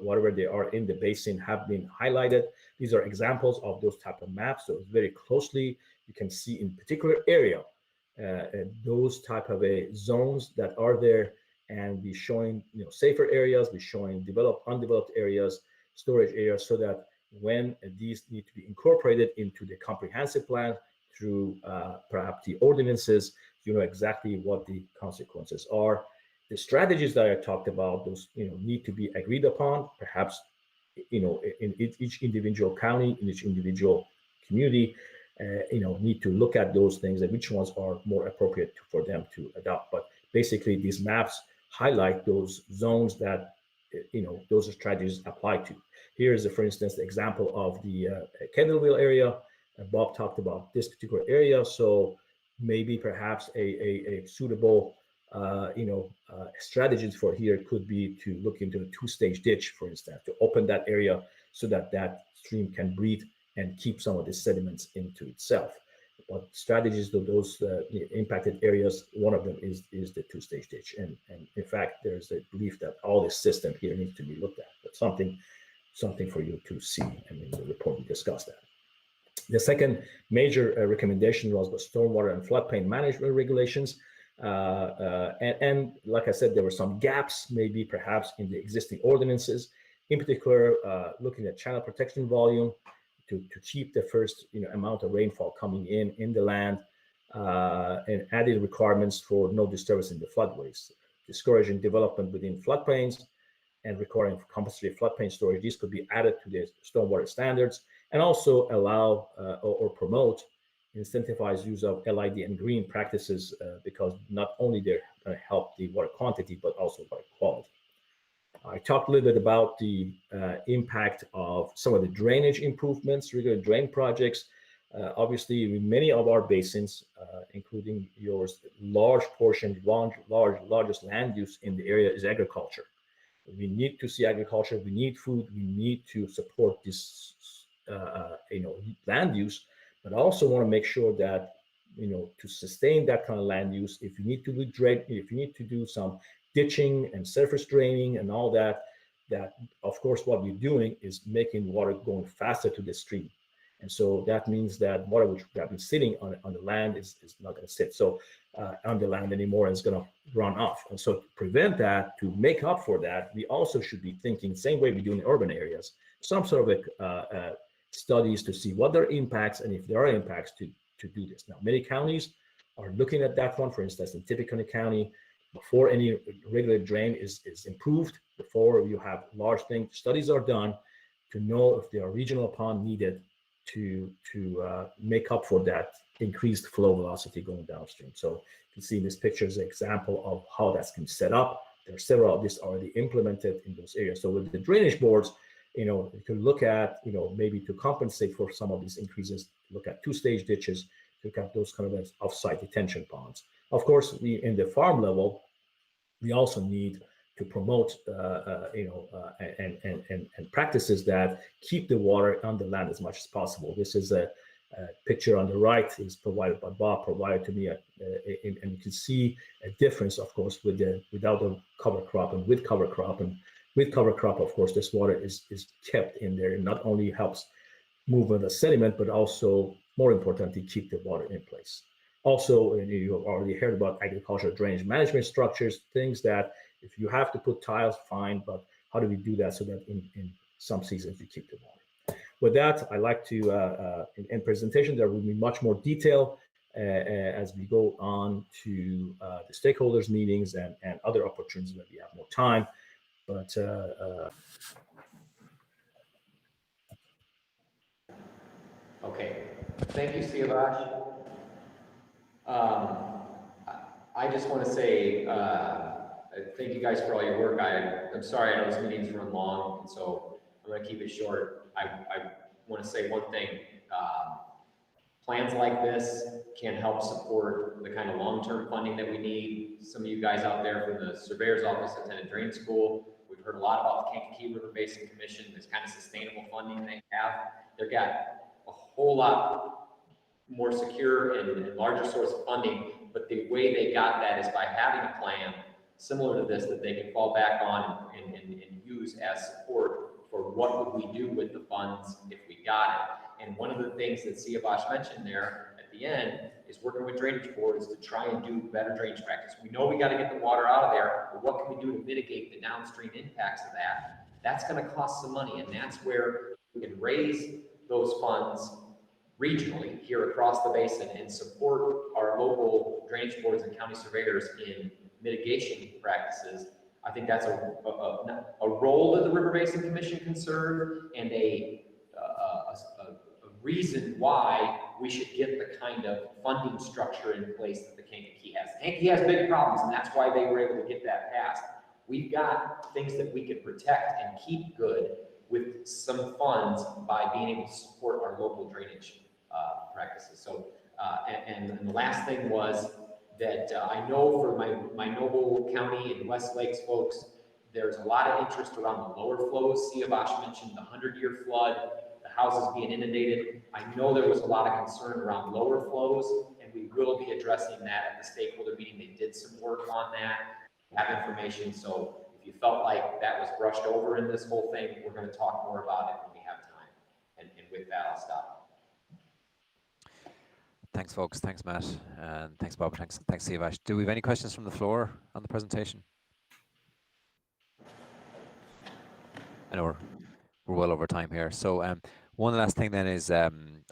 whatever they are in the basin, have been highlighted. These are examples of those type of maps. So very closely, you can see in particular area, those type of zones that are there, and be showing, safer areas, be showing developed, undeveloped areas, storage areas, so that when these need to be incorporated into the comprehensive plan through perhaps the ordinances, you know exactly what the consequences are. The strategies that I talked about, those need to be agreed upon, perhaps in each individual county, in each individual community, need to look at those things and which ones are more appropriate for them to adopt. But basically, these maps highlight those zones that those strategies apply to. Here is, for instance, the example of the Kendallville area. Bob talked about this particular area, so maybe perhaps a suitable strategies for here could be to look into a 2-stage ditch, for instance, to open that area so that that stream can breathe and keep some of the sediments into itself. But strategies to those impacted areas, one of them is the 2-stage ditch. And in fact, there's a belief that all this system here needs to be looked at, but something for you to see. And in the report, we discussed that. The second major recommendation was the stormwater and floodplain management regulations. And like I said, there were some gaps, maybe perhaps in the existing ordinances, in particular, looking at channel protection volume to keep the first amount of rainfall coming in the land, and added requirements for no disturbance in the floodways, discouraging development within floodplains, and requiring compulsory floodplain storage. These could be added to the stormwater standards, and also allow or promote incentivize use of LID and green practices, because not only they're going to help the water quantity, but also water quality. I talked a little bit about the impact of some of the drainage improvements, regular drain projects. Obviously, in many of our basins, including yours, largest land use in the area is agriculture. We need to see agriculture. We need food. We need to support this, land use, but also want to make sure that, to sustain that kind of land use, if you need to do if you need to do some ditching and surface draining and all that, of course, what we're doing is making water going faster to the stream. And so that means that water which would have been sitting on the land is not going to sit on the land anymore, and it's going to run off. And so to prevent that, to make up for that, we also should be thinking, same way we do in urban areas, some sort of studies to see what their impacts, and if there are impacts to do this. Now, many counties are looking at that one. For instance, in Tippecanoe County, before any regular drain is improved, before you have large things, studies are done to know if there are regional pond needed to make up for that increased flow velocity going downstream. So you can see in this picture is an example of how that's been set up. There are several of these already implemented in those areas. So with the drainage boards, you can look at, maybe to compensate for some of these increases, look at 2-stage ditches, look at those kind of off-site detention ponds. Of course, in the farm level, we also need to promote, and practices that keep the water on the land as much as possible. This is a picture on the right is provided by Bob, provided to me, and you can see a difference, of course, without a cover crop and with cover crop. And with cover crop, of course, this water is kept in there. It not only helps movement of sediment, but also, more importantly, keep the water in place. Also, you have already heard about agricultural drainage management structures, things that if you have to put tiles, fine, but how do we do that so that in some seasons you keep the water? With that, I like to, in presentation, there will be much more detail as we go on to the stakeholders meetings and other opportunities when we have more time. But okay, thank you, Siavash. I just want to say thank you guys for all your work. I'm sorry, I know this meeting's run long, and so I'm going to keep it short. I want to say one thing. Plans like this can help support the kind of long-term funding that we need. Some of you guys out there from the Surveyor's Office attended drain school. We've heard a lot about the Kankakee River Basin Commission, this kind of sustainable funding they have. They've got a whole lot more secure and larger source of funding, but the way they got that is by having a plan similar to this that they can fall back on and use as support for what would we do with the funds if we got it. And one of the things that Siavash mentioned there at the end is working with drainage boards to try and do better drainage practice. We know we got to get the water out of there, but what can we do to mitigate the downstream impacts of that? That's going to cost some money, and that's where we can raise those funds regionally here across the basin and support our local drainage boards and county surveyors in mitigation practices. I think that's a role that the River Basin Commission can serve, and a reason why we should get the kind of funding structure in place that the Kankakee has. The Kankakee has big problems, and that's why they were able to get that passed. We've got things that we can protect and keep good with some funds by being able to support our local drainage practices. So, and the last thing was that I know for my Noble County and West Lakes folks, there's a lot of interest around the lower flows. Siavash mentioned the 100-year flood, the houses being inundated. I know there was a lot of concern around lower flows, and we will be addressing that at the stakeholder meeting. They did some work on that, have information. So if you felt like that was brushed over in this whole thing, we're going to talk more about it when we have time. And with that, I'll stop. Thanks, folks. Thanks, Matt. And thanks, Bob. Thanks, Siavash. Do we have any questions from the floor on the presentation? I know we're well over time here. So one last thing then is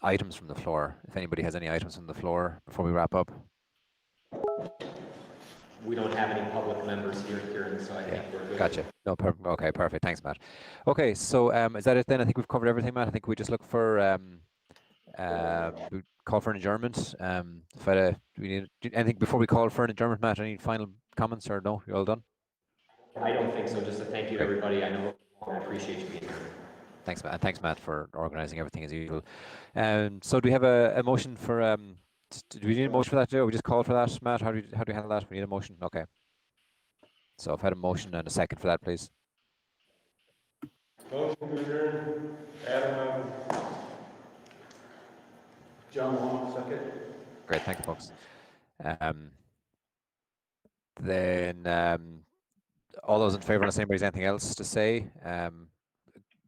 items from the floor. If anybody has any items from the floor before we wrap up. We don't have any public members here, Kieran, so I think we're good. Gotcha. No, okay, perfect. Thanks, Matt. Okay, so is that it then? I think we've covered everything, Matt. I think we just look for we call for an adjournment. Do we need anything before we call for an adjournment, Matt? Any final comments or no? You all done? I don't think so. Just a thank you to everybody. I know I appreciate you being here. Thanks, Matt. Thanks, Matt, for organizing everything as usual. So do we have a motion for do we need a motion for that, Joe? We just call for that, Matt? How do you handle that? We need a motion? Okay. So I've had a motion and a second for that, please. Motion adjourned. Adam, John Long, second. Great, thank you, folks. Then all those in favor, unless anybody's anything else to say,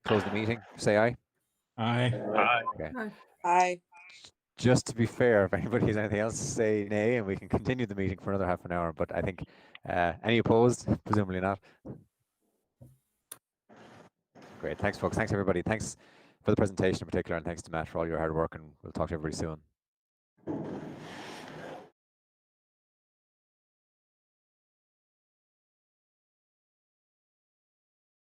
close the meeting. Say aye. Aye. Aye. Okay. Aye. Just to be fair, if anybody has anything else to say, nay, and we can continue the meeting for another half an hour. But I think any opposed? Presumably not. Great, thanks, folks. Thanks, everybody. Thanks for the presentation in particular, and thanks to Matt for all your hard work. And we'll talk to everybody soon.